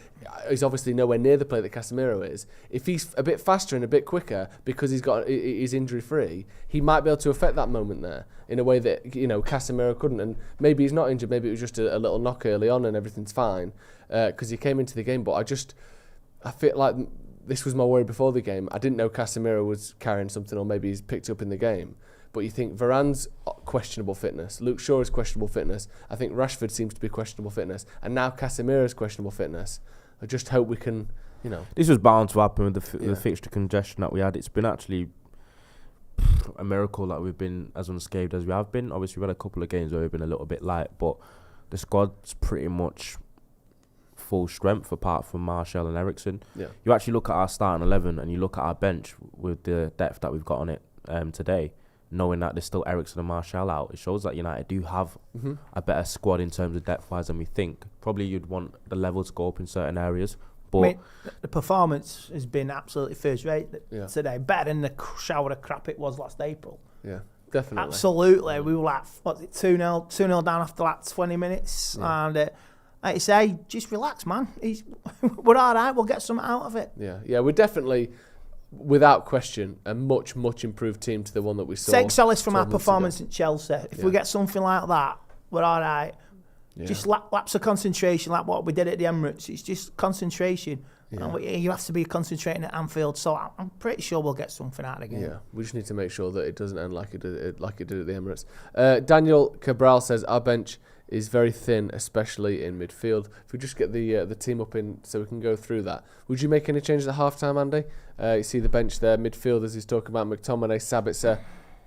is obviously nowhere near the player that Casemiro is, if he's a bit faster and a bit quicker because he's injury free, he might be able to affect that moment there in a way that Casemiro couldn't. And maybe he's not injured. Maybe it was just a little knock early on and everything's fine because he came into the game. But I feel like this was my worry before the game. I didn't know Casemiro was carrying something, or maybe he's picked up in the game. But you think Varane's questionable fitness, Luke Shaw is questionable fitness, I think Rashford seems to be questionable fitness, and now Casemiro's questionable fitness. I just hope we can, This was bound to happen with the fixture congestion that we had. It's been actually a miracle that we've been as unscathed as we have been. Obviously, we've had a couple of games where we've been a little bit light, but the squad's pretty much full strength apart from Martial and Eriksen. Yeah. You actually look at our starting 11 and you look at our bench with the depth that we've got on it today, knowing that there's still Eriksen and Martial out, it shows that United do have a better squad in terms of depth-wise than we think. Probably you'd want the level to go up in certain areas. But the performance has been absolutely first-rate today. Better than the shower of crap it was last April. Yeah, definitely. Absolutely. We were like, 2-0 down after like 20 minutes. Yeah. And like you say, just relax, man. We're all right. We'll get something out of it. Yeah, we're definitely... without question, a much, much improved team to the one that we saw. Take solace from our performance at Chelsea. If we get something like that, we're all right. Yeah. Just lapse of concentration, like what we did at the Emirates. It's just concentration. Yeah. And you have to be concentrating at Anfield, so I'm pretty sure we'll get something out of the game. Yeah, we just need to make sure that it doesn't end like it did at the Emirates. Daniel Cabral says, our bench is very thin, especially in midfield. If we just get the team up in so we can go through that. Would you make any changes at half-time, Andy? You see the bench there, midfielders he's talking about, McTominay, Sabitzer.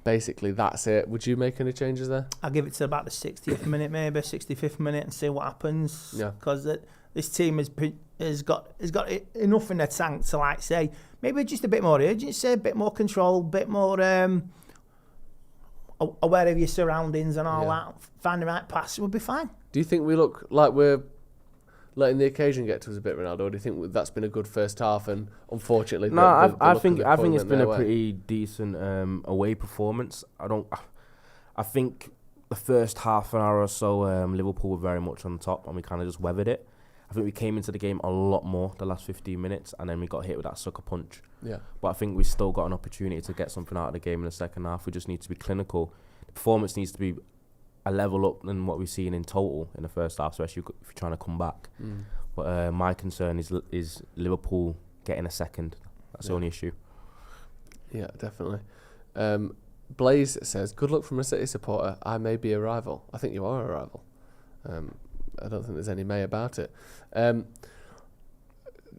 Basically, that's it. Would you make any changes there? I'll give it to about the 60th minute, maybe 65th minute, and see what happens. Yeah. Because this team has got enough in their tank to, like, say, maybe just a bit more urgency, a bit more control, a bit more aware of your surroundings and all that. Find the right pass, we'll be fine. Do you think we look like we're letting the occasion get to us a bit, Ronaldo? Or do you think that's been a good first half and unfortunately... I think it's been a pretty decent away performance. I think the first half an hour or so, Liverpool were very much on top and we kind of just weathered it. I think we came into the game a lot more the last 15 minutes and then we got hit with that sucker punch. Yeah. But I think we still got an opportunity to get something out of the game in the second half. We just need to be clinical. The performance needs to be a level up than what we've seen in total in the first half, especially if you're trying to come back. But my concern is Liverpool getting a second. That's the only issue. Yeah, definitely. Blaze says, good luck from a City supporter. I may be a rival. I think you are a rival. I don't think there's any may about it.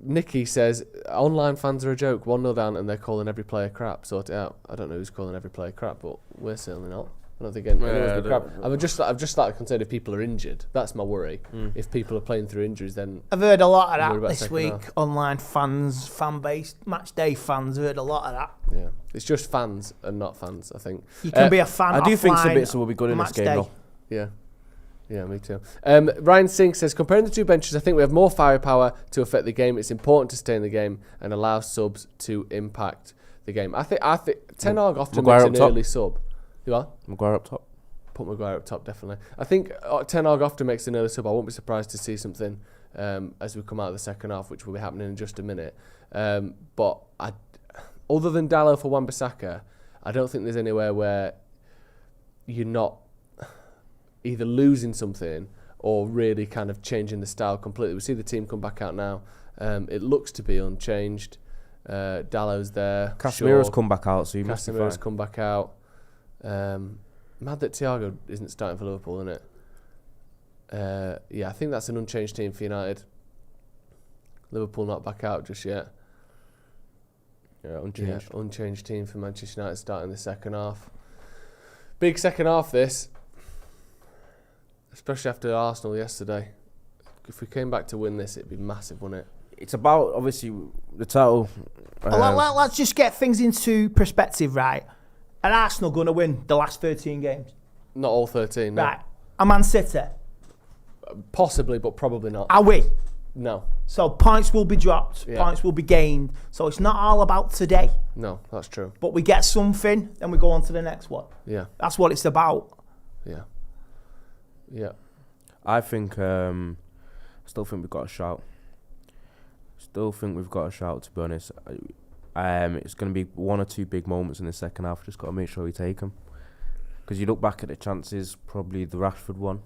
Nikki says, online fans are a joke. 1-0 down and they're calling every player crap. Sort it out. I don't know who's calling every player crap, but we're certainly not. I don't think anyone's been crap. I've just started concerned if people are injured. That's my worry. If people are playing through injuries, then I've heard a lot of that this week. Online fans, fan-based, match day fans, I've heard a lot of that. Yeah, it's just fans and not fans, I think. You can be a fan. I do think Sabitzer will be good in this game, though. Yeah. Yeah, me too. Ryan Singh says, comparing the two benches, I think we have more firepower to affect the game. It's important to stay in the game and allow subs to impact the game. I think Ten Hag often makes an early sub. You are? Maguire up top. Put Maguire up top, definitely. I think Ten Hag often makes an early sub. I won't be surprised to see something as we come out of the second half, which will be happening in just a minute. But other than Dalot for Wan-Bissaka, I don't think there's anywhere where you're not either losing something or really kind of changing the style completely. We see the team come back out now. It looks to be unchanged. Dallow's there. Casemiro's come back out, so you must be fine. Casemiro's come back out. Mad that Thiago isn't starting for Liverpool, isn't it? Yeah, I think that's an unchanged team for United. Liverpool not back out just yet. Yeah, unchanged. Yeah, unchanged team for Manchester United starting the second half. Big second half this. Especially after Arsenal yesterday. If we came back to win this, it'd be massive, wouldn't it? It's about, obviously, the title. Let's just get things into perspective, right? Are Arsenal going to win the last 13 games? Not all 13, no. Right. Are Man City? Possibly, but probably not. Are we? No. So points will be dropped, points will be gained. So it's not all about today. No, that's true. But we get something, then we go on to the next one. Yeah. That's what it's about. Yeah. Yeah. I think, still think we've got a shout. To be honest. It's going to be one or two big moments in the second half. Just got to make sure we take them. Because you look back at the chances, probably the Rashford one.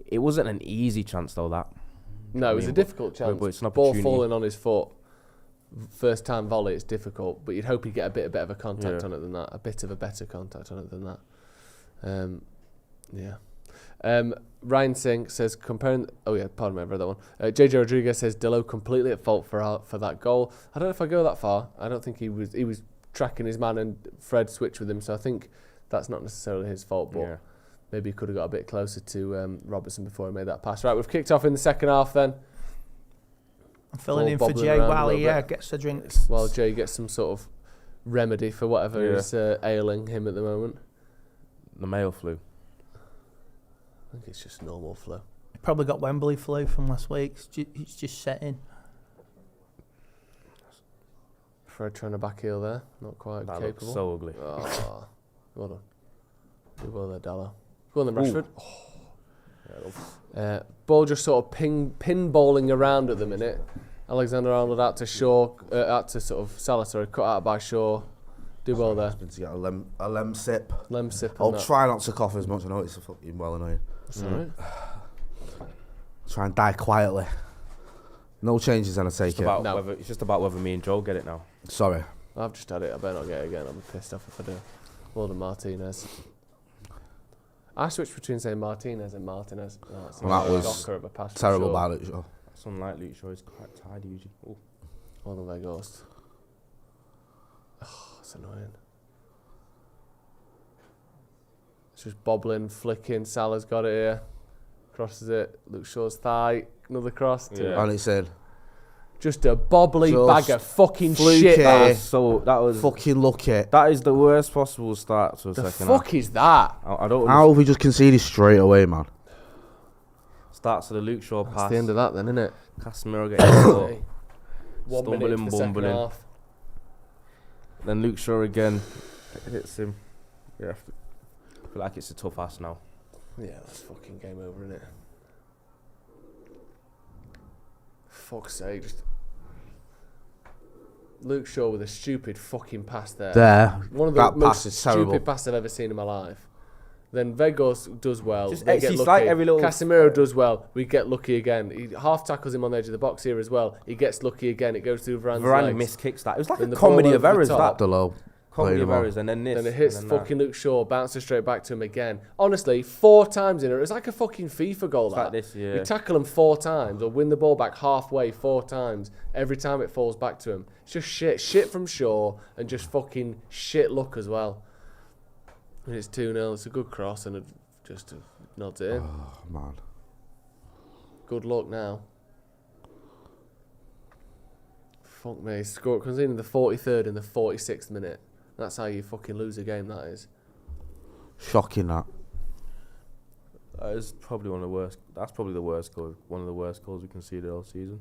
It wasn't an easy chance, though, that. No, it was a difficult chance. But it's an ball opportunity. falling on his foot. First time volley, it's difficult. But you'd hope he'd get a bit of better contact on it than that. A bit of a better contact on it than that. Yeah. Ryan Singh says, comparing... Oh, yeah, pardon me, I read that one. JJ Rodriguez says, Dalot completely at fault for that goal. I don't know if I go that far. I don't think he was tracking his man and Fred switched with him, so I think that's not necessarily his fault, but maybe he could have got a bit closer to Robertson before he made that pass. Right, we've kicked off in the second half then. I'm filling in for Jay while he gets a drink. While Jay gets some sort of remedy for whatever is ailing him at the moment. The male flu. I think it's just normal flu. He probably got Wembley flu from last week. It's just setting. Fred trying to back heel there. Not quite that capable. Looks so ugly. Oh, well done. Do well there, Dalot. Go on then, Rashford. Ball just sort of pinballing around at the minute. Alexander Arnold out to Shaw, out to sort of Salah, sorry, cut out by Shaw. Do well there. To get a lem sip. Lem sip. I'll try not to cough as much. I know it's fucking well annoying. That's alright. Try and die quietly. No changes, and I take it. It's just about whether me and Joel get it now. Sorry. I've just had it. I better not get it again. I'll be pissed off if I do. Well done, Martinez. I switched between saying Martinez and Martinez. Oh, that was terrible by Luke Shaw. That's unlike Luke Shaw. He's quite tidy usually. Well done, there goes. Oh, it's annoying. It's just bobbling, flicking. Salah's got it here. Crosses it. Luke Shaw's thigh. Another cross. And it's in. Just a bobbly bag of fucking shit. That was fucking lucky. That is the worst possible start to a second half. The fuck is that? I don't. How have we just conceded straight away, man? Starts to the Luke Shaw pass. That's the end of that, then, isn't it? Casemiro getting caught. 1 minute into the second half. Then Luke Shaw again hits him. Yeah, I feel like it's a tough ass now. Yeah, that's fucking game over, isn't it? Fuck's sake, just Luke Shaw with a stupid fucking pass there. One of the most stupid passes I've ever seen in my life. Then Vegos does well. Just they get lucky. Like every little Casemiro does well. We get lucky again. He half tackles him on the edge of the box here as well. He gets lucky again. It goes through Varane's legs. Varane miskicks that. It was like a comedy of errors. That Dalot. playing him errors, and then this. Then it hits and fucking Luke Shaw, bounces straight back to him again. Honestly, 4 times in it. It's like a fucking FIFA goal. It's like this, yeah. You tackle him 4 times or win the ball back halfway 4 times. Every time it falls back to him. It's just shit. Shit from Shaw and just fucking shit luck as well. And it's 2-0. It's a good cross and just nods it in. Oh, man. Good luck now. Fuck me. Score comes in the 43rd and the 46th minute. That's how you fucking lose a game, that is. Shocking, that. That is probably one of the worst. That's probably the worst goal. One of the worst goals we conceded all season.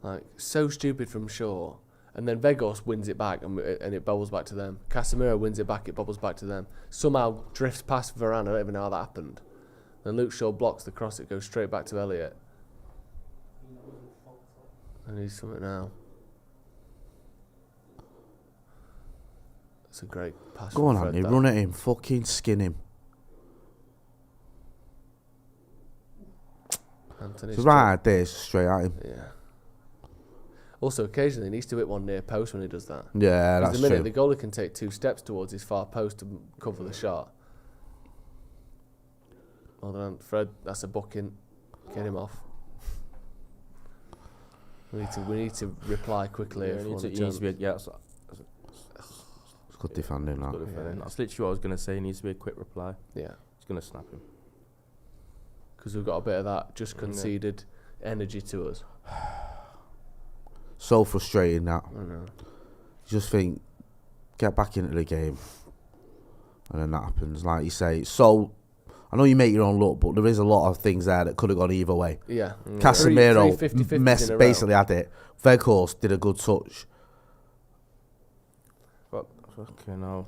Like, so stupid from Shaw. And then Vegos wins it back and it bobbles back to them. Casemiro wins it back, it bobbles back to them. Somehow drifts past Varane, I don't even know how that happened. Then Luke Shaw blocks the cross, it goes straight back to Elliott. I need something now. It's a great pass. Go on, Andy, run at him, fucking skin him. Anthony's it's right there, straight at him. Yeah. Also, occasionally he needs to hit one near post when he does that. Yeah, that's the minute true. the goalie can take 2 steps towards his far post to cover the shot. Well done, Fred. That's a booking. Get him off. We need to reply quickly. Yeah, if he needs to be. Yeah, it's good defending, that. Good defending. That's literally what I was going to say. He needs to be a quick reply. Yeah. It's going to snap him. Because we've got a bit of that just conceded energy to us. So frustrating, that. I know. You just think, get back into the game. And then that happens. Like you say, so I know you make your own luck, but there is a lot of things there that could have gone either way. Yeah. Casemiro basically had it. Weghorst did a good touch. But fucking hell.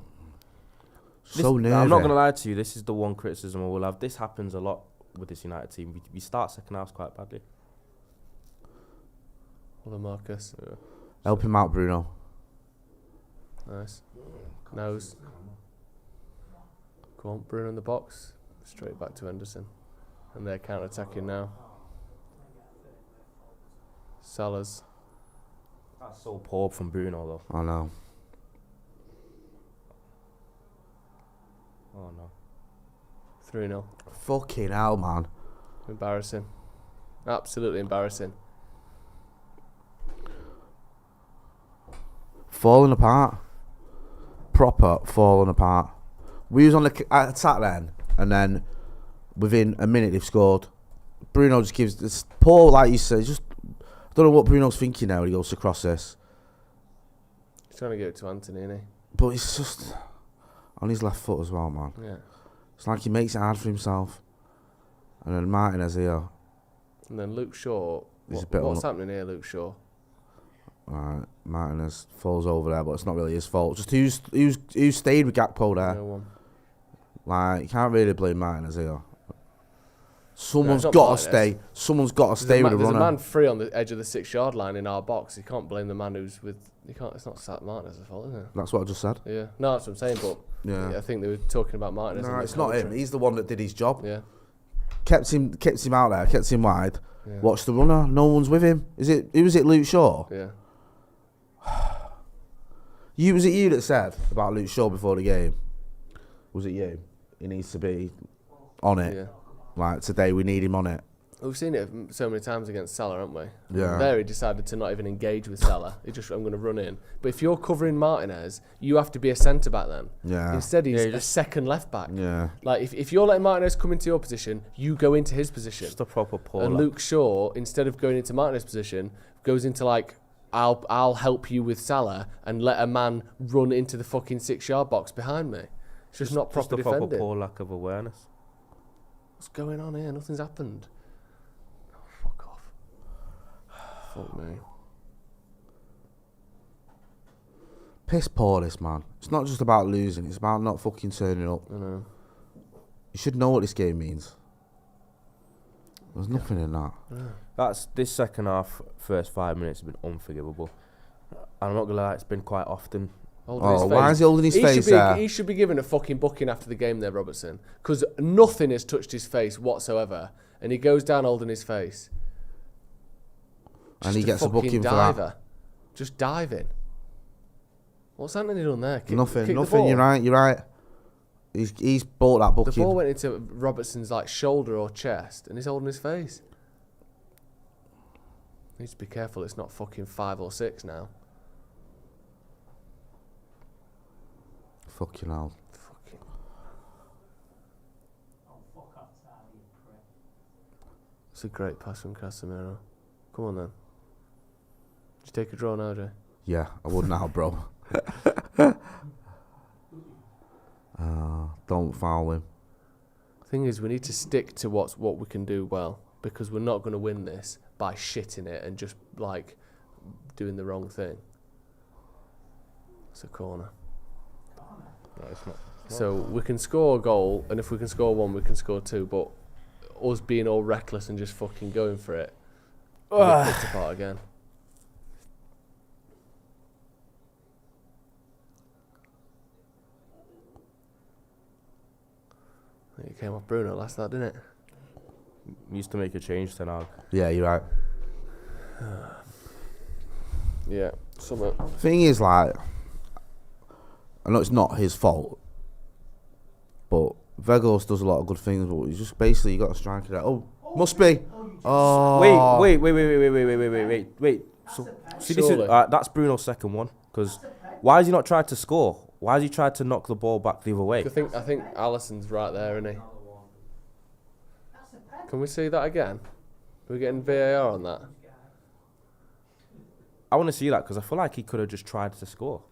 So nervy. I'm not going to lie to you, this is the one criticism I will have. This happens a lot with this United team. We start second halves quite badly. Well, Marcus. Yeah. Help him out, Bruno. Nice. Nose. Come on, Bruno in the box. Straight back to Henderson. And they're counter-attacking now. Salah's. That's so poor from Bruno, though. I know. Oh, no. 3-0. Fucking hell, man. Embarrassing. Absolutely embarrassing. Falling apart. Proper falling apart. We was on the attack then, and then within a minute they've scored. Bruno just gives this poor, like you said, just I don't know what Bruno's thinking now when he goes to cross this. He's trying to get it to Anthony, isn't he? But it's just on his left foot as well, man. Yeah. It's like he makes it hard for himself. And then Martinez here. And then Luke Shaw. What's happening here, Luke Shaw? Right, Martinez falls over there, but it's not really his fault. Just who stayed with Gakpo there? No one. Like, you can't really blame Martinez here. Someone's got to stay. Someone's got to stay with the runner. There's a man free on the edge of the 6-yard line in our box. You can't blame the man who's with. You can't. It's not Martinez's fault, is it? That's what I just said. Yeah. No, that's what I'm saying. But yeah, I think they were talking about Martinez. No, it's not him. He's the one that did his job. Yeah. Kept him out there. Kept him wide. Yeah. Watch the runner. No one's with him. Who was it? Luke Shaw. Yeah. Was it you that said about Luke Shaw before the game? Was it you? He needs to be on it. Yeah. Like today, we need him on it. We've seen it so many times against Salah, haven't we? Yeah. There he decided to not even engage with Salah. I'm going to run in. But if you're covering Martinez, you have to be a centre back then. Yeah. Instead, he's a second left back. Yeah. Like if you're letting Martinez come into your position, you go into his position. Just a proper poor. And Luke Shaw, instead of going into Martinez's position, goes into like, I'll help you with Salah and let a man run into the fucking 6-yard box behind me. It's just not proper defending. Just a proper poor lack of awareness. What's going on here? Nothing's happened. Oh, fuck off. Fuck me. Piss poor, this man. It's not just about losing. It's about not fucking turning up. I know. You should know what this game means. There's nothing in that. Yeah. This second half, first 5 minutes have been unforgivable. I'm not gonna lie, it's been quite often. Why is he holding his face there? He should be given a fucking booking after the game there, Robertson. Because nothing has touched his face whatsoever. And he goes down holding his face. And he gets a booking for that. Just diving. What's Anthony done there? Nothing. You're right. He's bought that booking. The ball went into Robertson's like shoulder or chest, and he's holding his face. Needs to be careful. It's not fucking 5 or 6 now. Fucking hell. It's a great pass from Casemiro. Come on then. Did you take a draw now, Jay? Yeah, I would now, bro. Don't foul him. Thing is, we need to stick to what we can do well, because we're not going to win this by shitting it and just like doing the wrong thing. It's a corner. No, it's not. So we can score a goal, and if we can score 1, we can score 2. But us being all reckless and just fucking going for it, we'll get picked apart again. It came off Bruno last night, didn't it? Needs to make a change to now. Yeah, you're right. Yeah, something. Thing is, like, I know it's not his fault, but Vegos does a lot of good things, but you just basically got to strike it out. Oh, must be. Oh. Wait. So, see, this is, that's Bruno's second one. Because why has he not tried to score? Why has he tried to knock the ball back the other way? I think Alisson's right there, isn't he? Can we see that again? Are we getting VAR on that? I want to see that because I feel like he could have just tried to score.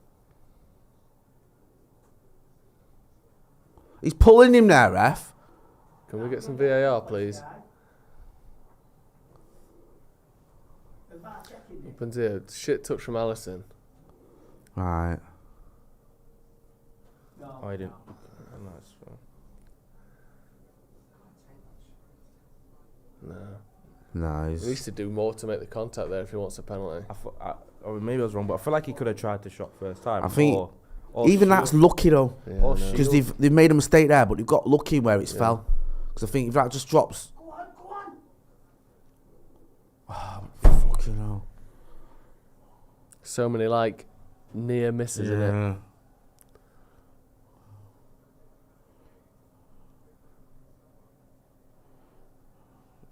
He's pulling him there, ref. Can we get some VAR, please? Opens here. Shit touch from Alisson. Right. Oh, I didn't. No. Nice. He needs to do more to make the contact there if he wants a penalty. Or maybe I was wrong, but I feel like he could have tried to shot first time. I think even that's lucky though, because they've made a mistake there, but they've got lucky where it's fell. Because I think if that just drops, go on. Oh, fucking hell! So many like near misses in it.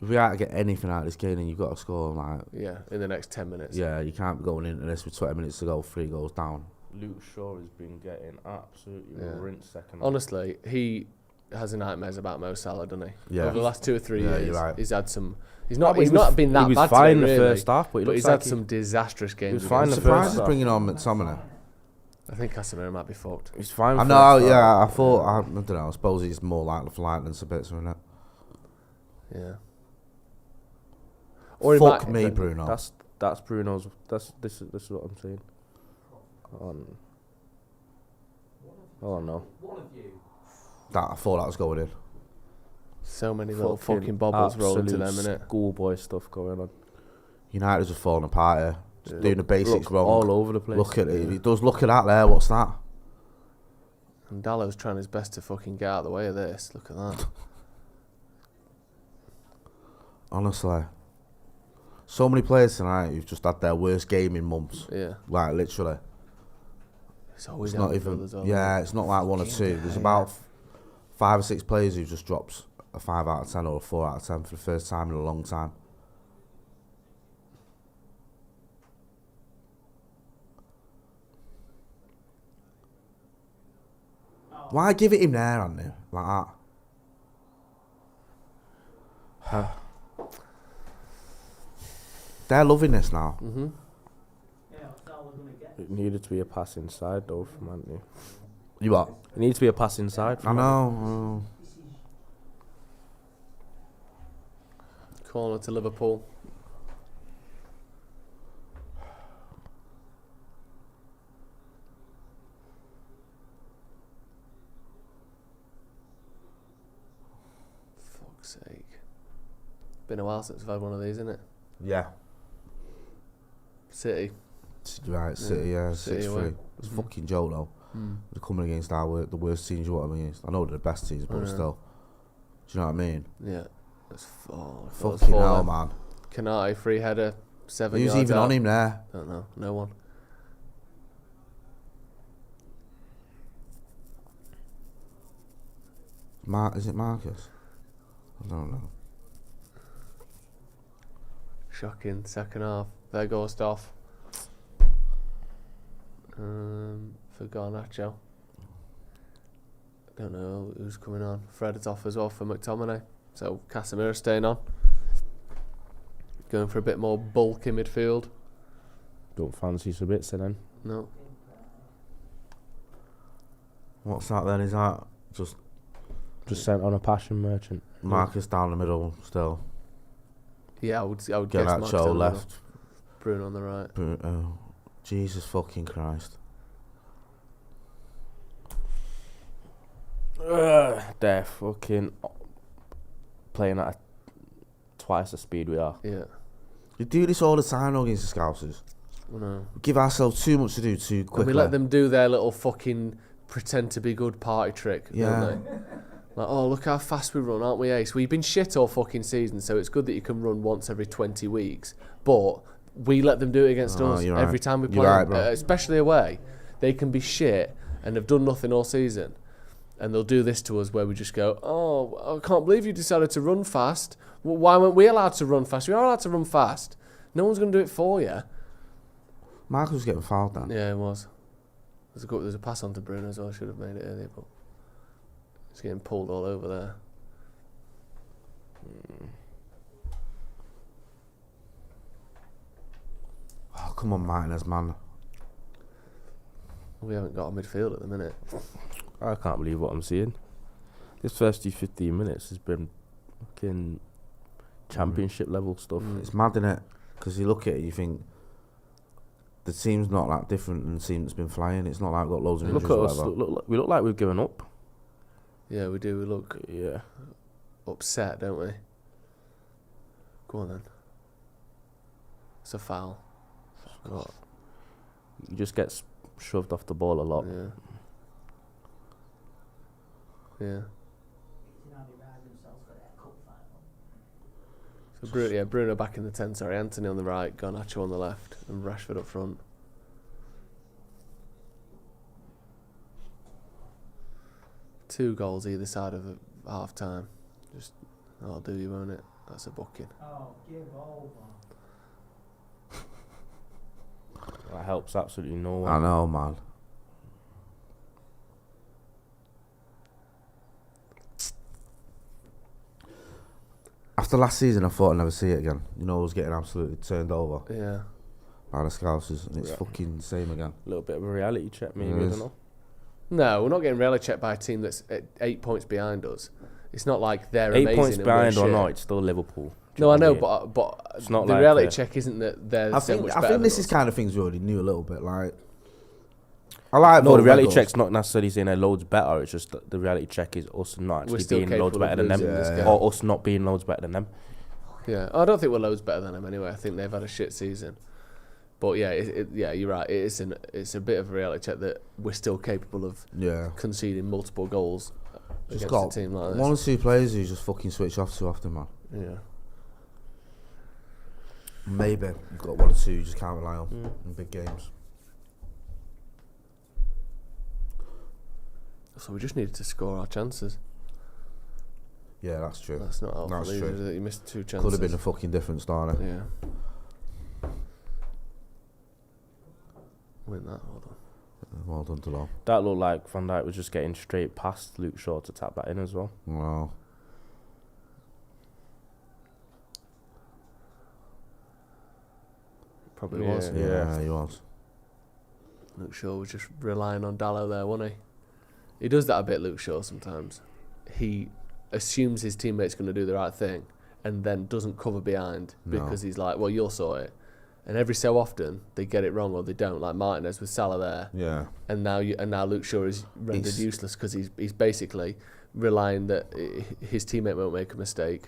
If we are to get anything out of this game, then you've got to score like in the next 10 minutes. Yeah, you can't be going into this with 20 minutes to go, 3 goals down. Luke Shaw has been getting absolutely rinsed second. Honestly, he has nightmares about Mo Salah, doesn't he? Yeah. Over the last 2 or 3 years, you're right. he's had some. He's not been that bad. He was fine in the first half, but he's had some disastrous games. He was fine in the first surprised half. he's bringing on McTominay. I think Casemiro might be fucked. He's fine. I know. Yeah, I thought. I don't know. I suppose he's more likely for lightning a bit, isn't it? Yeah. Or fuck me, Bruno. That's Bruno's. This is what I'm saying. Oh no. I thought that was going in. So many little fucking bobbles rolling to them, innit? Schoolboy stuff going on. United just falling apart here. Just doing the basics wrong. All over the place. Look at it. He does look at that there. What's that? And Dallow's trying his best to fucking get out of the way of this. Look at that. Honestly. So many players tonight who've just had their worst game in months. Yeah. Like, literally. It's always not even. It's not like 1 or 2. There's about 5 or 6 players who've just dropped a 5 out of 10 or a 4 out of 10 for the first time in a long time. Why give it him there, Andy? Like that? They're loving this now. Mm-hmm. It needed to be a pass inside though from Anthony. You what? It needs to be a pass inside. I know. Corner to Liverpool. Fuck's sake. Been a while since we've had one of these, isn't it? Yeah. City. Right, City, yeah. City 6-3. It's fucking joke though. They're coming against the worst teams you want them against. I know they're the best teams, but still. Do you know what I mean? Yeah. Fucking hell, man. Canati, free header, 7 yards Who's even out. on him there? Don't know. No one. Is it Marcus? I don't know. Shocking second half. There goes Stoff. For Garnacho. Don't know who's coming on. Fred is off as well for McTominay. So Casemiro staying on. Going for a bit more bulk in midfield. Don't fancy Sabitzer then? No. What's that then? Is that just sent on a passion merchant? Marcus down the middle still? Yeah, I would guess Marcus Garnacho left. Bruno on the right. Oh, Jesus fucking Christ. They're fucking playing at twice the speed we are. Yeah. You do this all the time against the Scousers. I know. We give ourselves too much to do too quickly. And we let them do their little fucking pretend to be good party trick, don't they? Like, oh, look how fast we run, aren't we, Ace? We've been shit all fucking season, so it's good that you can run once every 20 weeks. But we let them do it against us every time we play, especially away. They can be shit and have done nothing all season. And they'll do this to us where we just go, oh, I can't believe you decided to run fast. Well, why weren't we allowed to run fast? We are allowed to run fast. No one's going to do it for you. Marcus was getting fouled then. Yeah, it was. There's a pass on to Bruno as well. I should have made it earlier, but he's getting pulled all over there. Oh, come on, Martinez, man. We haven't got a midfield at the minute. I can't believe what I'm seeing. This first 15 minutes has been fucking championship level stuff. It's mad, innit? Because you look at it, you think the team's not that different than the team that's been flying. It's not like we've got loads of injuries. Look at us. We look like we've given up. Yeah, we do. We look upset, don't we? Go on then. It's a foul. What? You just get shoved off the ball a lot. Yeah. So Bruno back in the 10, sorry. Anthony on the right, Garnacho on the left, and Rashford up front. Two goals either side of half time. Just, I'll do you, won't it? That's a booking. Oh, give over. That helps absolutely no one. I know, man. After last season, I thought I'd never see it again. You know, I was getting absolutely turned over. Yeah. By the Scousers, and it's fucking the same again. A little bit of a reality check, maybe, I don't know. No, we're not getting reality checked by a team that's 8 points behind us. It's not like they're 8 amazing. points behind or not, it's still Liverpool. No, I know, but it's not the like reality check isn't that they're so much better. I think this is kind of things we already knew a little bit. Like, I like no, the reality check's not necessarily saying they're loads better. It's just the reality check is us not actually being loads better than them, or us not being loads better than them. Yeah, I don't think we're loads better than them anyway. I think they've had a shit season. But yeah, yeah, you're right. It's a bit of a reality check that we're still capable of conceding multiple goals just against got a team like this. One or two players who just fucking switch off too often, man. Yeah. Maybe you've got one or two you just can't rely on in big games. So we just needed to score our chances. Yeah, that's true. That's not helpful. That's true. That you missed 2 chances. Could have been a fucking different starter. Yeah. Win that, well done. Well done to all. That looked like Van Dijk was just getting straight past Luke Shaw to tap that in as well. Wow. Probably was. Yeah, he was. Luke Shaw was just relying on Dallo there, wasn't he? He does that a bit, Luke Shaw, sometimes. He assumes his teammate's going to do the right thing and then doesn't cover behind because he's like, well, you'll sort it. And every so often, they get it wrong or they don't, like Martinez with Salah there. Yeah. And now Luke Shaw is rendered useless because he's basically relying that his teammate won't make a mistake.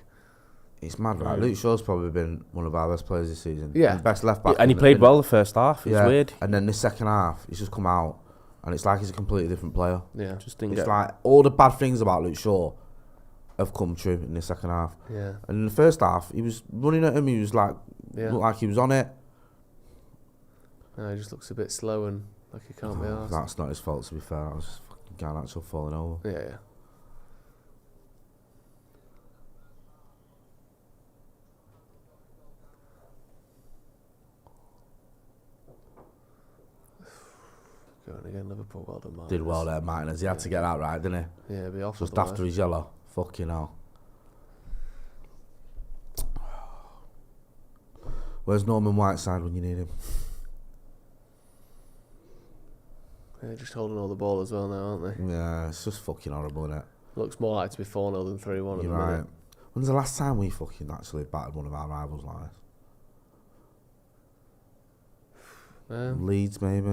It's mad, right? Luke Shaw's probably been one of our best players this season. Yeah. The best left back. And he played well the first half. It was weird. And then the second half, he's just come out and it's like he's a completely different player. Yeah. It's like all the bad things about Luke Shaw have come true in the second half. Yeah. And in the first half, he was running at him. He was like, looked like he was on it. He just looks a bit slow and like he can't be arsed. That's not his fault, to be fair. That was just fucking Garnacho falling over. Yeah. Going again, Liverpool. Well done, Martinez. Did well there, Martinez. He had to get that right, didn't he? Yeah, be off. Just after his yellow. Fucking hell. Where's Norman Whiteside when you need him? Yeah, just holding all the ball as well now, aren't they? Yeah, it's just fucking horrible, isn't it? Looks more like to be 4-0 than 3-1 at the You're right. minute. When's the last time we fucking actually battered one of our rivals like this? Leeds, maybe.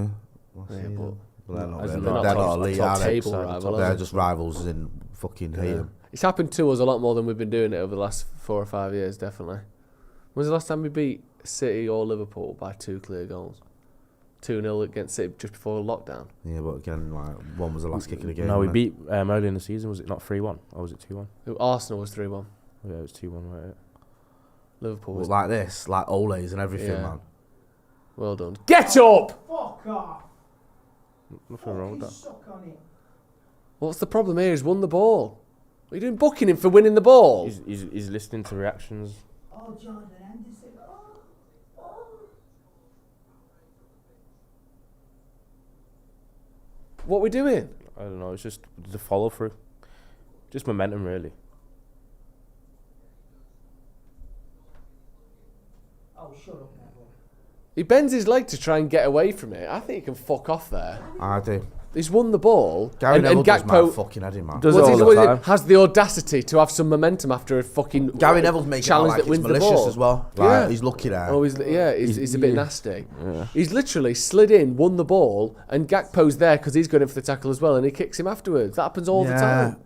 Yeah, but they're not as really. in They're they're not not a league, top are they? table rival, are They're they? just rivals in fucking hate them. It's happened to us a lot more than we've been doing it over the last 4 or 5 years, definitely. When's the last time we beat City or Liverpool by 2 clear goals? 2-0 against City just before lockdown. Yeah, but again, like one was the last kick of the game. No, we wasn't beat early in the season. Was it not 3-1 or was it 2-1? Arsenal was 3-1. Yeah, it was 2-1, right? Liverpool it? was Like this, like Ole's and everything, Yeah. man. Well done. Get up! Fuck off. Nothing wrong with that. Suck on it. What's the problem here? He's won the ball. What are you doing booking him for winning the ball? He's listening to reactions. Oh, Jordan Anderson. What are we doing? I don't know. It's just the follow through, just momentum, really. Oh, shut up, Neville. He bends his leg to try and get away from it. I think he can fuck off there. I do. He's won the ball. Gary Neville does Gakpo mad fucking head in, man. Does it all the time. has the audacity to have some momentum after a fucking Gary Neville's making challenge it out like that wins it's the malicious ball. as well. Like, Yeah. he's lucky there. Oh, he's a bit nasty. Yeah. He's literally slid in, won the ball, and Gakpo's there because he's going in for the tackle as well, and he kicks him afterwards. That happens all the time.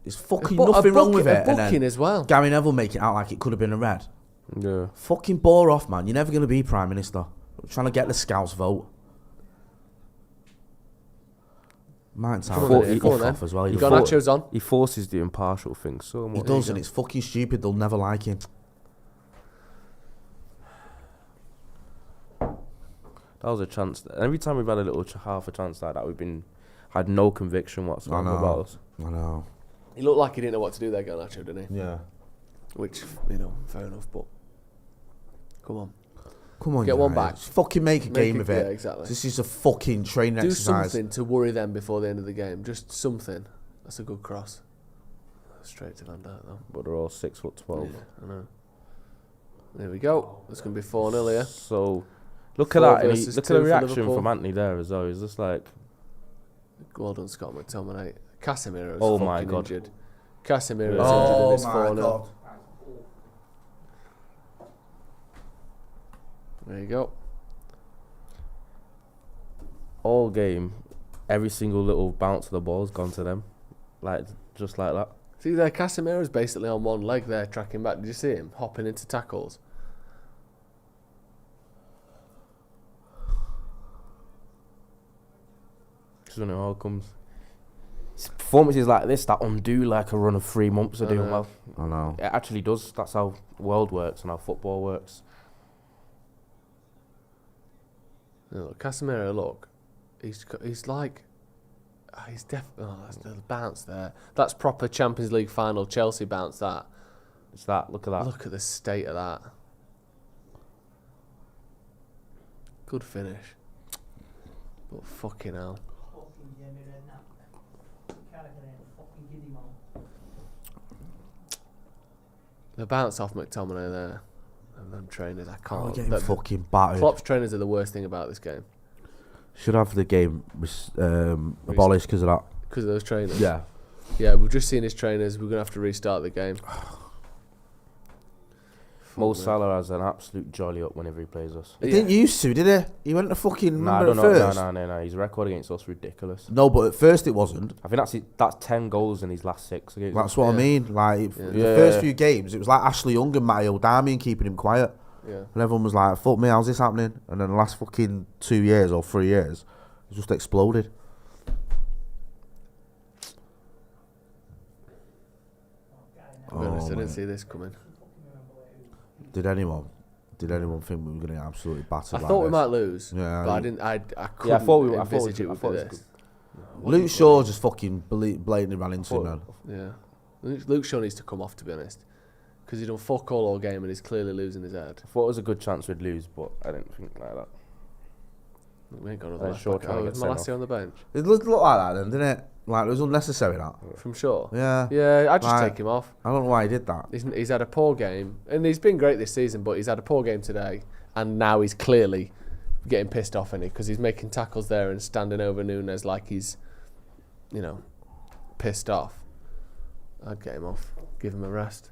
There's fucking A nothing wrong with a it. And booking then as well. Gary Neville make it out like it could have been a red. Yeah. Fucking bore off, man. You're never going to be Prime Minister. I'm trying to get the Scouts vote. Might sound off as well. You got nachos on? He forces the impartial thing so much. He does, and it's fucking stupid. They'll never like him. That was a chance. Every time we've had a little half a chance like that, had no conviction whatsoever about us. I know. He looked like he didn't know what to do there, Garnacho, didn't he? Yeah. Which, fair enough, but come on. Come on, Get one United. back. Just fucking make a game of it. Yeah, exactly. This is a fucking training Do exercise. something to worry them before the end of the game. Just something. That's a good cross. Straight to Van Dijk, though. But they're all 6'12". Yeah, I know. There we go. It's going to be 4-0 here. So, look at 4 that. And versus look at 2 the for reaction Liverpool. from Anthony there as well. He's just like, Well done, Scott McTominay. Casemiro's Oh fucking my God. injured. Casemiro's injured in this 4-0. There you go. all game, every single little bounce of the ball's gone to them, like just like that. See there, Casemiro's basically on one leg there, tracking back. Did you see him hopping into tackles? Because when it all comes, it's performances like this that undo like a run of 3 months of doing well. I know. It actually does. That's how the world works and how football works. Look, Casemiro, look, he's like, he's that's the bounce there. That's proper Champions League final Chelsea bounce. That. It's that. Look at that. Look at the state of that. Good finish. But fucking hell. The bounce off McTominay there. And them trainers, I can't. We're getting fucking battered. Klopp's trainers are the worst thing about this game. Should have the game abolished because of that. Because of those trainers? Yeah. Yeah, we've just seen his trainers. We're going to have to restart the game. Mo Salah has an absolute jolly up whenever he plays us. He didn't used to, did he? He went to fucking Nah, I number don't at know. first. No. His record against us is ridiculous. No, but at first it wasn't. I think that's 10 goals in his last 6 against That's us. what I mean. Like the first few games, it was like Ashley Young and Matteo Darmian keeping him quiet. Yeah. And everyone was like, "Fuck me, how's this happening?" And then the last fucking 2 years or 3 years, it just exploded. To be honest, I didn't see this coming. Did anyone think we were going to get absolutely battered? I thought we might lose. Yeah, but I didn't. I couldn't envisage it would be this. Luke Shaw just fucking blatantly ran into him, man. Yeah, Luke Shaw needs to come off, to be honest, because he done fuck all game, and he's clearly losing his head. I thought it was a good chance we'd lose, but I didn't think like that. 'Cause he don't fuck all game and he's clearly losing his head. I thought it was a good chance we'd lose, but I didn't think like that. 'Cause he don't fuck all game and he's clearly losing his head. We ain't got another left back. Oh, is Malacia on the bench? It looked like that then, didn't it? Like, it was unnecessary, that. From Shaw? Yeah. Yeah, I'd just Like, take him off. I don't know why he did that. He's had a poor game, and he's been great this season, but he's had a poor game today, and now he's clearly getting pissed off, isn't he? Because he's making tackles there and standing over Nunes like he's, you know, pissed off. I'd get him off. Give him a rest.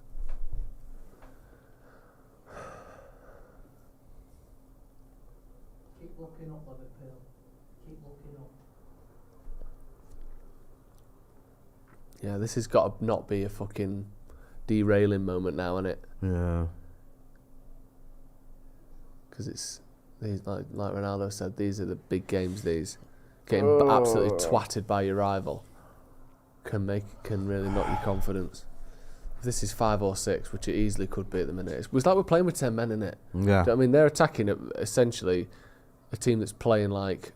Keep looking up, Liverpool. Keep looking up. Yeah, this has got to not be a fucking derailing moment now, isn't it? Yeah. Because it's these, like Ronaldo said, these are the big games. These getting absolutely twatted by your rival can really knock your confidence. If this is 5 or 6, which it easily could be at the minute, it was like we're playing with 10 men, innit? Yeah. Do you know what I mean, they're attacking essentially a team that's playing like,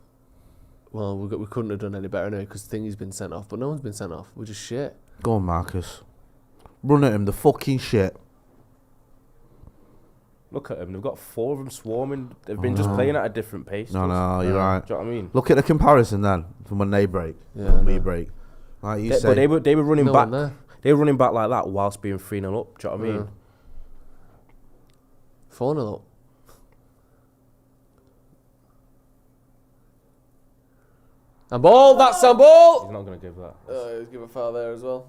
well, we couldn't have done any better anyway because Thingy's been sent off, but no one's been sent off. We're just shit. Go on, Marcus. Run at him, the fucking shit. Look at them. They've got 4 of them swarming. They've been just playing at a different pace. No, you're right. Do you know what I mean? Look at the comparison then from when they break, when we break. Like you say, but they were running back. They were running back like that whilst being 3-0 up. Do you know what I mean? 4-0 up. And ball, that's a ball. He's not going to give that. He's give a foul there as well.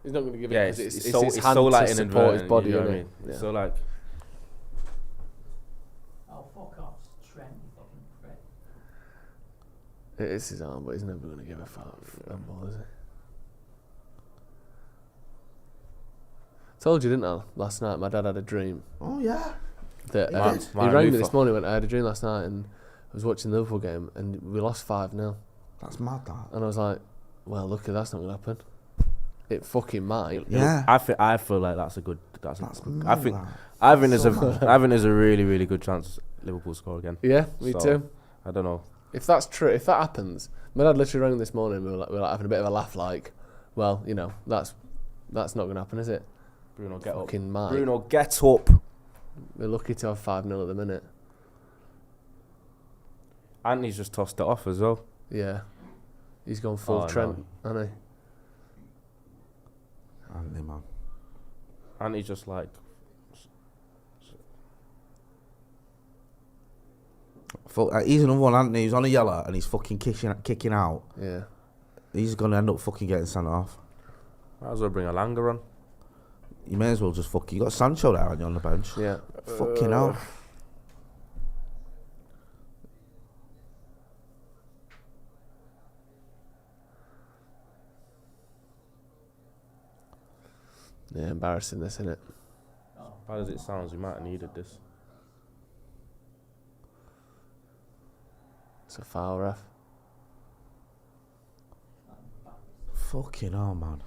He's not going to give it because it's so, his hand like to support his body. You know isn't what I mean? Yeah. So like. Oh, fuck off, Trent, you fucking prick. It is his arm, but he's never going to give a foul ball, is he? Told you, didn't I? Last night, my dad had a dream. Oh yeah. That he rang me this morning. Went, I had a dream last night, and I was watching the Liverpool game, and we lost 5-0. That's mad, that. And I was like, well, look, that's not going to happen. It fucking might. Yeah. I feel like that's a good. That's mad, I think that. there's a really, really good chance Liverpool score again. Yeah, me too. I don't know. If that's true, if that happens, my dad literally rang this morning. We were like having a bit of a laugh, like, well, you know, that's not going to happen, is it? Bruno, get fucking up. might. Bruno, get up. We're lucky to have 5-0 at the minute. And he's just tossed it off as well. Yeah, he's gone full Trent, hasn't he? Anthony, man. And he's just like. He's another one, Anthony. He's on a yellow and he's fucking kicking out. Yeah. He's gonna end up fucking getting sent off. Might as well bring a Langer on. You may as well just fucking. You got Sancho there, aren't you, on the bench? Yeah. Fucking hell. Yeah, embarrassing this, isn't it? Bad as it sounds, we might have needed this. It's a foul, ref. Fucking hell, man.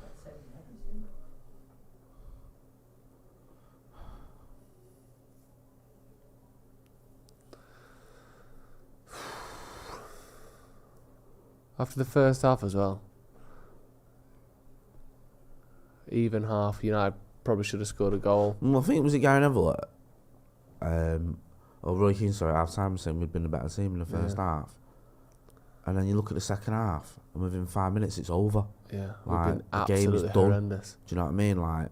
After the first half as well. Even half, United probably should have scored a goal. I think it was Gary Neville or Roy Keane, sorry, half time saying we'd been a better team in the first half. And then you look at the second half, and within 5 minutes it's over. Yeah, like, we've been the game is absolutely done. horrendous. Do you know what I mean? Like,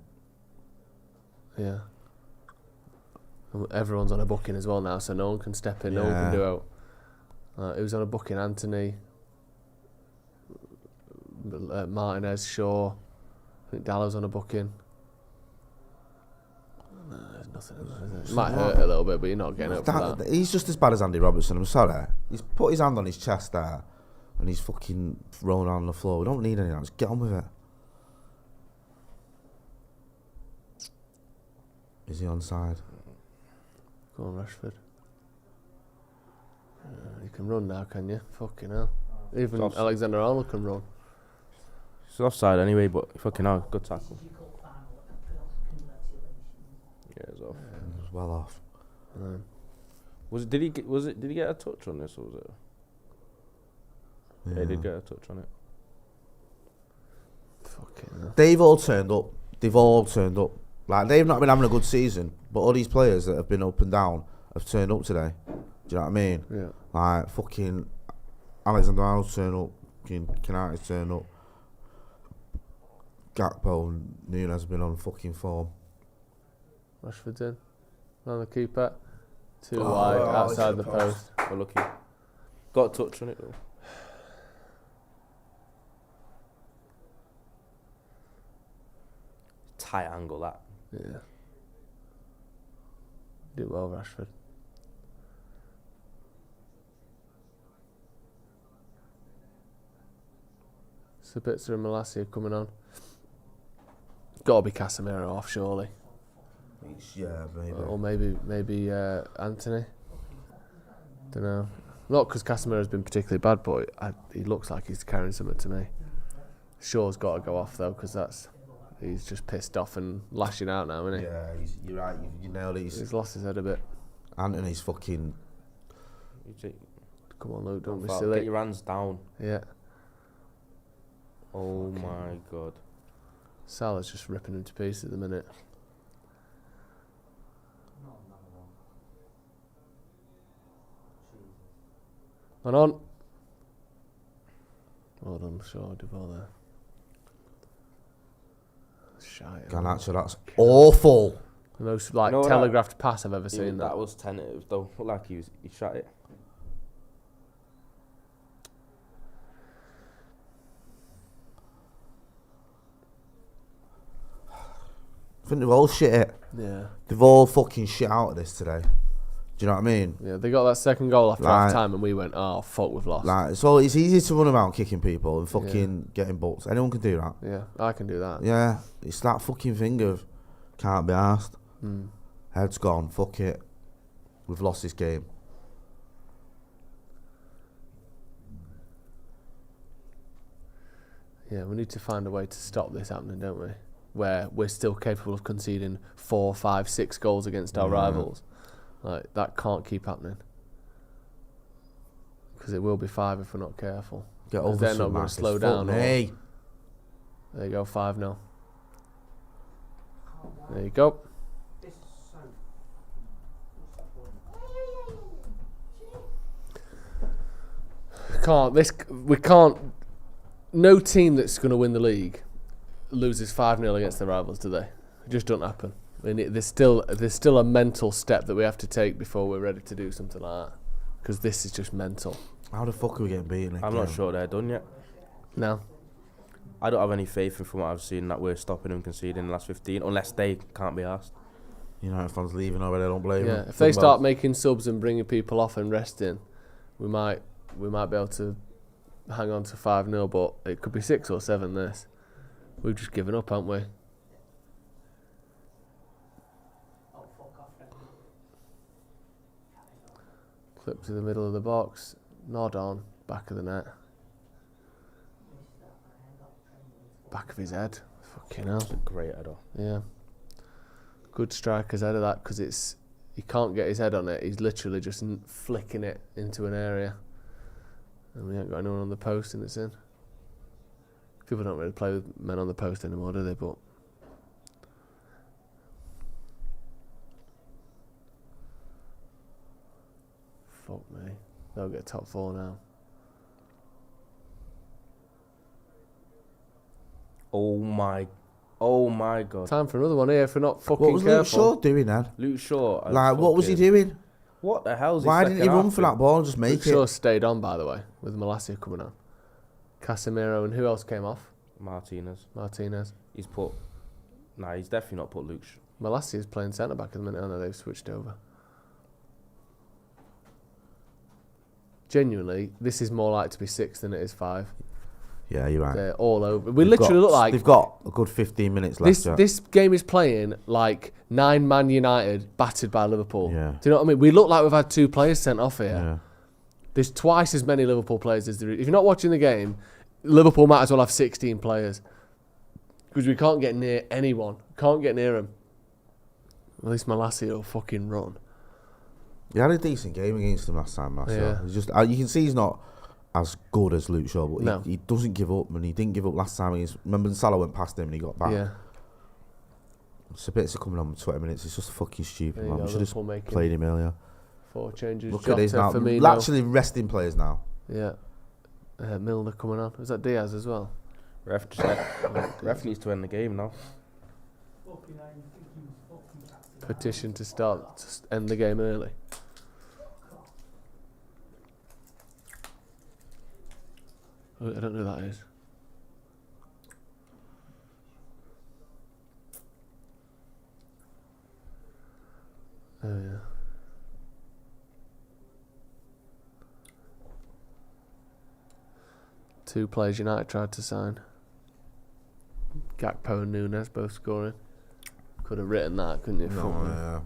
yeah. And everyone's on a booking as well now, so no one can step in, no one can do out. It was on a booking, Anthony, Martinez, Shaw. I think Dallow's on a booking. No, there's nothing in there, is it? Might hurt a little bit, but you're not getting up for that. He's just as bad as Andy Robertson, I'm sorry. He's put his hand on his chest there, and he's fucking rolling on the floor. We don't need any of that, just get on with it. Is he onside? Go on, Rashford. You can run now, can you? Fucking hell. Even Alexander-Arnold can run. It's offside anyway, but fucking hell, good tackle. Yeah, it's off. It was well off. Did he get a touch on this, or was it? Yeah, he did get a touch on it. Fucking hell. They've all turned up. Like, they've not been having a good season, but all these players that have been up and down have turned up today. Do you know what I mean? Yeah. Like, fucking Alexander-Arnold turn up, fucking Canati turn up. Gakpo and Nunes has been on fucking form. Rashford's in. On the keeper. Too wide, outside the post. We're lucky. Got a touch on it though. Tight angle that. Yeah. Did well, Rashford. Sabitzer and Malacia coming on. Got to be Casemiro off, surely. Yeah, maybe. Or maybe Anthony. Don't know. Not because Casemiro's been particularly bad, but he looks like he's carrying something to me. Shaw's got to go off though, because he's just pissed off and lashing out now, isn't he? Yeah, you're right. You nailed it. He's lost his head a bit. Anthony's fucking. Come on, Luke, don't be Get silly. your hands down. Yeah. Oh my god. Salah's just ripping him to pieces at the minute. On. Well done, Shaw, did well there. Shite. Garnacho, that's awful. The most telegraphed pass I've ever seen. That was tentative though. Looked like he shot it. I think they've all shit it. Yeah. They've all fucking shit out of this today. Do you know what I mean? Yeah, they got that second goal after half time and we went, oh fuck, we've lost. It's easy to run around kicking people and fucking getting butts. Anyone can do that. Yeah, I can do that. Yeah, it's that fucking thing of can't be asked. Head's gone, fuck it. We've lost this game. Yeah, we need to find a way to stop this happening, don't we? Where we're still capable of conceding 4, 5, 6 goals against our rivals. Like, that can't keep happening. Because it will be 5 if we're not careful. Get over they're not going to slow down. Hey. There you go, 5-0. There you go. We can't. No team that's going to win the league loses 5-0 against their rivals, do they? It just don't happen. I mean, there's still a mental step that we have to take before we're ready to do something like that. Because this is just mental. How the fuck are we getting beaten? I'm not sure they're done yet. No. I don't have any faith in, from what I've seen, that we're stopping them conceding in the last 15, unless they can't be asked. United fans leaving already, I don't blame them. Yeah, if they start making subs and bringing people off and resting, we might be able to hang on to 5-0, but it could be 6 or 7 this. We've just given up, haven't we? Clip to the middle of the box, nod on, back of the net. Back of his head. Fucking hell. It's a great header. Yeah. Good striker's head of that, because he can't get his head on it. He's literally just flicking it into an area. And we ain't got anyone on the post and it's in. People don't really play with men on the post anymore, do they? But fuck me. They'll get top 4 now. Oh my god. Time for another one here if we're not fucking What was careful. Luke Shaw doing then? Luke Shaw. Like, what was he doing? What the hell is Why didn't he run for that ball and just make Luke it? Shaw stayed on, by the way, with Malacia coming on. Casemiro and who else came off? Martinez. He's definitely not put Luke Shaw. Malacia's playing centre back at the minute. I know they've switched over. Genuinely, this is more likely to be 6 than it is 5. Yeah, you're right. They're all over. We literally look like... They've got a good 15 minutes left. This game is playing like 9 Man United battered by Liverpool. Yeah. Do you know what I mean? We look like we've had 2 players sent off here. Yeah. There's twice as many Liverpool players as there is. If you're not watching the game, Liverpool might as well have 16 players. Because we can't get near anyone. Can't get near them. At least Malacia will fucking run. He had a decent game against him last time. Yeah. He's just, you can see he's not as good as Luke Shaw, but No. he doesn't give up, and he didn't give up last time. Remember when Salah went past him and he got back? Yeah. Sabitzer coming on with 20 minutes. It's just fucking stupid, There you man. go, We should have Liverpool making played him earlier. 4 changes. Look at these now. Firmino. Actually resting players now. Yeah. Milner coming on. Is that Diaz as well? Ref needs to end the game now. Petition to end the game early. I don't know who that is. Oh yeah. Two players United tried to sign. Gakpo and Nunes both scoring. Could have written that, couldn't you? No, yeah.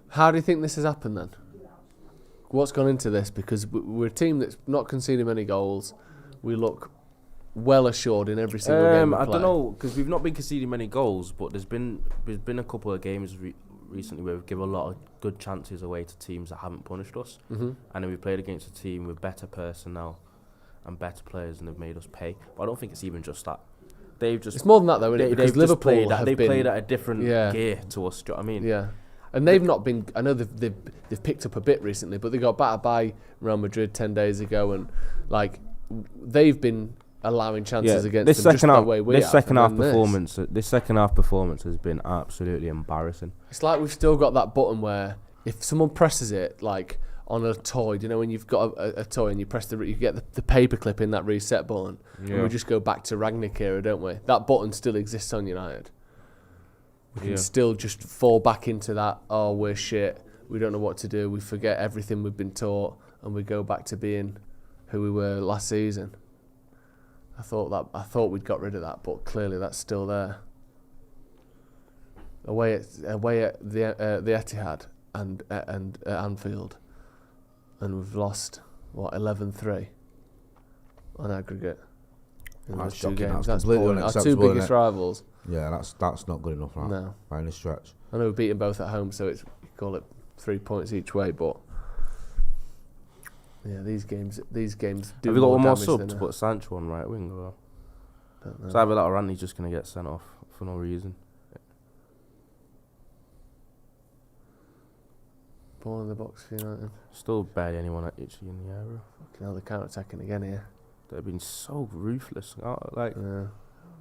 How do you think this has happened then? What's gone into this? Because we're a team that's not conceding many goals. We look well assured in every single game we play. I don't know, because we've not been conceding many goals, but there's been a couple of games recently where we've given a lot of good chances away to teams that haven't punished us. And then we've played against a team with better personnel and better players, and they've made us pay. But I don't think it's even just that. It's more than that though, isn't it? Because Liverpool played at a different gear to us. Do you know what I mean? Yeah. And they've not been. I know they've picked up a bit recently, but they got battered by Real Madrid 10 days ago, and like they've been allowing chances against them just the way we have. This second half performance has been absolutely embarrassing. It's like we've still got that button where if someone presses it, like on a toy, you know, when you've got a toy and you press you get the paper clip in that reset button, and we just go back to Rangnick era, don't we? That button still exists on United. We can still just fall back into that, oh, we're shit, we don't know what to do, we forget everything we've been taught, and we go back to being who we were last season. I thought we'd got rid of that, but clearly that's still there. Away at the Etihad and at Anfield, and we've lost 11-3 on aggregate in those two games. That's poor. Our two biggest rivals. Yeah, that's not good enough, right? No, by any stretch. I know we've beaten both at home, so you call it 3 points each way, but yeah, these games do. Have we got one more sub to put Sancho on right wing? Or? It's either that or Randy's just going to get sent off for no reason. Ball in the box for United. Still barely anyone actually in the area. Fucking hell, they're counter-attacking again here. They've been so ruthless.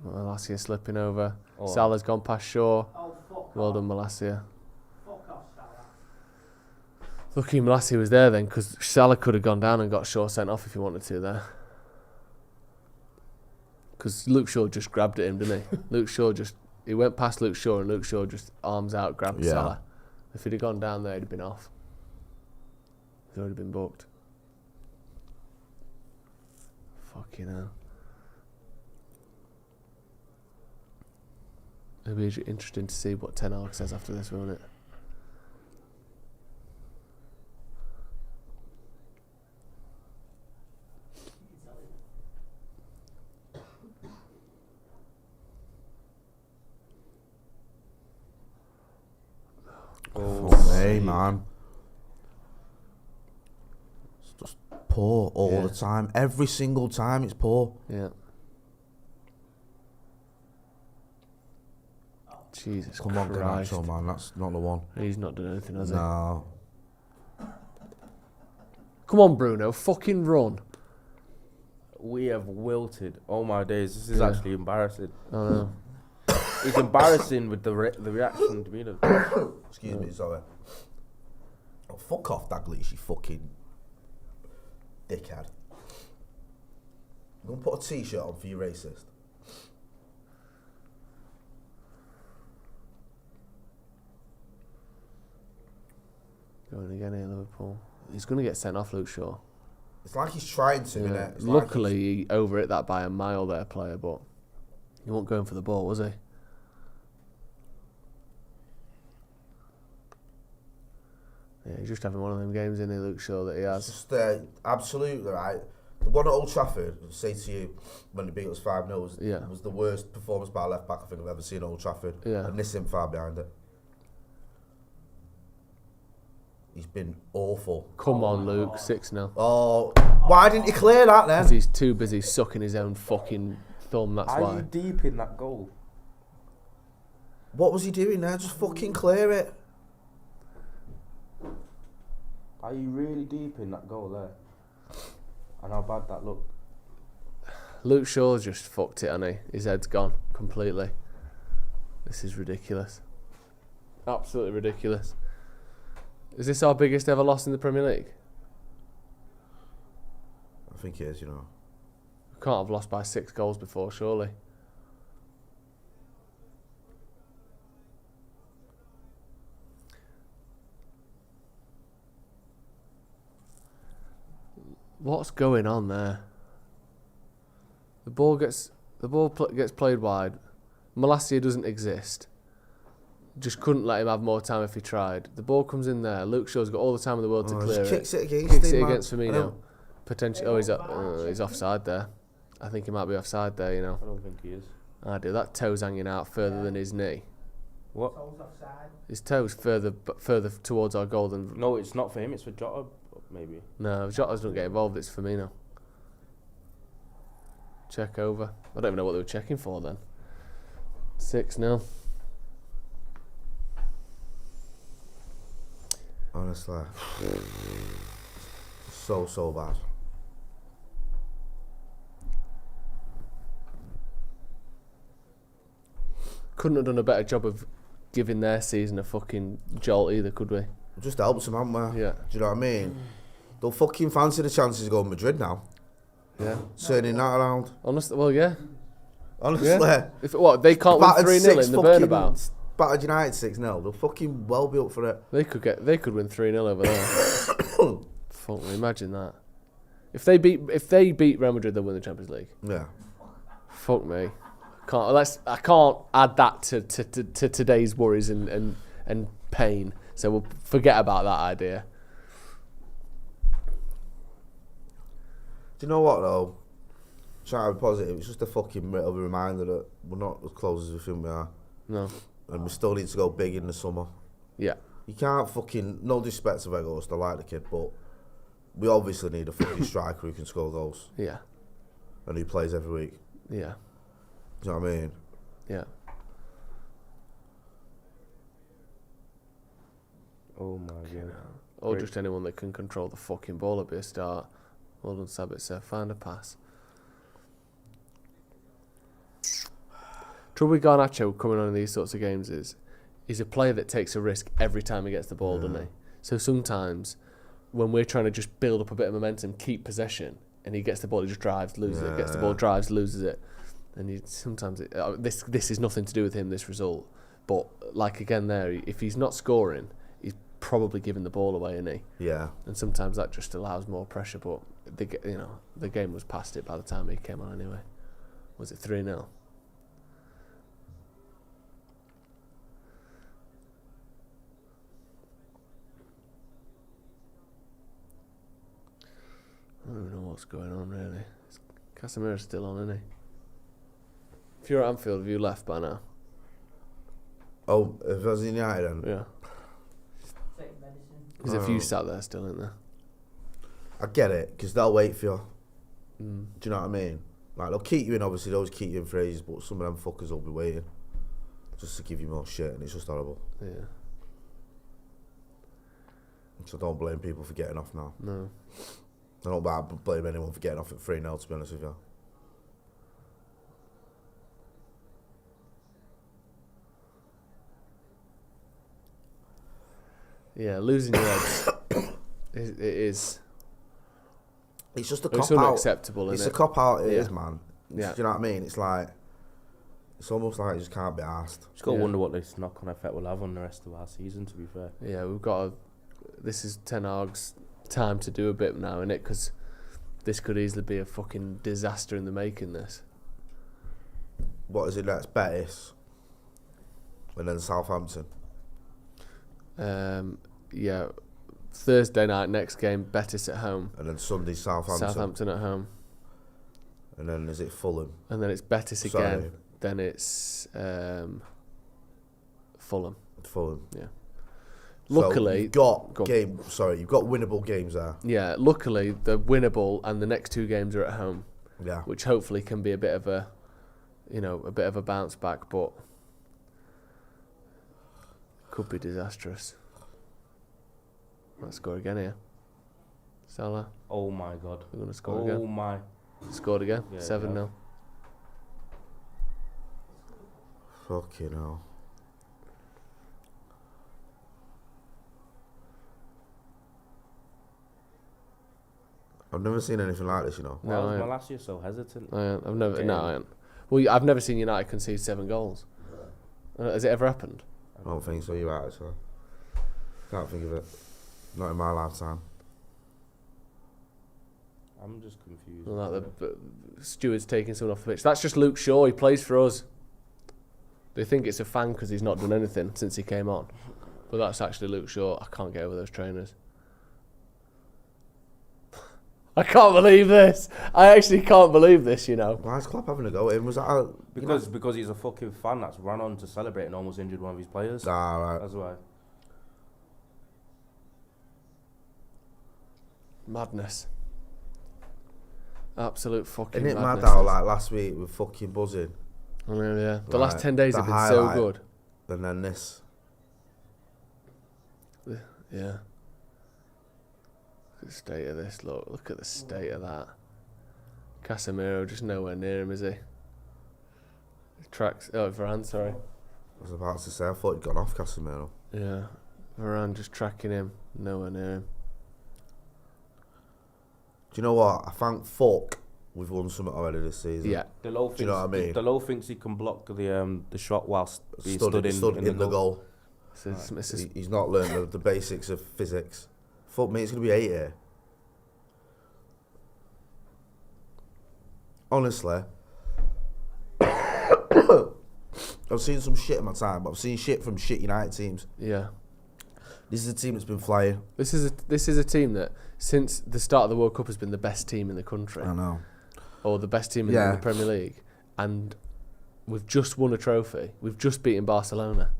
Malacia slipping over. Salah's gone past Shaw. Well done, Malacia. Lucky Malacia was there then, because Salah could have gone down and got Shaw sent off if he wanted to there. Because Luke Shaw just grabbed at him, didn't he? He went past Luke Shaw, and Luke Shaw just arms out, grabbed Salah. If he'd have gone down there, he'd have been off. He'd already been booked. Fucking hell. It'll be interesting to see what Ten Hag says after this, won't it? Hey, man. It's just poor all the time. Every single time it's poor. Yeah. Jesus Come on, Christ. Garnacho, man. That's not the one. He's not done anything, has he? No. Come on, Bruno. Fucking run. We have wilted. Oh my days. This is actually embarrassing. I know. It's embarrassing with the reaction to me. Excuse me, sorry. Oh, fuck off, Daglish, you fucking dickhead. I'm going to put a t-shirt on for you, racist. Going again here, Liverpool. He's going to get sent off, Luke Shaw. It's like he's trying to, innit? Luckily, he overhit that by a mile there, player, but he wasn't going for the ball, was he? Yeah, he's just having one of them games in there, Luke Shaw, that he has. It's just absolutely right. The one at Old Trafford, I'll say to you, when they beat us 5-0, Yeah. was the worst performance by a left back I think I've ever seen at Old Trafford. Yeah. And this isn't far behind it. He's been awful. Come on, Luke, 6-0. Oh, why didn't you clear that then? Because he's too busy sucking his own fucking thumb, that's Are why. you deep in that goal? What was he doing there? Just fucking clear it. Are you really deep in that goal there? And how bad that looked? Luke Shaw's just fucked it, hasn't he? His head's gone completely. This is ridiculous. Absolutely ridiculous. Is this our biggest ever loss in the Premier League? I think it is, you know. We can't have lost by 6 goals before, surely. What's going on there? The ball gets played wide. Malacia doesn't exist. Just couldn't let him have more time if he tried. The ball comes in there. Luke Shaw's got all the time in the world to clear it. Kicks it against Kicks him, it man. against Firmino. Potentially. Oh, he's offside there. I think he might be offside there. You know. I don't think he is. I do. That toe's hanging out further than his knee. What? His toe's further towards our goal than. No, it's not for him. It's for Jota, maybe. No, Jota doesn't get involved. It's Firmino. Check over. I don't even know what they were checking for then. 6-0. Honestly. So bad. Couldn't have done a better job of giving their season a fucking jolt either, could we? It just helps them, haven't we? Yeah. Do you know what I mean? They'll fucking fancy the chances of going to Madrid now. Yeah. Turning that around. Honestly, well, yeah. Honestly. Yeah. If what they can't win 3-0 in the Bernabeu. Battered United 6-0. They'll fucking well be up for it. They could win 3-0 over there. Fuck me, imagine that. If they beat Real Madrid, they'll win the Champions League. Yeah. Fuck me. I can't add that to today's worries and pain. So we'll forget about that idea. Do you know what though? Trying to be positive, it's just a fucking bit of a reminder that we're not as close as we think we are. No. And we still need to go big in the summer. Yeah. You can't fucking, no disrespect to Vegas, I like the kid, but we obviously need a fucking striker who can score goals. Yeah. And who plays every week. Yeah. Do you know what I mean? Yeah. Oh my god. Or Great. just anyone that can control the fucking ball would be a start. Well done, Sabitzer. Find a pass. Trouble with Garnacho coming on in these sorts of games is he's a player that takes a risk every time he gets the ball, doesn't he? So sometimes when we're trying to just build up a bit of momentum, keep possession, and he gets the ball, he just drives, loses it. Gets the ball, drives, loses it. And sometimes this is nothing to do with him, this result. But like again there, if he's not scoring, he's probably giving the ball away, isn't he? Yeah. And sometimes that just allows more pressure. But the game was past it by the time he came on anyway. Was it 3-0? I don't even know what's going on really. Casemiro's still on, isn't he? If you're at Anfield, have you left by now? Oh, if I was in United then? Yeah. There's a few sat there still, isn't there? I get it, because they'll wait for you. Mm. Do you know what I mean? Like, they'll keep you in, obviously, they'll always keep you in for ages, but some of them fuckers will be waiting just to give you more shit, and it's just horrible. Yeah. So don't blame people for getting off now. No. I don't blame anyone for getting off at 3-0, to be honest with you. Yeah, losing your heads. It is. It's just a cop out. It's unacceptable, It's isn't a cop out, it Yeah. is, man. Yeah. Do you know what I mean? It's like, it's almost like you just can't be asked. Just got to wonder what this knock-on effect will have on the rest of our season, to be fair. Yeah, we've got this is Ten Hag's time to do a bit now, innit? Because this could easily be a fucking disaster in the making, this. What is it next? Betis. And then Southampton. Yeah. Thursday night, next game, Betis at home. And then Sunday, Southampton. Southampton at home. And then is it Fulham? And then it's Betis again. Sorry. Then it's Fulham. Fulham. Yeah. So Luckily, you've got you've got winnable games there. Yeah, luckily they're winnable, and the next 2 games are at home. Yeah. Which hopefully can be a bit of a bounce back, but could be disastrous. Let's score again here. Salah. Oh my God. We're going to score again. Oh my. Scored again. Yeah, 7-0. Fucking hell. I've never seen anything like this, you know. Why was Malacia so hesitant? I've never. Well, I've never seen United concede 7 goals. Has it ever happened? I don't think so. You're right, so can't think of it. Not in my lifetime. I'm just confused. Like the steward's taking someone off the pitch. That's just Luke Shaw. He plays for us. They think it's a fan because he's not done anything since he came on, but that's actually Luke Shaw. I can't get over those trainers. I can't believe this. I actually can't believe this, you know. Why is Klopp having a go at him? Was that because he's a fucking fan that's ran on to celebrate and almost injured one of his players. Ah, right. That's why. Madness. Absolute fucking Isn't it madness. mad how, like, last week we're fucking buzzing? I mean, yeah. The last 10 days have been so good. And then this. Yeah. Look at the state of this, look at the state of that. Casemiro just nowhere near him, is he? Varane, sorry. I was about to say, I thought he'd gone off Casemiro. Yeah. Varane just tracking him, nowhere near him. Do you know what? I thank fuck we've won something already this season. Yeah. Do you know what I mean? Delo thinks he can block the shot whilst he stood in the goal. He's not learned the basics of physics. Fuck me, it's going to be 8 here. Honestly. I've seen some shit in my time, but I've seen shit from shit United teams. Yeah. This is a team that's been flying. This is a team that, since the start of the World Cup, has been the best team in the country. I know. Or the best team in the Premier League. And we've just won a trophy. We've just beaten Barcelona.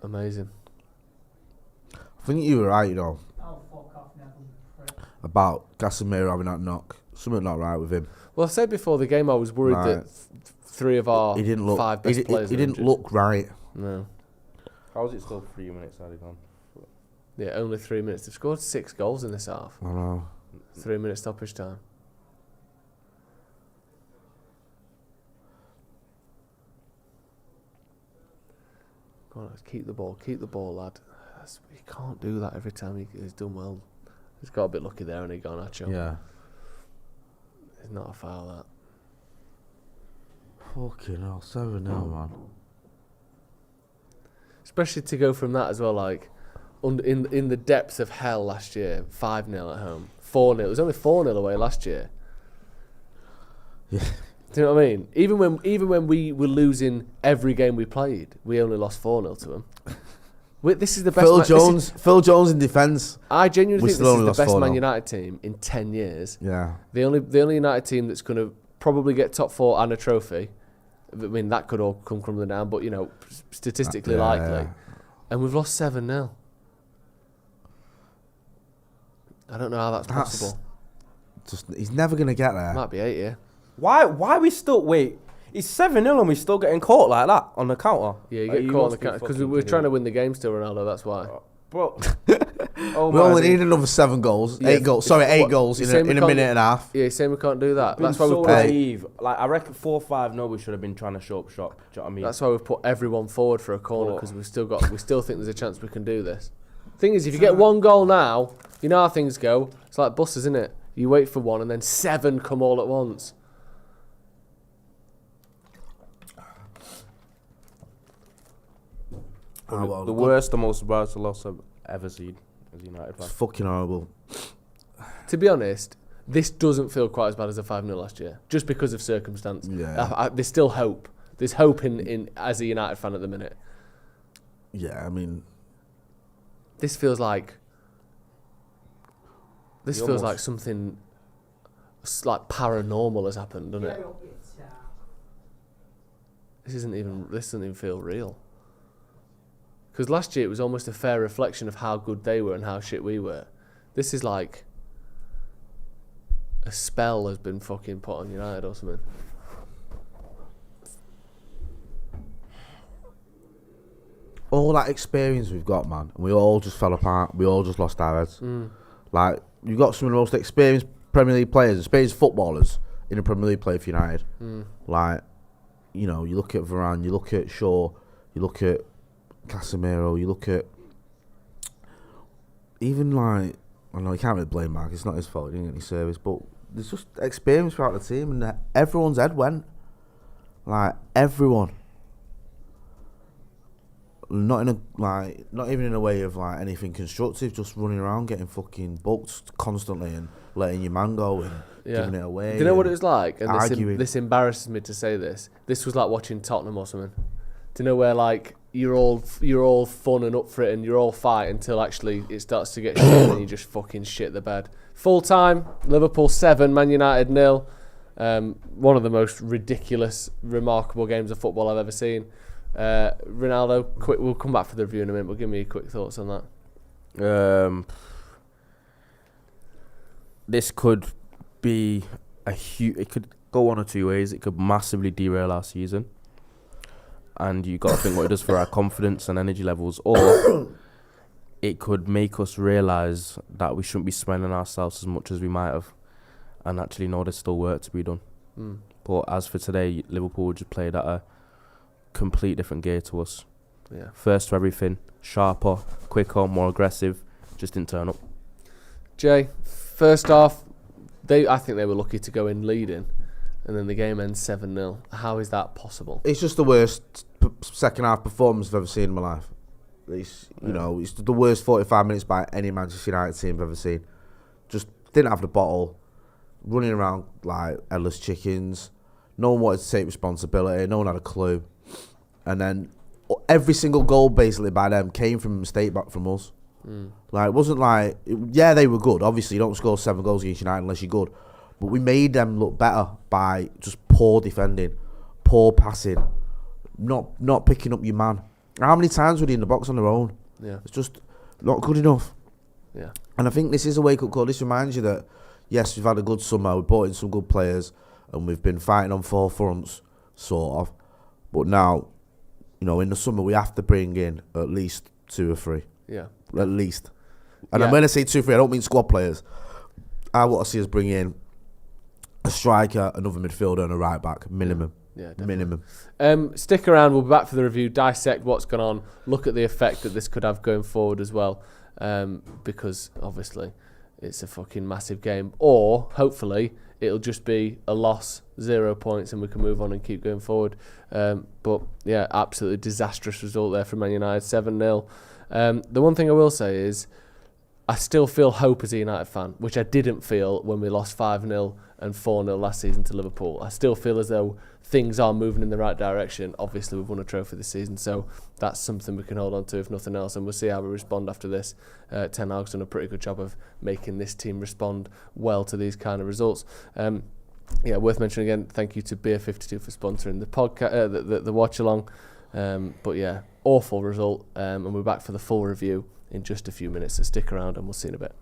Amazing. I think you were right, you know, about Casemiro having that knock. Something not right with him. Well, I said before the game I was worried that 3 of our 5 best players he didn't look right. No. How is it still 3 minutes added on? Yeah, only 3 minutes. They've scored 6 goals in this half. I know. 3 minutes stoppage time. Go on, let's keep the ball, lad. He can't do that every time he's done well. He's got a bit lucky there and he gone at you. Yeah. It's not a foul, that. Fucking hell, 7-0, man. Especially to go from that as well, like, in the depths of hell last year, 5-0 at home, 4-0. It was only 4-0 away last year. Yeah. Do you know what I mean? Even when we were losing every game we played, we only lost 4-0 to them. This is the best. Phil Jones in defence. I genuinely think this is the best Man United team in 10 years. Yeah. The only United team that's going to probably get top 4 and a trophy. I mean, that could all come crumbling down, but, you know, statistically likely. Yeah. And we've lost 7-0. I don't know how that's possible. He's never going to get there. Might be 8 here. Why we still wait? It's 7-0 and we still getting caught like that on the counter. Yeah, you get caught on the counter because we're trying to win the game still, Ronaldo. That's why. Bro, we only need another 7 goals. Yeah, 8 goals. Sorry, 8 goals in a minute and a half. Yeah, saying we can't do that. That's why we're naive. Like, I reckon 4-5. No, we should have been trying to show up shop. Do you know what I mean? That's why we've put everyone forward for a corner because we still think there's a chance we can do this. Thing is, if you get 1 goal now, you know how things go. It's like buses, isn't it? You wait for 1 and then 7 come all at once. The worst, the most embarrassing loss I've ever seen as a United fan. It's fucking horrible. To be honest, this doesn't feel quite as bad as a 5-0 last year, just because of circumstance. Yeah. There's still hope. There's hope in as a United fan at the minute. Yeah, I mean, this feels like something It's like paranormal has happened, doesn't it? This doesn't even feel real. Because last year it was almost a fair reflection of how good they were and how shit we were. This is like a spell has been fucking put on United or something. All that experience we've got, man, and we all just fell apart. We all just lost our heads. Like, you've got some of the most experienced Premier League players, experienced footballers in a Premier League play for United. Like, you know, you look at Varane, you look at Shaw, you look at Casemiro, you look at even like, I know you can't really blame Mark, it's not his fault, he didn't get any service, but there's just experience throughout the team and everyone's head went. Like, everyone. Not even in a way of like anything constructive, just running around getting fucking booked constantly and letting your man go and giving it away. Do you know what it was like? And this embarrasses me to say this. This was like watching Tottenham or something. Do you know where like you're all fun and up for it and you're all fight until actually it starts to get shit and you just fucking shit the bed. Full time, Liverpool 7, Man United 0. One of the most ridiculous, remarkable games of football I've ever seen. Ronaldo, quick. We'll come back for the review in a minute, but give me your quick thoughts on that. This could be it could go one or two ways. It could massively derail our season, and you got to think what it does for our confidence and energy levels, or it could make us realise that we shouldn't be spending ourselves as much as we might have, and actually know there's still work to be done. But as for today, Liverpool just played at a complete different gear to us. Yeah. First to everything, sharper, quicker, more aggressive. Just didn't turn up. Jay, first off, I think they were lucky to go in leading, and then the game ends 7-0. How is that possible? It's just the worst second half performance I've ever seen in my life. It's it's the worst 45 minutes by any Manchester United team I've ever seen. Just didn't have the bottle, running around like headless chickens. No one wanted to take responsibility. No one had a clue. And then every single goal basically by them came from a mistake back from us. Like, it wasn't like, they were good. Obviously, you don't score 7 goals against United unless you're good. But we made them look better by just poor defending, poor passing, not picking up your man. How many times were they in the box on their own? Yeah. It's just not good enough. Yeah. And I think this is a wake-up call. This reminds you that, yes, we've had a good summer, we've brought in some good players, and we've been fighting on 4 fronts, sort of. But now, in the summer, we have to bring in at least 2 or 3. Yeah. At least. And when I say 2 or 3, I don't mean squad players. I want to see us bring in a striker, another midfielder, and a right back, minimum. Yeah, definitely. Minimum. Stick around, we'll be back for the review, dissect what's gone on, look at the effect that this could have going forward as well, because obviously it's a fucking massive game. Or, hopefully, it'll just be a loss, 0 points, and we can move on and keep going forward. But, yeah, absolutely disastrous result there from Man United, 7-0. The one thing I will say is I still feel hope as a United fan, which I didn't feel when we lost 5-0 and 4-0 last season to Liverpool. I still feel as though things are moving in the right direction. Obviously, we've won a trophy this season, so that's something we can hold on to, if nothing else, and we'll see how we respond after this. Ten Hag's done a pretty good job of making this team respond well to these kind of results. Worth mentioning again, thank you to Beer 52 for sponsoring the podcast, the watch along. But yeah, awful result, and we're back for the full review in just a few minutes, so stick around and we'll see you in a bit.